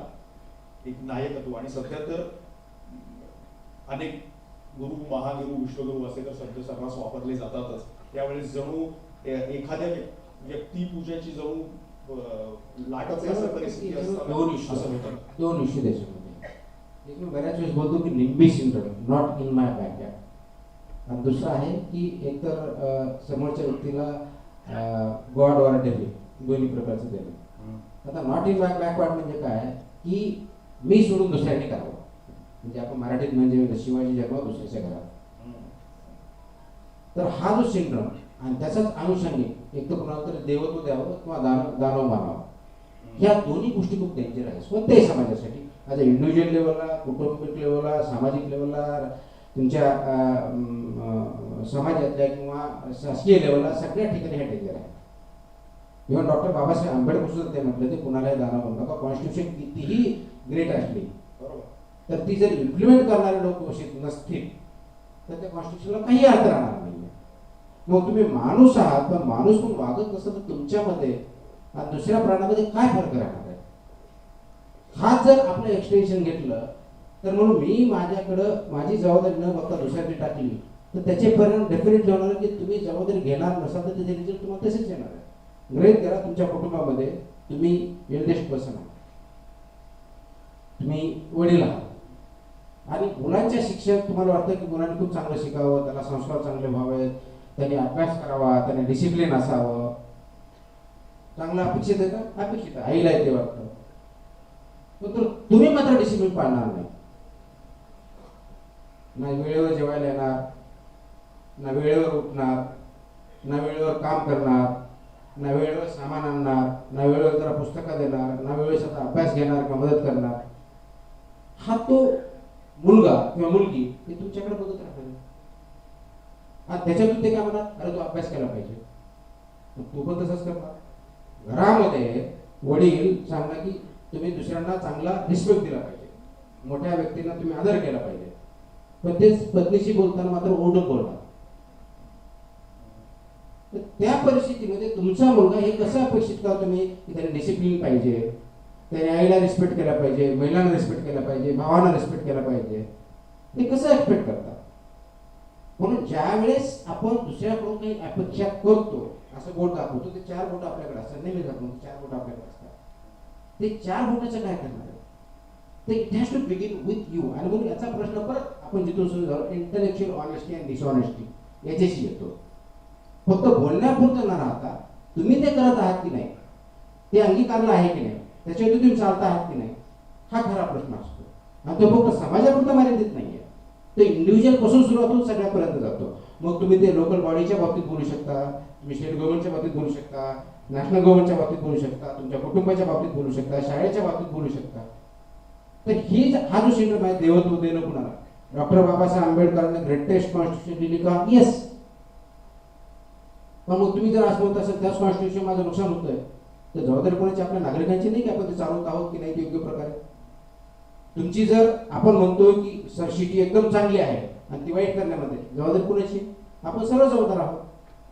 एक नायकत्व, आणि सध्या तर अनेक गुरु, महागुरु, विश्वगुरु असे तर शब्द सर्रास वापरले जातातच, त्यावेळेस जणू एखाद्या व्यक्तिपूजाची जणू लाटाचे असं परिस्थिती दोन इश्यू त्याच्यामध्ये. मी बऱ्याच वेळेस बोलतो की NIMBY syndrome, not in my backyard. आणि दुसरं आहे की एकतर समोरच्या व्यक्तीला गॉड ऑर डेव्हिल, दोन्ही प्रकारचं देणं. आता नॉट इन माय बॅकवर्ड म्हणजे काय की मी सोडून दुसऱ्याने करावं, म्हणजे आपण मराठीत म्हणजे शिवाजी जन्म दुसऱ्याच्या घरात. तर हा जो सिंड्रोम आणि त्याचाच अनुषंगिक एक तर कोणाला तरी देवत्व द्यावं किंवा दानव मानावं, ह्या दोन्ही गोष्टी खूप डेंजर आहेत कोणत्याही समाजासाठी. आता इंडिव्हिज्युअल लेवलला, कौटुंबिक लेवलला, सामाजिक लेवलला, तुमच्या समाजातल्या किंवा शासकीय लेवलला सगळ्या ठिकाणी हे डेंजर आहे. इव्हन डॉक्टर बाबासाहेब आंबेडकर सुद्धा ते म्हटलं ते कुणालाही दानव म्हणू नका. कॉन्स्टिट्यूशन कितीही ग्रेट असली तर ती जर इम्प्लिमेंट करणारे लोक नसतील तर त्या कॉन्स्टिट्यूशनला काही अर्थ राहणार नाही. मग तुम्ही माणूस आहात, पण माणूस पण वागत नसतं तर तुमच्यामध्ये आणि दुसऱ्या प्राण्यामध्ये काय फरक राहणार आहे? हा जर आपलं एक्सटेन्शन घेतलं तर म्हणून मी माझ्याकडं माझी जबाबदारी न बघता दुसऱ्याकडे टाकली तर त्याचे परिणाम डेफिनेटली होणार की तुम्ही जबाबदारी घेणार नसाल तर त्याचे रिझल्ट तुम्हाला तसेच येणार आहे. गृहीत करा तुमच्या कुटुंबामध्ये तुम्ही एल्डेस्ट पर्सन आहात, तुम्ही वडील आहात आणि मुलांच्या शिक्षक तुम्हाला वाटतं की मुलांनी खूप चांगलं शिकावं, त्याला संस्कार चांगले व्हावेत, त्यांनी अभ्यास करावा, त्याने डिसिप्लिन असावं, चांगलं अपेक्षित आहे का? अपेक्षित आहे, आईला ते वाटतं. पण तुम्ही मात्र डिसिप्लिन पाळणार नाही, ना वेळेवर जेवायला येणार, ना वेळेवर उठणार, ना वेळेवर काम करणार, ना वेळेवर सामान आणणार, ना वेळेवर जरा पुस्तकं देणार, ना वेळेवर स्वतः अभ्यास घेणार किंवा मदत करणार. हा तो मुलगा किंवा मुलगी हे तुमच्याकडे बघत राहणार. त्याच्यातून ते काय म्हणणार, अरे तू अभ्यास केला पाहिजे, तू पण तसंच करणार. घरामध्ये वडील सांगणार की तुम्ही दुसऱ्यांना चांगला रिस्पेक्ट दिला पाहिजे, मोठ्या व्यक्तींना तुम्ही आदर केला पाहिजे, पण तेच पत्नीशी बोलताना मात्र ओरडून बोलणार. तर त्या परिस्थितीमध्ये तुमचा मुलगा हे कसं अपेक्षित का तुम्ही की त्याने डिसिप्लिन पाहिजे, त्याने आईला रिस्पेक्ट केला पाहिजे, महिलांना रिस्पेक्ट केला पाहिजे, भावांना रिस्पेक्ट केला पाहिजे, ते कसं एक्सपेक्ट करतात? म्हणून ज्या वेळेस आपण दुसऱ्याकडून काही अपेक्षा करतो, असं बोट दाखवतो, ते 4 बोट आपल्याकडे असतात, नेहमी दाखवतो 4 बोट आपल्याकडे असतात. ते 4 बोटाचं काय करणार आहे? ते it has to begin with you. आणि म्हणून याचा प्रश्न परत आपण जिथून सुरू झालो, इंटलेक्च्युअल ऑनेस्टी अँड डिसऑनेस्टी याच्याशी येतो. फक्त बोलण्यापुरतं न राहता तुम्ही ते करत आहात की नाही, ते अंगीकारलं आहे की नाही, त्याच्यावरती तुम्ही चालता आहात की नाही, हा खरा प्रश्न असतो. आणि तो फक्त समाजापुरता मर्यादित नाहीये, तो इंडिव्हिज्युअल पासून सुरुवात होऊन सगळ्यापर्यंत जातो. मग तुम्ही ते लोकल बॉडीच्या बाबतीत बोलू शकता, तुम्ही स्टेट गव्हर्नमेंटच्या बाबतीत बोलू शकता, नॅशनल गव्हर्नमेंटच्या बाबतीत बोलू शकता, तुमच्या कुटुंबाच्या बाबतीत बोलू शकता, शाळेच्या बाबतीत बोलू शकता. तर हा जो सिंड्रोम आहे, देवत्व देणं कुणाला, डॉक्टर बाबासाहेब आंबेडकरांनी ग्रेटेस्ट कॉन्स्टिट्यूशन लिहिली का? येस. पण मग तुम्ही जर असं म्हणत असेल त्याच कॉन्स्टिट्यूशन माझं नुकसान होतंय, तर जबाबदारी कोणाची? आपल्या नागरिकांची नाही की आपण ते चालवत आहोत की नाही योग्य प्रकारे. तुमची जर आपण म्हणतो की सर सिटी एकदम चांगली आहे आणि ती वाईट करण्यामध्ये जबाबदारी कोणाची? आपण सर्व जबाबदार आहोत.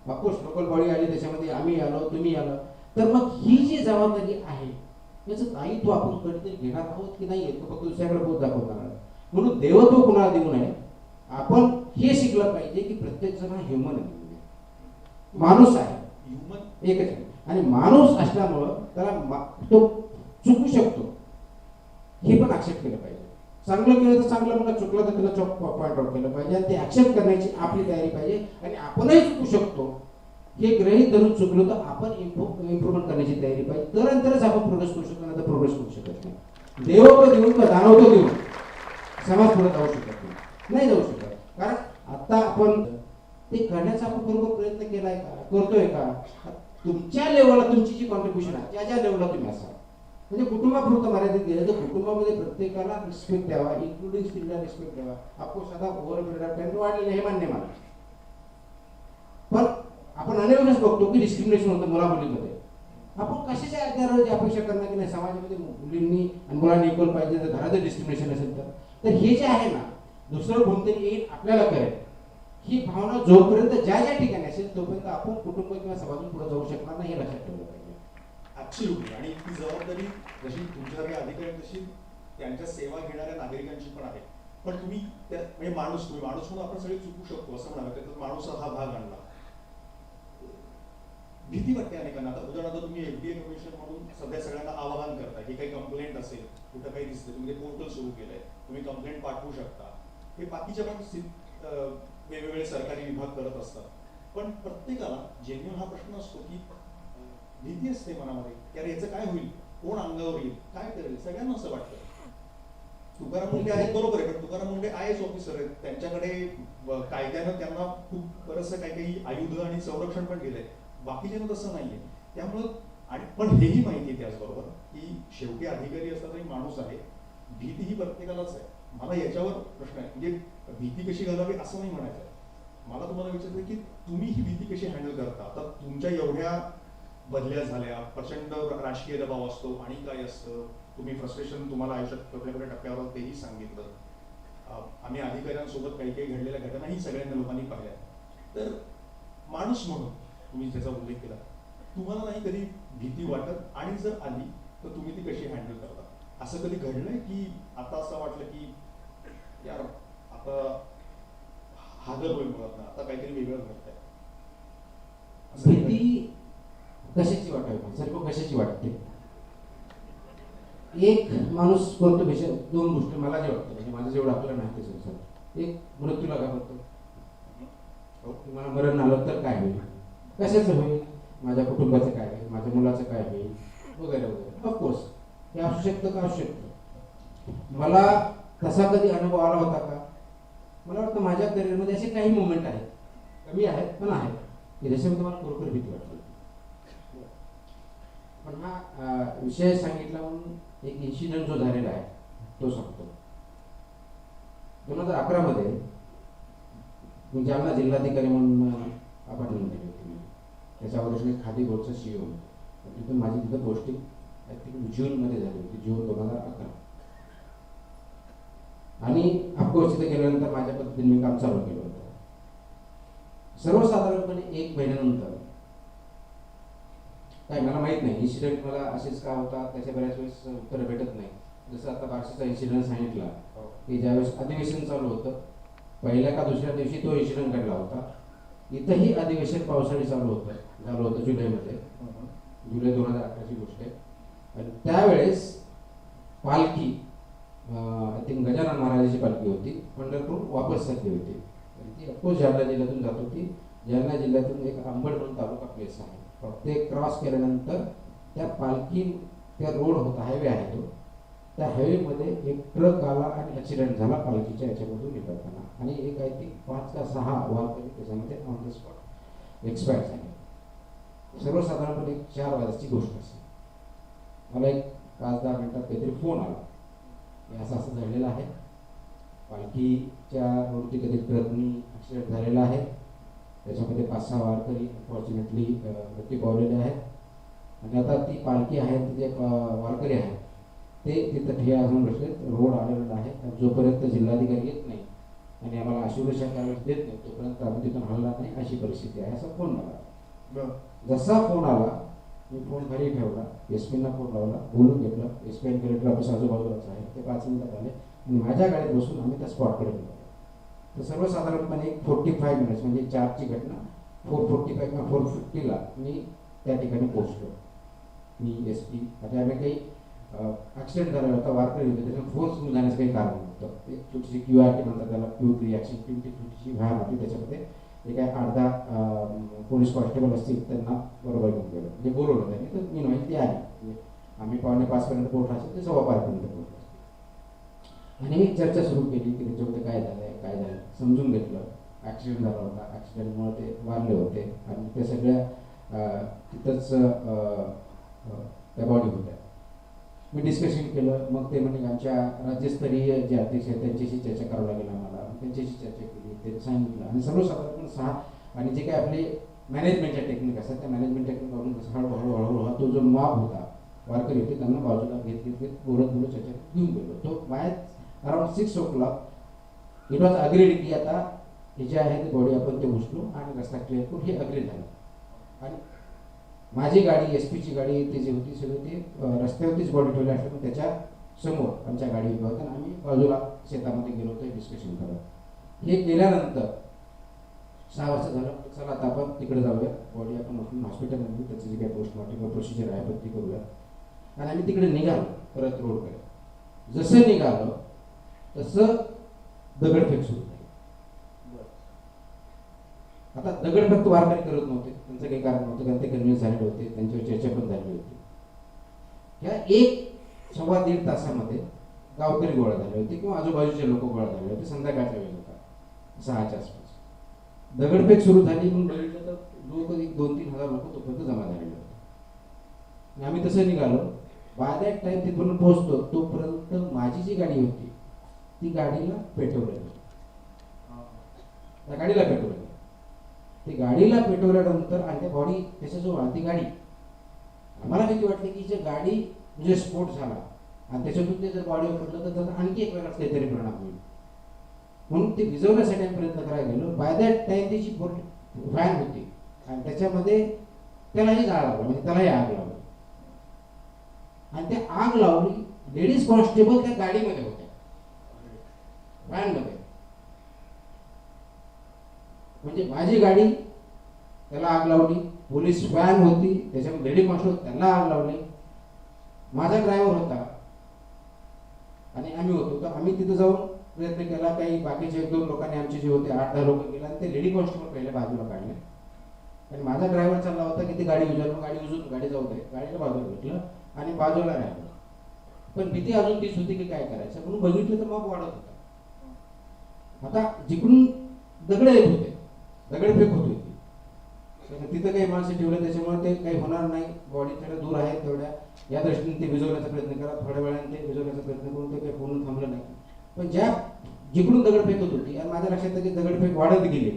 ऑफकोर्स लोकल बॉडी आली, त्याच्यामध्ये आम्ही आलो, तुम्ही आलो, तर मग ही जी जबाबदारी आहे याचं दायित्व आपण कधीतरी घेणार आहोत की नाही, फक्त दुसऱ्याकडे बोट दाखवणार आहोत. म्हणून देवत्व कुणाला देऊ नये. आपण हे शिकलं पाहिजे की प्रत्येक जण हा ह्युमन आहे, माणूस आहे, ह्युमन एकच आहे. आणि माणूस असल्यामुळं त्याला तो चुकू शकतो, हे पण ऍक्सेप्ट केलं पाहिजे. चांगलं केलं तर चांगलं, मला चुकलं तर त्याला पॉईंट आउट केलं पाहिजे आणि ते ऍक्सेप्ट करण्याची आपली तयारी पाहिजे. आणि आपणही चुकू शकतो हे गृहीत धरून चुकलो तर आपण इम्प्रूव्हमेंट करण्याची तयारी पाहिजे. तरच आपण प्रोग्रेस करू शकतो, नाही तर प्रोग्रेस करू शकत नाही. देवत्व देऊन किंवा दानवत्व देऊन समाज पुढे जाऊ शकत नाही जाऊ शकत. कारण आता आपण ते करण्याचा आपण बरोबर प्रयत्न केलाय का, करतोय का? तुमच्या लेवलला तुमची जी कॉन्ट्रीब्युशन आहे त्या ज्या लेवलला तुम्ही असाल, म्हणजे कुटुंबापुरतं मर्यादित गेलं तर कुटुंबामध्ये प्रत्येकाला रिस्पेक्ट द्यावा, इन्क्लुडिंग स्त्रीला रिस्पेक्ट द्यावा. ऑफकोर्स आता ओव्हर पिरियड ऑफ टाइम वाढलेलं हे मान्य मला, पण आपण अनेक वेळेस बघतो की डिस्क्रिमिनेशन होतं मुला मुलीमध्ये. आपण कशाच्या आधारावर अपेक्षा करणार की नाही समाजामध्ये मुलींनी आणि मुलांनी इक्वल पाहिजे, जर घराचं डिस्क्रिमिनेशन असेल तर हे जे आहे ना, दुसरं कोणतरी येईल आपल्याला करेल, ही भावना जोपर्यंत ज्या ज्या ठिकाणी असेल तोपर्यंत आपण कुटुंब किंवा समाजातून पुढे जाऊ शकणार नाही, हे लक्षात ठेवलं पाहिजे. ऍब्सोल्युटली. आणि ती जबाबदारी जशी तुमच्याकडे अधिकारी तशी त्यांच्या सेवा घेणाऱ्या नागरिकांची पण आहे. पण तुम्ही म्हणजे माणूस म्हणून आपण सगळे चुकू शकतो असं म्हणावं, त्यात माणूस हा भाग आणला. भीती वाटते अनेकांना. आता उदाहरणार्थ तुम्ही एफडीए कमिशन म्हणून सध्या सगळ्यांना आवाहन करताय की काही कंप्लेंट असेल, कुठं काही दिसतं, तुम्ही ते पोर्टल सुरू केलंय, तुम्ही कंप्लेंट पाठवू शकता. हे बाकीच्या पण वेगवेगळे सरकारी विभाग करत असतात. पण प्रत्येकाला जेन्युइन हा प्रश्न असतो की भीती असते मनामध्ये की अरे याचं काय होईल, कोण अंगावर येईल, काय करेल, सगळ्यांना असं वाटतं. तुकाराम मुंडे आहेत बरोबर आहे, पण तुकाराम मुंडे IAS ऑफिसर आहेत, त्यांच्याकडे कायद्यानं त्यांना खूप बरंचसं काही आयुध आणि संरक्षण पण दिलंय. बाकीच्यांना तसं नाहीये. त्यामुळं आणि पण हेही माहिती आहे त्याचबरोबर की शेवटी अधिकारी असला तरी माणूस आहे, भीती ही प्रत्येकालाच आहे. मला याच्यावर प्रश्न आहे, म्हणजे भीती कशी घालावी असं नाही म्हणायचं. मला तुम्हाला विचारायचं की तुम्ही ही भीती कशी हँडल करता. आता तुमच्या एवढ्या बदल्या झाल्या, प्रचंड राजकीय दबाव असतो आणि काय असतं, तुम्ही फ्रस्ट्रेशन तुम्हाला आयुष्यात वेगवेगळ्या टप्प्यावर तेही सांगितलं. आम्ही अधिकाऱ्यांसोबत काही काही घडलेल्या घटनाही सगळ्यांना लोकांनी पाहिल्या. तर माणूस माणूस म्हणून तुम्ही ज्याचा उल्लेख केला, तुम्हाला नाही कधी भीती वाटत, आणि जर आली तर तुम्ही ती कशी हँडल करता? असं कधी घडलंय की आता असं वाटलं की यार आता हादर होईल मुळात ना, आता काहीतरी वेगळं घडतंय? असं काही भीती कशाची वाटावी सर, कशाची वाटते? एक माणूस करतो भीषण दोन गोष्टी मला जे वाटतं, म्हणजे माझं जेवढं आपल्याला माहिती आहे सर, एक मृत्यूला घाबरतो. मला मरण आलं तर काय होईल, कशाचं होईल, माझ्या कुटुंबाचं काय होईल, माझ्या मुलाचं काय होईल, वगैरे वगैरे. ऑफकोर्स हे असू शकतं का, असू शकतं. मला तसा कधी अनुभव आला होता का? मला वाटतं माझ्या करिअरमध्ये असे काही मोमेंट आहेत, कमी आहेत पण आहेत, की त्याच्यामध्ये मला खरोखर भीती वाटली. पण हा विषय सांगितला म्हणून एक इन्सिडेंट जो झालेला आहे तो सांगतो. 2011 मध्ये जालना जिल्हाधिकारी म्हणून अपॉइंटमेंट दिली होती. त्याच्या अगोदर मी खादी बोर्डचा CEO होतो. तिथून माझी तिथं पोस्टिंग आय थिंक जूनमध्ये झाली होती, जून 2011. आणि ऑफकोर्स तिथे गेल्यानंतर माझ्या पद्धतीने मी काम चालू केलं होतं. सर्वसाधारणपणे 1 महिन्यानंतर काय मला माहित नाही इन्सिडेंट मला असेच का होता, त्याच्या बऱ्याच वेळेस उत्तर भेटत नाही. जसं आता बार्शीचा इन्सिडेंट सांगितला की ज्यावेळेस अधिवेशन चालू होतं, पहिल्या का दुसऱ्या दिवशी तो इन्सिडेंट घडला होता. इथंही अधिवेशन पावसाळी झालं होतं जुलैमध्ये, जुलै 2011ची गोष्ट आहे. आणि त्यावेळेस पालखी आय थिंक गजानन महाराजांची पालखी होती, पंढरपूर वापस झाली होती. ती ऑफकोर्स जालना जिल्ह्यातून जात होती. जालना जिल्ह्यातून एक अंबड म्हणून तालुका प्लेस आहे, ते क्रॉस केल्यानंतर त्या पालखी, त्या रोड होता, हायवे आहे तो, त्या हायवेमध्ये एक ट्रक आला आणि ॲक्सिडेंट झाला पालखीच्या याच्यामधून निघताना. आणि एक आय थिंक 5 का 6 वारकरी त्याच्यामध्ये ऑन द स्पॉट एक्सपायर झाले. सर्वसाधारणपणे 4 वाजताची गोष्ट असते. मला एक 5-10 मिनिटात काहीतरी फोन आला, असं असं झालेलं आहे, पालखीच्या रोडची कधी ट्रकनी ॲक्सिडेंट झालेला आहे, त्याच्यामध्ये 5-6 वारकरी अनफॉर्च्युनेटली मृत्यू पावलेले आहेत. आणि आता ती पालखी आहे, तिथे वारकरी आहेत ते तिथं ठिया अजून बसले, रोड आलेला आहे. जोपर्यंत जिल्हाधिकारी येत नाही आणि आम्हाला आशुरक्षा त्यावेळेस देत नाही तोपर्यंत आम्ही तिथून हलणार नाही, अशी परिस्थिती आहे, असा फोन मला. जसा फोन आला मी फोन खाली ठेवला, SP-ना फोन लावला, बोलून घेतलं. SP आणि कलेक्टर ऑफिस आजूबाजूलाच आहे. ते 5 मिनिटात आले आणि माझ्या गाडीत बसून आम्ही त्या स्पॉटकडे गेलो. तर सर्वसाधारणपणे 45 मिनिट्स म्हणजे 4ची घटना 4:45 किंवा 4:50ला मी त्या ठिकाणी पोहोचलो. मी SP आता आम्ही काही ॲक्सिडेंट झाला होता, वारकरी होते, त्याच्यामुळे फोन सुरू जाण्याचं काही कारण नव्हतं. एक छोटीशी QRT म्हणतात त्याला, क्विक रिॲक्शन टीमची छोटीशी व्हॅन होती, त्याच्यामध्ये ते काय 8-10 पोलीस कॉन्स्टेबल असतील त्यांना बरोबर घेऊन गेलो, म्हणजे बोलवलं त्यांनी. तर मी माहिती आली म्हणजे आम्ही 4:45 पोहोचला असेल ते 5:15 पोहोचलो. आणि मी चर्चा सुरू केली की त्याच्यामध्ये काय झालं समजून घेतलं. ॲक्सिडेंट झाला होता, ॲक्सिडेंटमुळे ते वारले होते आणि ते सगळ्या तिथंच त्या बॉडी होत्या. मी डिस्कशन केलं. मग ते म्हणजे आमच्या राज्यस्तरीय जे अध्यक्ष आहेत त्यांच्याशी चर्चा करावं लागेल आम्हाला, त्यांच्याशी चर्चा केली, ते सांगितलं. आणि सर्वसाधारणपणे 6 आणि जे काय आपले मॅनेजमेंटच्या टेक्निक असतात त्या मॅनेजमेंट टेक्निक वापरून हळूहळू हा तो जो मॉब होता, वारकरी होते, त्यांना बाजूला घेत बोलत चर्चा घेऊन गेलो. तो by around 6 o'clock it was agreed की आता हे जे आहे ते बॉडी आपण ते उचलू आणि रस्ता क्लिअर करू, हे अग्री झालं. आणि माझी गाडी SP-ची गाडी ती जी होती सगळी ती रस्त्यावरतीच बॉडी ठेवली असली, पण त्याच्या समोर आमच्या गाडी उभा होता आणि आम्ही बाजूला शेतामध्ये गेलो होतो डिस्कशन करत. हे केल्यानंतर 6 वाजता झालं. चला आता आपण तिकडे जाऊया, बॉडी आपण उचलून हॉस्पिटलमध्ये त्याची जी काही पोस्टमॉर्टम प्रोसिजर आहे आपण ती करूया. आणि आम्ही तिकडे निघालो परत रोडकडे. जसं निघालो तसं दगडफेक सुरू झाली. आता दगडफेक तो वारकरी करत नव्हते, त्यांचं काही कारण नव्हतं, कारण ते कन्व्हिन्स झालेले होते, त्यांच्यावर चर्चा पण झाली होती. ह्या 1-1.25 तासामध्ये गावकरी गोळा झाले होते किंवा आजूबाजूचे लोक गोळा झाले होते. संध्याकाळचा वेळ होता, 6च्या आसपास. दगडफेक सुरू झाली म्हणून बघितलं तर लोक 2-3 हजार लोक तोपर्यंत जमा झालेले होते. आम्ही तसं निघालो. बाय दॅट टाइम तिथून पोहोचतो तोपर्यंत माझी जी गाडी होती ती गाडीला पेटवलेली. त्या गाडीला पेटवलेली. ती गाडीला पेटवल्यानंतर आणि त्या बॉडी त्याच्याजवळ ती गाडी, आम्हाला भीती वाटली की जे गाडी म्हणजे स्फोट झाला आणि त्याच्यातून ते जर बॉडीवर पडलं तर त्याचा आणखी एक वेगळाच काहीतरी परिणाम होईल, म्हणून ते विझवण्यासाठी आम्ही प्रयत्न करायला गेलो. बाय दॅट टाइम त्याची व्हॅन होती आणि त्याच्यामध्ये त्यालाही जाळ लागला, म्हणजे त्यालाही आग लावली. आणि त्या आग लावली, लेडीज कॉन्स्टेबल त्या गाडीमध्ये होत्या, व्हॅनमध्ये. म्हणजे माझी गाडी, त्याला आग लावली. पोलीस व्हॅन होती, त्याच्यामध्ये लेडी कॉन्स्टेबल, त्यांना आग लावली. माझा ड्रायव्हर होता आणि आम्ही होतो. तर आम्ही तिथं जाऊन प्रयत्न केला. काही बाकीचे 1-2 लोकांनी, आमचे जे होते 8-10 लोक गेले आणि ते लेडी कॉन्स्टेबल पहिले बाजूला काढले. आणि माझा ड्रायव्हर चालला होता की ती गाडी उजळून, गाडी जाऊ दे, गाडीला बाजूला घेतलं आणि बाजूला राहिलं. पण भीती अजून तीच होती की काय करायचं, म्हणून बघितलं तर मग वाढत होता. आता जिकडून दगड येत होते, दगडफेक होत होती, तिथं काही माणसं ठेवलं, त्याच्यामुळे ते काही होणार नाही. बॉडी थोड्या दूर आहे, तेवढ्या या दृष्टीने ते विझवण्याचा प्रयत्न करा. थोड्या वेळाने ते विझवण्याचा प्रयत्न करून ते काही पूर्ण थांबलं नाही. पण जिकडून दगडफेक होत होती आणि माझ्या लक्षात की दगडफेक वाढत गेली,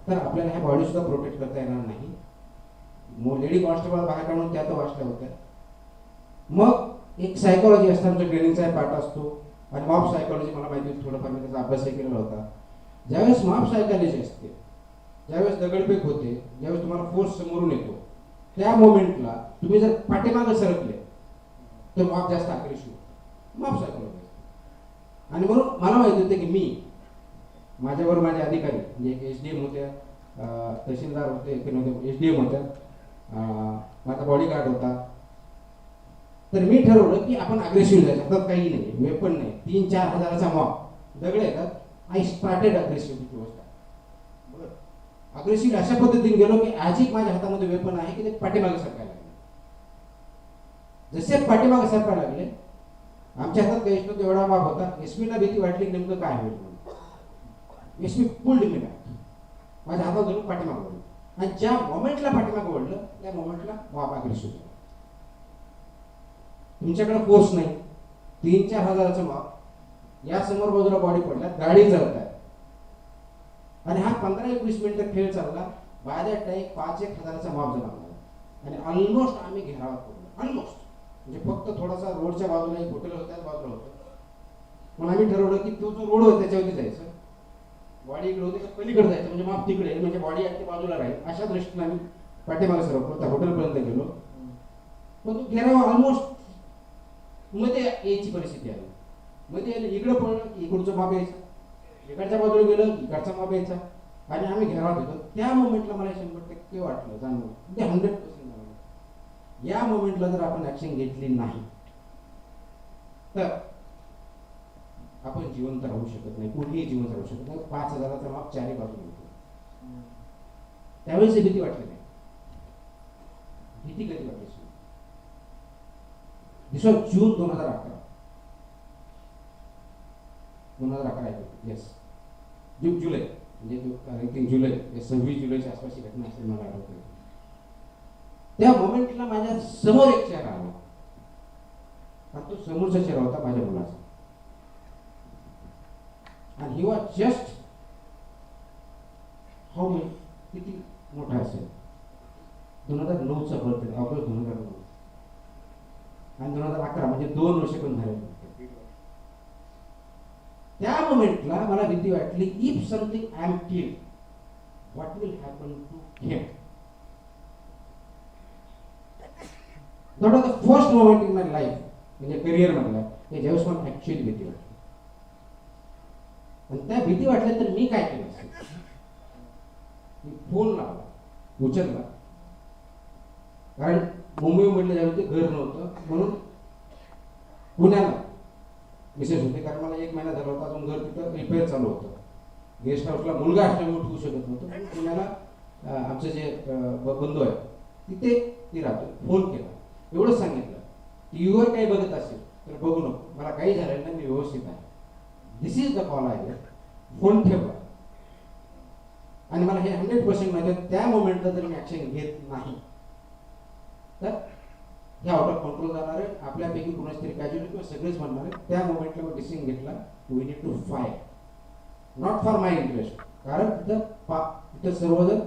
तर आपल्याला ह्या बॉडी सुद्धा प्रोटेक्ट करता येणार नाही. लेडी कॉन्स्टेबल बाहेर काढून त्या तर वाचल्या होत्या. मग एक सायकोलॉजी असतं, आमच्या ट्रेनिंगचा एक पार्ट असतो. आणि मॉब सायकोलॉजी मला माहिती होती, थोडंफार मी त्याचा अभ्यासही केलेला होता. ज्यावेळेस मॉब सायकोलॉजी असते, ज्यावेळेस दगडफेक होते, ज्यावेळेस तुम्हाला फोर्स समोरून येतो, त्या मोमेंटला तुम्ही जर पाठीमागे सरकले तर मॉब जास्त आकर्षित होतो. मॉब सायकोलॉजी असते. आणि म्हणून मला माहिती होतं की मी, माझ्यावर माझे अधिकारी, म्हणजे SDM होत्या, तहसीलदार होते, SDM होत्या, माझा बॉडीगार्ड होता. तर मी ठरवलं की आपण अग्रेसिव्ह जायचं. हातात काही नाही, वेपन नाही, 3-4 हजाराचा मॉब, दगड येतात. आय स्टार्टेड अग्रेसिव्ह व्यवस्था. बरं, अग्रेसिव्ह अशा पद्धतीने गेलो की आजही माझ्या हातामध्ये वेपन आहे की ते पाठीमागे सरकायला लागले. जसे पाठीमागे सरकायला लागले, आमच्या हातात काही नव्हतं, एवढा मॉब होता. SPला भीती वाटली नेमकं काय होईल म्हणून. SP पुल्ड मी बॅक, माझ्या हातात धरून पाठीमागे वळलं. आणि ज्या मोमेंटला पाठीमागे वळलं, त्या मोमेंटला मॉब अग्रेसिव्ह झाला. तुमच्याकडे फोर्स नाही, 3-4 हजाराचं मॉब, या समोर बाजूला बॉडी पडल्या, गाडी जळत आहे. आणि हा 15-20 मिनिटं खेळ चालला. बाय दॅट टाईम 5-1 हजाराचा मॉब जमा झाला. आणि ऑलमोस्ट आम्ही घेरावात पडलो, ऑलमोस्ट. म्हणजे फक्त थोडासा रोडच्या बाजूला एक हॉटेल होतं, बाजूला होतं. मग आम्ही ठरवलं की तो जो रोड होता त्याच्यावरती जायचं, बॉडी इकडे होती तर पलीकडे जायचं, म्हणजे मॉब तिकडे, म्हणजे बॉडी अगदी बाजूला राहील. अशा दृष्टीने आम्ही पाठीमागे सरकलो, त्या हॉटेलपर्यंत गेलो. पण तो घेरावा ऑलमोस्ट मध्ये यायची परिस्थिती आली. मध्ये यायला इकडं पडलं की इकडचं माप यायचं, इकडच्या बाजूला गेलं इकडचा माप यायचा. आणि आम्ही घेरावात होतो. त्या मोमेंटला मला 100% वाटलं, जाणवलं, ते 100% जाणवलं. या मोमेंटला जर आपण ऍक्शन घेतली नाही तर आपण जिवंत राहू शकत नाही, कुठेही जिवंत राहू शकत नाही. 5 हजाराचा माप चारही बाजूला होतो. त्यावेळेस भीती वाटली नाही. भीती कधी वाटली? दिस वॉज जून 2011. 2011 येस, जुलै, म्हणजे जुलै 26 जुलैच्या आसपास ही घटना असेल मला आठवते. त्या मोमेंटला माझ्या समोर एक चेहरा आला, आणि तो समोरचा चेहरा होता माझ्या मुलाचा. आणि he was just how many, किती मोठा असेल, 2009चा बर्थडे, ऑगस्ट 2009. आणि 2011 म्हणजे 2 वर्ष पण झाले. त्या मोमेंटला मला भीती वाटली, if something I am killed, what will happen to him. That was the first moment in my life, म्हणजे करिअर मधला, की ज्यावेळेस मला ऍक्च्युअली भीती वाटली. आणि त्या भीती वाटल्या तर मी काय केलं असेल? मी फोन लावला, उचलला, कारण मुंबईमधले ज्यावेळी ते घर नव्हतं, म्हणून पुण्याला मिसेस होते, कारण मला 1 महिना झाला होता, अजून घर तिथं रिपेअर चालू होतं. गेस्ट हाऊसला मुलगा असल्यामुळे ठेवू शकत नव्हतं. पण पुण्याला आमचे जे बंधू आहेत तिथे ती राहतो. फोन केला, एवढंच सांगितलं, टीव्हीवर काही बघत असेल तर बघू नको, मला काही झालं नाही, मी व्यवस्थित आहे. दिस इज द कॉल आहे, फोन ठेवा. आणि मला हे 100% माहिती आहे, त्या मोमेंटला जर मी ऍक्शन घेत नाही तर हे आउट ऑफ कंट्रोल जाणार आहे. आपल्यापैकी कोणाच तरी कॅज्युअली किंवा सगळेच म्हणणार आहे. त्या मोमेंटला मी डिसिजन घेतला, we need to fight, not for my interest. कारण तिथं सर्वजण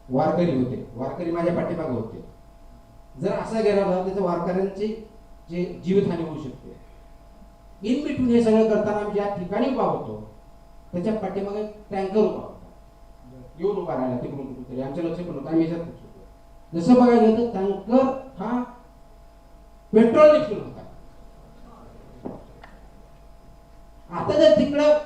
वारकरी होते, वारकरी माझ्या पाठीमागे होते. जर असा गेला झाला त्याच्या वारकऱ्यांची जे जीवितहानी होऊ शकते. इन बिटवीन हे सगळं करताना आम्ही ज्या ठिकाणी उभा होतो त्याच्या पाठीमागे टँकर उभा होता. येऊन उभा राहिला तिकडून कुठेतरी, आमच्या लक्ष पण होतं, आम्ही याच्यात होतो. जसं बघायला गेलं तर टँकर हा पेट्रोलने फुल होता. आता जर तिकडं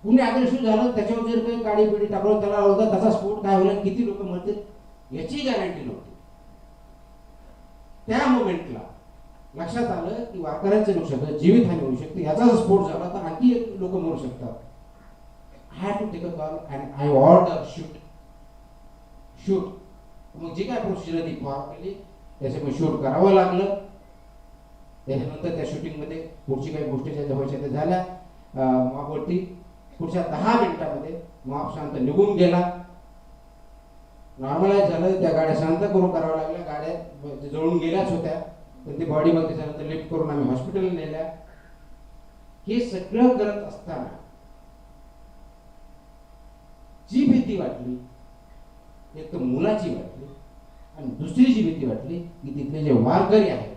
कुणी अग्रेसिव्ह झालं, त्याच्यावर जर काही गाडी पिढी टाकून त्याला होता, तसा स्फोट काय होईल, किती लोक मरतील याची गॅरंटी नव्हती. त्या मोमेंटला लक्षात आलं की वारकऱ्यांचे नुकसान, जीवितहानी होऊ शकते, याचा जर स्फोट झाला तर आणखी लोक मरू शकतात. I had to take a call and I order shoot. मग जी काय प्रोसिजर ती फॉलो केली, त्याच्यामुळे शूट करावं लागलं. त्याच्यानंतर त्या शूटिंगमध्ये पुढची काही गोष्टी ज्या व्हायच्या त्या झाल्या. मॉबवरती पुढच्या 10 मिनिटामध्ये मॉब शांत निघून गेला. नॉर्मलाइज झालं, त्या गाड्या शांत करून कराव्या लागल्या. गाड्या जळून गेल्याच होत्या, पण ती बॉडी मग त्याच्यानंतर लिफ्ट करून आम्ही हॉस्पिटलला नेल्या. हे सगळं करत असताना जी भीती वाटली, एक तर मुलाची वाटली आणि दुसरी जी भीती वाटली की तिथले जे वारकरी आहेत,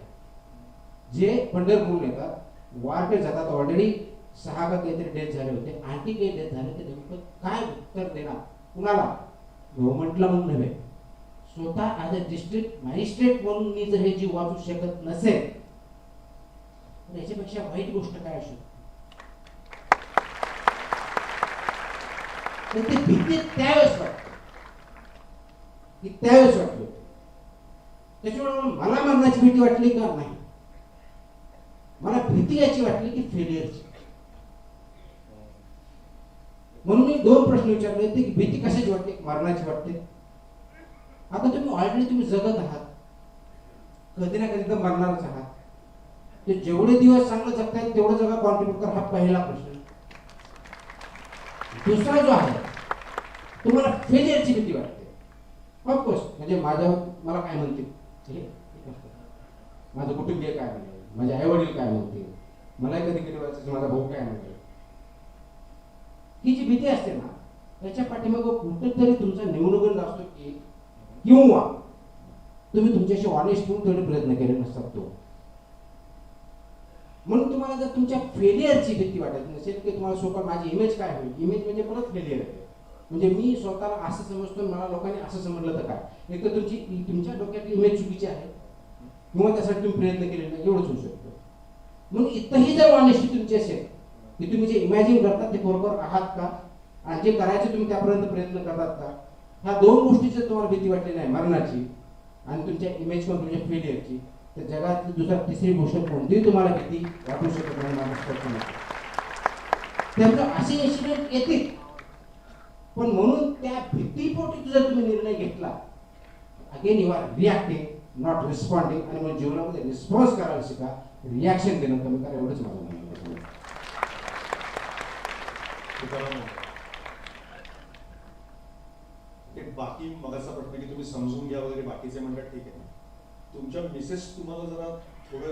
जे पंढरपूर येतात, वारकरी जातात, ऑलरेडी 6 का काहीतरी डेथ झाले होते, आणखी काही डेथ झाले, तर नेमकं काय उत्तर देणार कुणाला? गव्हर्नमेंटला म्हणून नव्हे, स्वतः ॲज अ डिस्ट्रिक्ट मॅजिस्ट्रेट म्हणून मी जर हे जीव वाचू शकत नसेल तर याच्यापेक्षा वाईट गोष्ट काय असू? तर ती भीती त्यावेळेस वाटते की त्यावेळेस वाटली. त्याच्यामुळे मला मरणाची भीती वाटली का नाही, मला भीती याची वाटली की फेलियरची. म्हणून मी 2 प्रश्न विचारले होते की भीती कशाची वाटते, मरणाची वाटते. आता तुम्ही जगत आहात, कधी ना कधी तर मरणारच आहात. ते जेवढे दिवस चांगलं जगतायत तेवढं जगा कॉन्ट्रीब्यूट कर, हा पहिला प्रश्न. दुसरा जो आहे, तुम्हाला फेलियरची भीती वाटते. ऑफकोर्स, म्हणजे मला काय म्हणतील, माझं कुटुंबीय काय म्हणेल, माझे आई वडील काय म्हणतील, मला कधी कधी वाटायचं माझा भाऊ काय म्हणेल. ही जी भीती असते ना, त्याच्या पाठीमागं कुठेतरी तुमचा निवडून असतो की किंवा तुम्ही तुमच्याशी ऑनेस्ट होऊन तेवढे प्रयत्न केले नसतात तो. म्हणून तुम्हाला जर तुमच्या फेलियरची भीती वाटत नसेल की तुम्हाला स्वतः माझी इमेज काय होईल, इमेज म्हणजे परत फेलियर आहे, म्हणजे मी स्वतःला असं समजतो, मला लोकांनी असं समजलं तर काय, एक तर तुमच्या डोक्यातली इमेज चुकीची आहे किंवा त्यासाठी तुम्ही प्रयत्न केले नाही, एवढंच होऊ शकतं. म्हणून इथंही जर ऑनेस्टी तुमची असेल की तुम्ही जे इमॅजिन करतात ते बरोबर आहात का, आणि जे करायचे तुम्ही त्यापर्यंत प्रयत्न करतात का, ह्या 2 गोष्टीची तुम्हाला भीती वाटली नाही, मरणाची आणि तुमच्या इमेज किंवा तुमच्या फेलियरची, तर जगातली तिसरी गोष्ट कोणतीही तुम्हाला भीती वाटू शकत नाही महाराष्ट्रात. त्यामुळे असे इन्सिडेंट येतील, पण म्हणून त्या भीतीपोटी जर तुम्ही निर्णय घेतला, again you are reacting not responding. आणि मग जीवनामध्ये रिस्पॉन्स करायला शिका, रिॲक्शन देणं कमी करा, एवढंच माझं म्हणणं. बाकी मगाचा प्रश्न की तुम्ही समजून घ्या वगैरे बाकीचे म्हणतात, ठीक आहे. तुमच्या मिसेस तुम्हाला जरा थोडं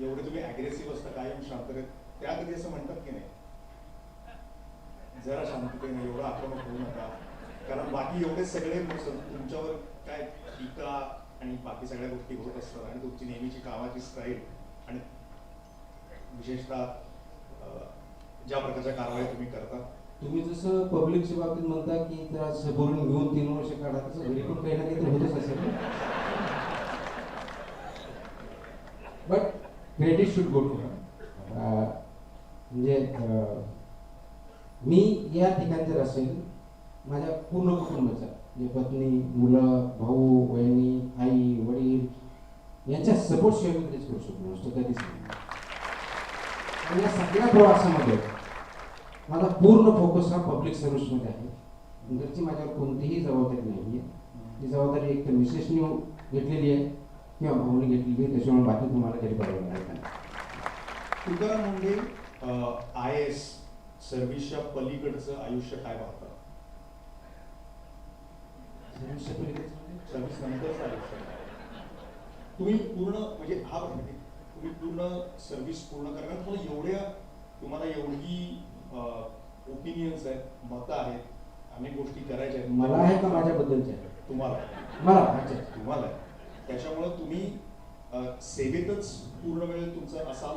एवढे तुम्ही अग्रेसिव्ह असता, कायम शांततेत, त्या कधी असं म्हणतात की नाही जरा शांततेने, एवढं आक्रमक होऊ नका, कारण बाकी एवढे सगळे तुमच्यावर काय टीका आणि बाकी सगळ्या गोष्टी होत असतात, आणि तुमची नेहमीची कामाची स्टाईल आणि विशेषतः ज्या प्रकारच्या कारवाई तुम्ही करता. तुम्ही जसं पब्लिकच्या बाबतीत म्हणता की जरा सबरून घेऊन 3 वर्ष काढा, तसं घरी पण काही ना काहीतरी होतच असेल. But credit should go to म्हणजे मी या ठिकाणी जर असेल, माझ्या पूर्ण कुटुंबाचा, म्हणजे पत्नी, मुलं, भाऊ, बहिणी, आई, वडील यांच्या सपोर्ट शिवाय मी कधीच करू शकलो नसतो, कधीच नाही. आणि या सगळ्या प्रवासामध्ये माझा पूर्ण फोकस हा पब्लिक सर्व्हिसमध्ये आहे. घरची माझ्यावर कोणतीही जबाबदारी नाही आहे. ती जबाबदारी एक तर मिसेसनी घेतलेली आहे किंवा भाऊने घेतलेली आहे, त्याच्यामुळे बाकी तुम्हाला कधी बरोबर नाही. तुकाराम मुंढे IAS सर्व्हिसच्या पलीकडचं आयुष्य काय पाहता? सर्व्हिस नंतरचं आयुष्य तुम्ही पूर्ण, म्हणजे हा तुम्ही पूर्ण सर्व्हिस पूर्ण करा, तुम्हाला एवढी ओपिनियन्स आहेत, मतं आहेत, अनेक गोष्टी करायच्या आहेत. मला आहे का माझ्याबद्दलच्या? तुम्हाला त्याच्यामुळे तुम्ही सेवेतच पूर्ण वेळ तुमचा असाल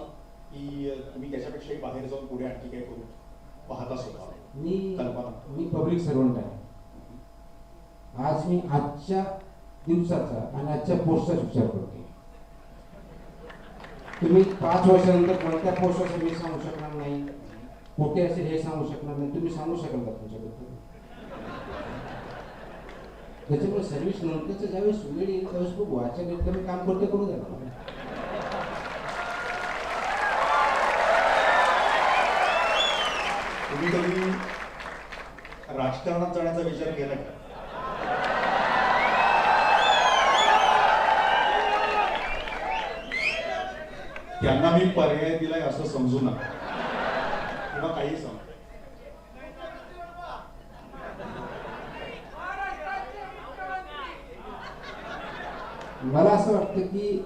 की तुम्ही त्याच्यापेक्षाही बाहेर जाऊन पुढे आणखी काय करू पाहता स्वतः? मी पब्लिक सर्वंट आहे. आज मी आजच्या दिवसाचा आणि आजच्या पोस्टचा विचार करतो. तुम्ही 5 वर्षानंतर कोणत्या पोस्ट असेल मी सांगू शकणार नाही, कुठे असेल हे सांगू शकणार नाही. तुम्ही सांगू शकाल का तुमच्याबद्दल? त्याच्यामुळे सर्व्हिस नंतरचं ज्यावेळेस वेळ येईल त्यावेळेस खूप वाचन येत मी काम करतो करू द्या मला. तुम्ही कधी राजकारणात जाण्याचा विचार केला का? त्यांना मी पर्याय दिलाय असं समजू नका किंवा काही समजा. मला असं वाटतं की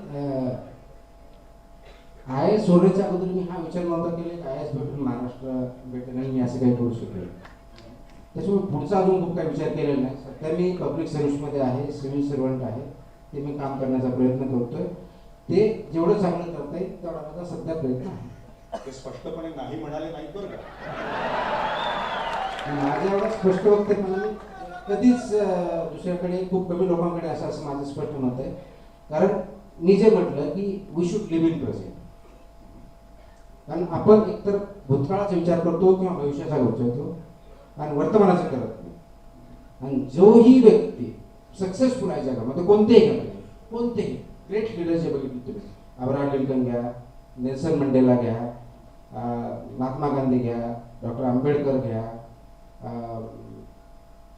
आय एस होण्याच्या अगोदर मी हा विचार नव्हता केला आय एस भेटून महाराष्ट्र भेटेल आणि मी असं काही करू शकेल. त्याच्यामुळे पुढचा अजून खूप काही विचार केलेला नाही. सध्या मी पब्लिक सर्व्हिसमध्ये आहे, सिव्हिल सर्वंट आहे, ते मी काम करण्याचा प्रयत्न करतोय. ते जेवढं चांगलं करता येईल तेवढा माझा सध्या प्रयत्न आहे. ते स्पष्टपणे नाही म्हणाले नाहीत बरं का. माझ्या एवढा स्पष्ट वक्तव्य कधीच दुसऱ्याकडे खूप कमी लोकांकडे असं माझं स्पष्ट मत आहे. कारण मी जे म्हटलं की we should live in present. कारण आपण एकतर भूतकाळाचा विचार करतो किंवा भविष्याचा करतो आणि वर्तमानाचा करत नाही. आणि जोही व्यक्ती सक्सेसफुल आहे जगामध्ये कोणतेही ग्रेट लीडर जे बघितले तुम्ही, अब्राहम लिंकन घ्या, नेल्सन मंडेला घ्या, महात्मा गांधी घ्या, डॉक्टर आंबेडकर घ्या,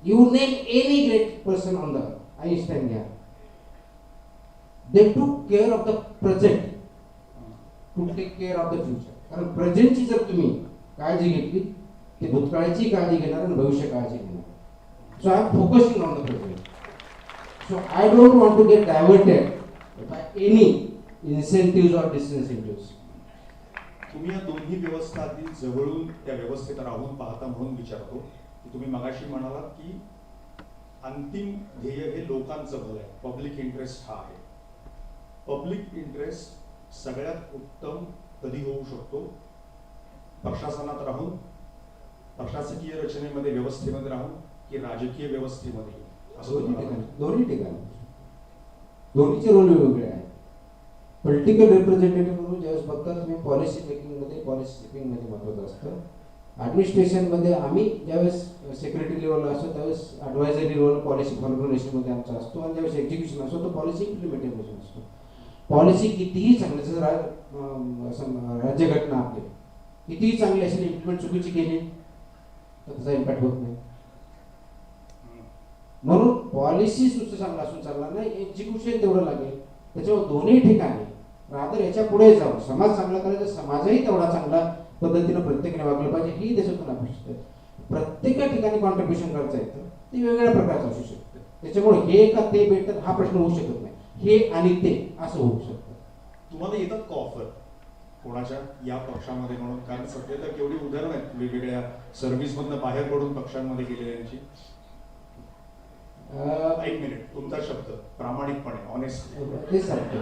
you name any great person on the Einstein घ्या, they took care of the present to take care of the future. कारण प्रेझेंटची जर तुम्ही काळजी घेतली ते भूतकाळाची काळजी घेणार आणि भविष्य काळजी घेणार. So I am focusing on the present. So I don't want to get diverted by any incentive or disincentive. तुम्ही या दोन्ही व्यवस्थातील जवळून त्या व्यवस्थेत राहून पाहता म्हणून विचारतो की तुम्ही मगाशी म्हणालात की अंतिम ध्येय हे लोकांचं भलं आहे, पब्लिक इंटरेस्ट हा आहे. पब्लिक इंटरेस्ट सगळ्यात उत्तम कधी होऊ शकतो? प्रशासनात राहून, प्रशासकीय रचनेमध्ये, व्यवस्थेमध्ये राहून की राजकीय व्यवस्थेमध्ये? दोन्ही ठिकाणी दोन्हीचे रोल वेगवेगळे आहेत. पॉलिटिकल रिप्रेझेंटेटिव्ह म्हणून ज्यावेळेस बघता तुम्ही पॉलिसी मेकिंगमध्ये, पॉलिसी सेटिंगमध्ये महत्त्वाचं असतं. ॲडमिनिस्ट्रेशनमध्ये आम्ही ज्यावेळेस सेक्रेटरी लेवलला असतो त्यावेळेस ॲडवायझरी रोल पॉलिसी फॉर्म्युलेशनमध्ये आमचा असतो आणि ज्यावेळेस एक्झिक्युशन असतो तो पॉलिसी इम्प्लिमेंटेशन असतो. पॉलिसी कितीही चांगली, जसं राज्यघटना आपली कितीही चांगली असेल, इम्प्लिमेंट चुकीची केली तर त्याचा इम्पॅक्ट होत नाही. म्हणून पॉलिसी नुसतं चांगलं असून चालणार नाही, एक्झिक्युशन तेवढं लागेल. त्याच्यावर दोन्ही ठिकाणी रादर याच्या पुढे जाऊन समाज चांगला करायचा, समाजही तेवढा चांगला पद्धतीनं प्रत्येकाने वागलं पाहिजे ही देशातून अपेक्षित आहे. प्रत्येक ठिकाणी कॉन्ट्रीब्युशन करायचं येतं, ते वेगवेगळ्या प्रकारचं असू शकतं. त्याच्यामुळे हे का ते बेटर हा प्रश्न होऊ शकत नाही, हे आणि ते असं होऊ शकतं. तुम्हाला येतात का ऑफर कोणाच्या या पक्षामध्ये म्हणून? कारण सध्या तर केवढी उदाहरणं आहेत वेगवेगळ्या सर्व्हिसमधनं बाहेर पडून पक्षांमध्ये गेलेल्यांची. एक मिनिट, तुमचा शब्द प्रामाणिकपणे, ऑनेस्ट. ते सांगतो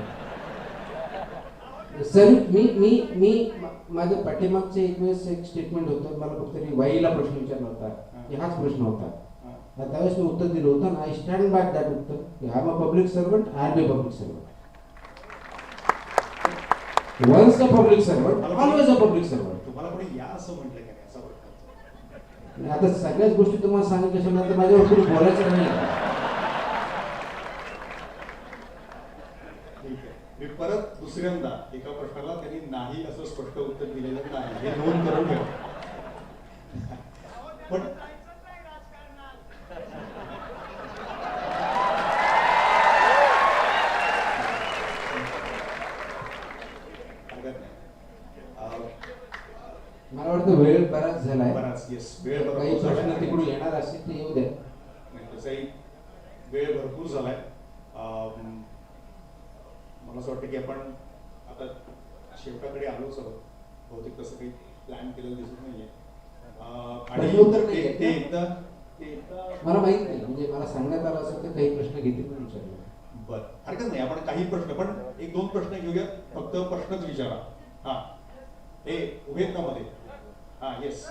सर, मी माझ्या पाठीमागचे एक वेळेस एक स्टेटमेंट होतं, मला फक्त वाईला प्रश्न विचारला होता की हाच प्रश्न होता. त्यावेळेस मी उत्तर दिलं होतं, आय स्टँड बाय दॅट उत्तर की I am a public servant, I am a public servant. Once a public servant, always a public servant. तुम्हाला कोणी या असं म्हटलं का नाही असा प्रश्न? आता सगळ्याच गोष्टी तुम्हाला सांगितल्या तर माझ्यावर कोणी बोलायचं नाही. ठीक आहे, मी परत दुसऱ्यांदा एका प्रश्नाला त्यांनी नाही असं स्पष्ट उत्तर दिलेलं नाही हे नोंद करून ठेवा. पण मला वाटतं वेळ बराच झालाय. बराच, येस, वेळ काही भरपूर प्रश्न झालाय. तिकडून येणार असतील ते येऊ द्या. तसंही वेळ भरपूर झालाय. मला असं वाटतं की आपण आता शेवटाकडे आलोच आहोत. बहुतेक तसं काही प्लॅन केलेलं दिसत नाहीये. प्रश्नोत्तर नाही आणि आहेत ते का? एकदा मला माहित नाही, म्हणजे मला सांगण्यात आलं असेल तर काही प्रश्न घेतील म्हणून विचारलं. बर, हरकत नाही, आपण काही प्रश्न, पण एक दोन प्रश्न घेऊया. फक्त प्रश्नच विचारा. हा, हे उभे आहेत का मध्ये? हा, येस.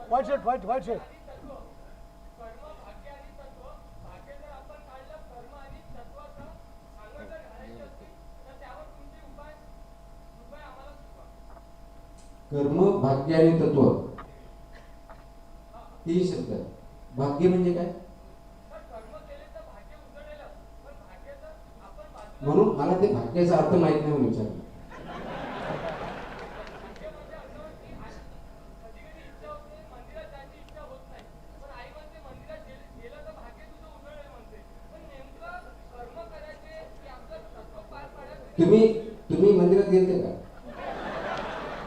White shirt. कर्म, भाग्य आणि तत्व, तीन शब्द. भाग्य म्हणजे काय? म्हणून मला ते भाग्याचा अर्थ माहित नाही म्हणून विचारलं. तुम्ही मंदिरात गेलते का?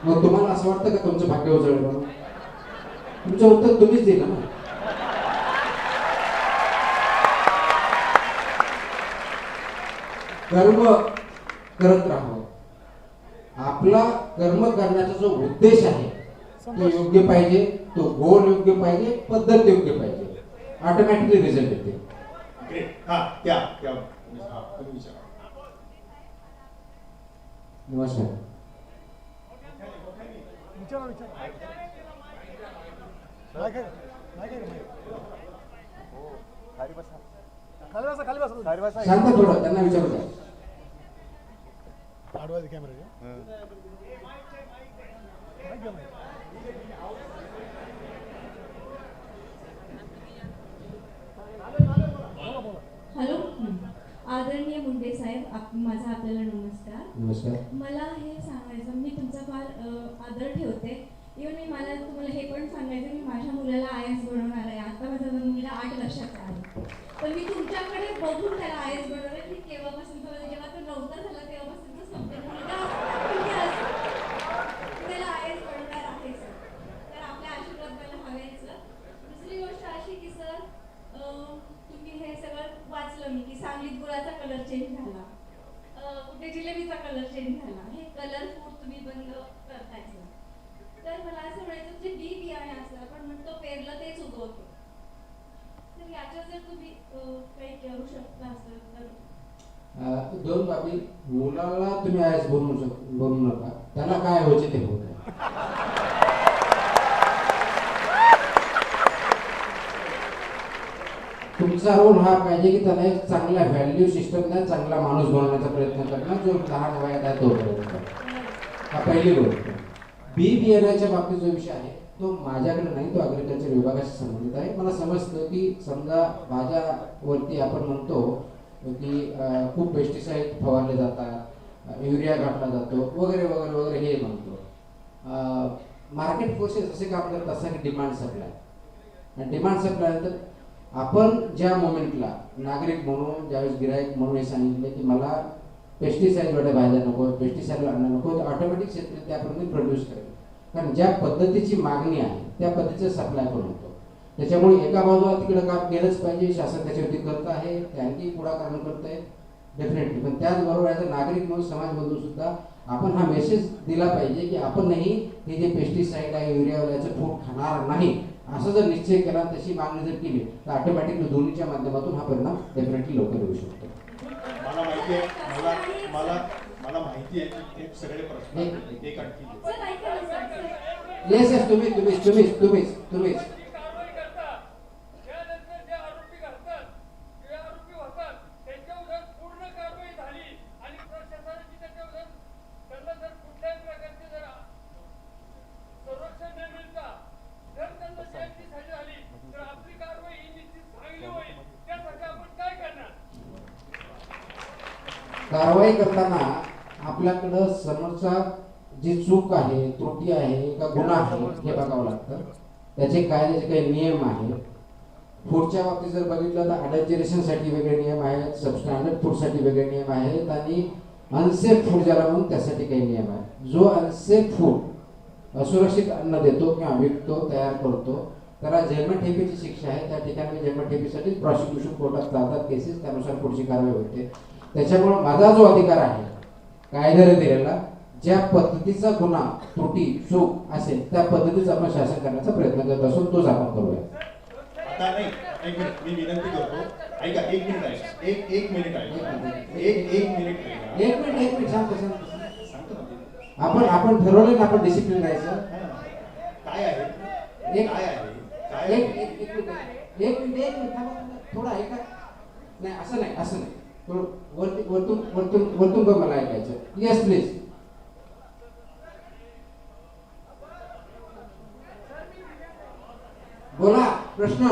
मग तुम्हाला असं वाटतं का तुमचं भाग्य उजळलं म्हणून? तुमचं उत्तर तुम्हीच दिलं ना. कर्म करत राहावं. आपला कर्म करण्याचा जो उद्देश आहे तो योग्य पाहिजे, तो गोल योग्य पाहिजे, पद्धत योग्य पाहिजे, ऑटोमॅटिकली रिझल्ट येते. नमस्कार. शांत थोडं, त्यांना विचारू द्या. हॅलो, आदरणीय मुंडे साहेब, माझा आपल्याला नमस्कार. नमस्कार. मला हे सांगायचं, मी तुमचा फार आदर ठेवते. इव्हन मला तुम्हाला हे पण सांगायचं, मी माझ्या मुलाला IAS बनवणार आहे. आता माझा मुलगा 8 वर्षाचा आहे, पण मी तुमच्याकडे बघून त्याला IAS बनवलं. की केव्हापासून जेव्हा तो 9चा झाला तेव्हापासून स्वप्न मुलगा त्याला IAS बनवणार आहे सर. तर आपले आशीर्वाद मला हवेच. दुसरी गोष्ट अशी की सर, तुम्ही हे सगळं वाचलं मी की सांगलीत गुळाचा कलर चेंज झाला, कुठे जिलेबीचा कलर चेंज झाला. हे कलर फूड तुम्ही बंद करताय सर. तर मला असं म्हणायचं, जे बी बियाणे असतं आपण म्हणतो पेरलं तेच उगवतं, तर याच्यात जर तुम्ही काही करू शकता असेल तर. दोन बाबी. मुलाला तुम्ही IAS बनवू नका, त्याला काय व्हायचे ते होत आहे. तुमचा रोल हा पाहिजे की त्याला एक चांगला व्हॅल्यू सिस्टम, चांगला माणूस बनवण्याचा प्रयत्न करणं, जो लहान वयात आहे तो प्रयत्न. हा पहिली गोष्ट. बी बियाण्याच्या बाबतीत जो विषय आहे तो माझ्याकडे नाही, तो ॲग्रिकल्चर विभागाशी संबंधित आहे. मला समजतं की समजा भाज्यावरती आपण म्हणतो की खूप पेस्टिसाईड फवारले जातात, युरिया घातला जातो वगैरे वगैरे वगैरे हे म्हणतो. मार्केट फोर्सेस असे काम करतात असं की डिमांड सप्लाय. आणि डिमांड सप्लाय नंतर आपण ज्या मोमेंटला नागरिक म्हणून ज्यावेळेस गिराईक म्हणून हे सांगितले की मला पेस्टिसाईड वाटे भाज्या नको, पेस्टिसाईड आणणं नको, तर ऑटोमॅटिक शेतकरी त्याप्रमाणे प्रोड्यूस करेल. कारण ज्या पद्धतीची मागणी आहे त्या पद्धतीचं सप्लाय पण होतो. त्याच्यामुळे एका बाजूला तिकडे काम केलंच पाहिजे, शासन त्याच्यावरती करत आहे, त्यांनी पुढाकार करत आहे डेफिनेटली. पण त्याचबरोबर ॲज अ नागरिक म्हणून समाज बंधू सुद्धा आपण हा मेसेज दिला पाहिजे की आपणही हे जे पेस्टिसाईड आहे, युरियाचं फूड खाणार नाही असं जर निश्चय केला, तशी मागणी जर केली तर ऑटोमॅटिकली दोन्हीच्या माध्यमातून हा परिणाम डेफिनेटली लवकर येऊ शकतो. मला माहिती आहे, मला माहिती आहे की खूप सगळे प्रश्न एक आणखी. येस तुम्हीच कारवाई करताना आपल्याकडं समोरचा जी चूक आहे, त्रुटी आहे का गुन्हा आहे हे बघावं लागतं. त्याचे कायद्याचे काही नियम आहेत. फूडच्या बाबतीत जर बघितलं तर अडल्टरेशनसाठी वेगळे नियम आहेत, सबस्टँडर्ड फूडसाठी वेगळे नियम आहेत आणि अनसेफ फूड ज्याला म्हणून त्यासाठी काही नियम आहेत. जो अनसेफ फूड असुरक्षित अन्न देतो किंवा विकतो, तयार करतो, त्याला जन्मठेपेची शिक्षा आहे. त्या ठिकाणी जन्मठेपेसाठी प्रॉसिक्युशन कोर्टात चालतात केसेस, त्यानुसार पुढची कारवाई होते. त्याच्यामुळे माझा जो अधिकार आहे कायद्याने दिलेला, ज्या पद्धतीचा गुन्हा, त्रुटी, चूक असेल त्या पद्धतीचा आपण शासन करण्याचा प्रयत्न करत असून तोच आपण करूया. आता नाही, एक मिनिट मी विनंती करतो, ऐका, एक मिनिट आहे, एक मिनिट सांगतो ना. आपण ठरवलं ना आपण डिसिप्लिन राहायचं. काय आहे एक मिनिट थोडं ऐका. नाही असं नाही वरतून पण मला ऐकायचं. Yes please. प्रश्न.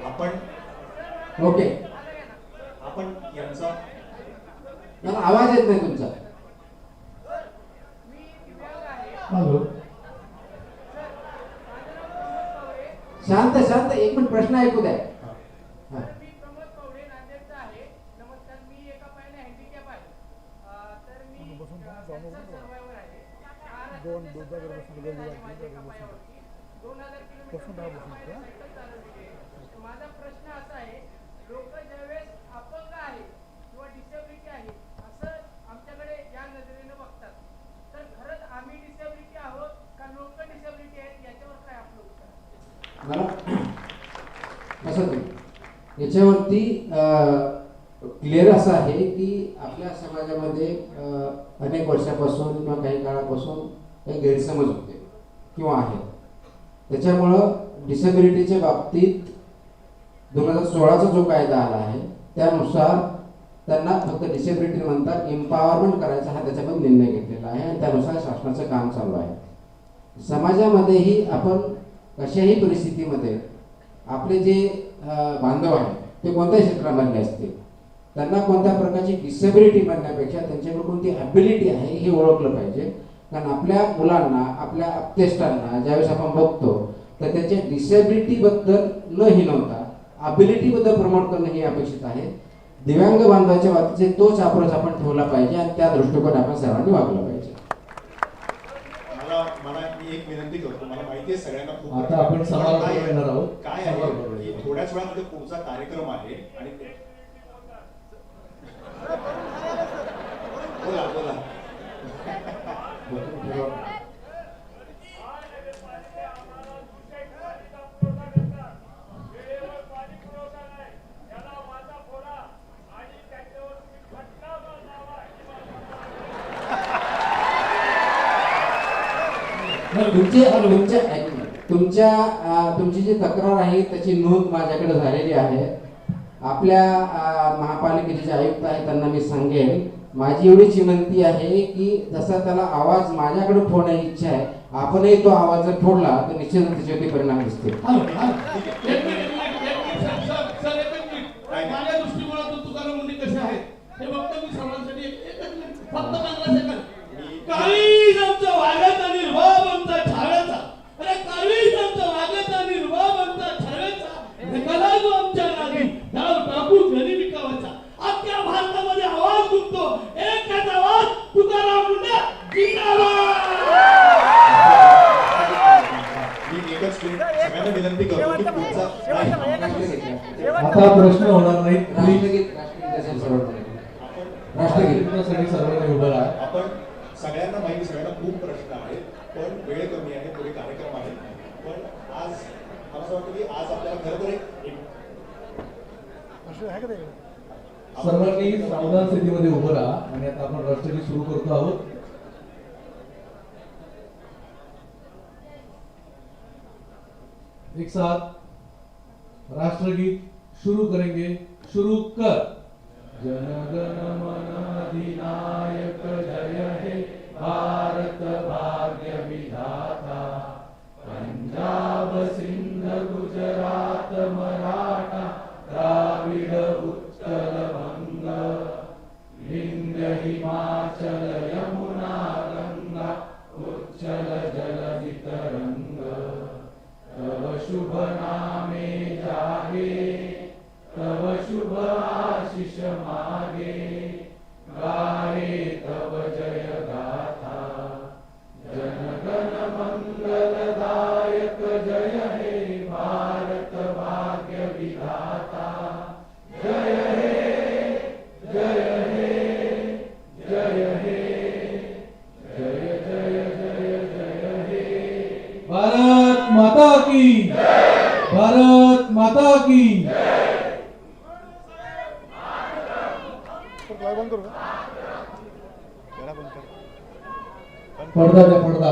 आपण ओके. आपण यांचा मला आवाज येत नाही तुमचा. हॅलो. शांत शांत एक मिनिट प्रश्न ऐकू द्या. हा. मी प्रमोद पवडे नांदेडचा आहे. नमस्कार. मी एका पायाने हँडिकॅप आहे. तर मी कॅन्सर सर्वायवर आहे. माझ्या एका पायावरती 2000 किलोमीटर एका पायाने सायकल चालवली आहे. तर माझा प्रश्न असा आहे, लोक ज्यावेळेस अपंग आहे किंवा डिसेबिलिटी आहे असं आमच्याकडे या नजरेनं बघतात, तर खरंच आम्ही डिसेबिलिटी आहोत का लोक डिसेबिलिटी आहेत, याच्यावर काय आपलं उत्तर आहे? मला असं ते याच्यावरती क्लिअर असं आहे की आपल्या समाजामध्ये अनेक वर्षापासून किंवा काही काळापासून काही गैरसमज होते किंवा आहेत. त्याच्यामुळं डिसेबिलिटीच्या बाबतीत 2016चा जो कायदा आला आहे त्यानुसार त्यांना फक्त डिसेबिलिटी नंतर एम्पॉवरमेंट करायचा हा त्याच्यामध्ये निर्णय घेतलेला आहे आणि त्यानुसार शासनाचं काम चालू आहे. समाजामध्येही आपण कशाही परिस्थितीमध्ये आपले जे बांधव आहेत ते कोणत्याही क्षेत्रामधले असतील, त्यांना कोणत्या प्रकारची डिसेबिलिटी म्हणण्यापेक्षा त्यांच्याकडे कोणती ॲबिलिटी आहे हे ओळखलं पाहिजे. कारण आपल्या मुलांना, आपल्या अपतेष्टांना ज्यावेळेस आपण बघतो तर त्याच्या डिसेबिलिटीबद्दल न हिनवता ॲबिलिटीबद्दल प्रमोट करणं हे अपेक्षित आहे. दिव्यांग बांधवाच्या बाबतीत तोच अप्रोच आपण ठेवला पाहिजे आणि त्या दृष्टिकोन आपण सर्वांनी वागलं पाहिजे. मला मी एक विनंती करतो. मला माहिती आहे सगळ्यांना खूप आता आपण समारोपाला येणार आहोत. काय आहे की थोड्याच वेळामध्ये पुढचा कार्यक्रम आहे आणि बोला बोला. तुमची जी तक्रार आहे त्याची नोंद माझ्याकडे झालेली आहे. आपल्या महापालिकेचे जे आयुक्त आहेत त्यांना मी सांगेन, माझी एवढीच विनंती आहे की जसा त्याला आवाज माझ्याकडे फोडण्याची इच्छा आहे, आपणही तो आवाज जर फोडला तर निश्चित त्याच्यावरती परिणाम दिसतील. माझ्या दृष्टिकोनातून तुकाराम मुंडे कसे आहेत हे फक्त मी सर्वांसाठी फक्त 15 सेकंद. काही आमचा वाघाचा निर्भाव आमचा ठाव्याचा, अरे काही आमचा वाघाचा निर्भाव आमचा ठाव्याचा, ढकला जो आमच्या नादी धाव टाकून घरी विकावाचा. अख्ख्या भारतामध्ये आवाज गुंजतो एकच आवाज, तुकाराम मुंडे जिंदाबाद. मी एकच सगळ्यांना विनंती करतो की पुढचा आता प्रश्न होणार नाहीत. राष्ट्रगीतासाठी सर्वांनी उभं राहा. आपण सगळ्यांना माहिती, सगळ्यांना खूप प्रश्न आहेत पण वेळ कमी आहे, पुढे कार्यक्रम आहे. पण आज मला असं वाटतं की आज आपल्याला खरं तर सर्वांनी सावधान स्थितीमध्ये उभं राहा आणि आता आपण राष्ट्रगीत सुरू करतो आहोत. एक साथ राष्ट्रगीत शुरू करेंगे. शुरू कर. जनगण मन अधिनायक जय हे भारत भाग्य विधाता, पंजाब सिंध गुजरात मराठा द्राविड उत्कल बंग, विंध्य हिमाचल यमुना गंगा उच्चल जलधि तरंग, तव शुभ नामे जागे तव शुभ आशीष मागे, गाये तव जय गाथा, जनगण मंगलदायक जय हे भारत भाग्य विधाता, जय हे जय हे जय हे जय जय जय जय हे. भारत माता की भारत माता की. पडदा द्या पडदा.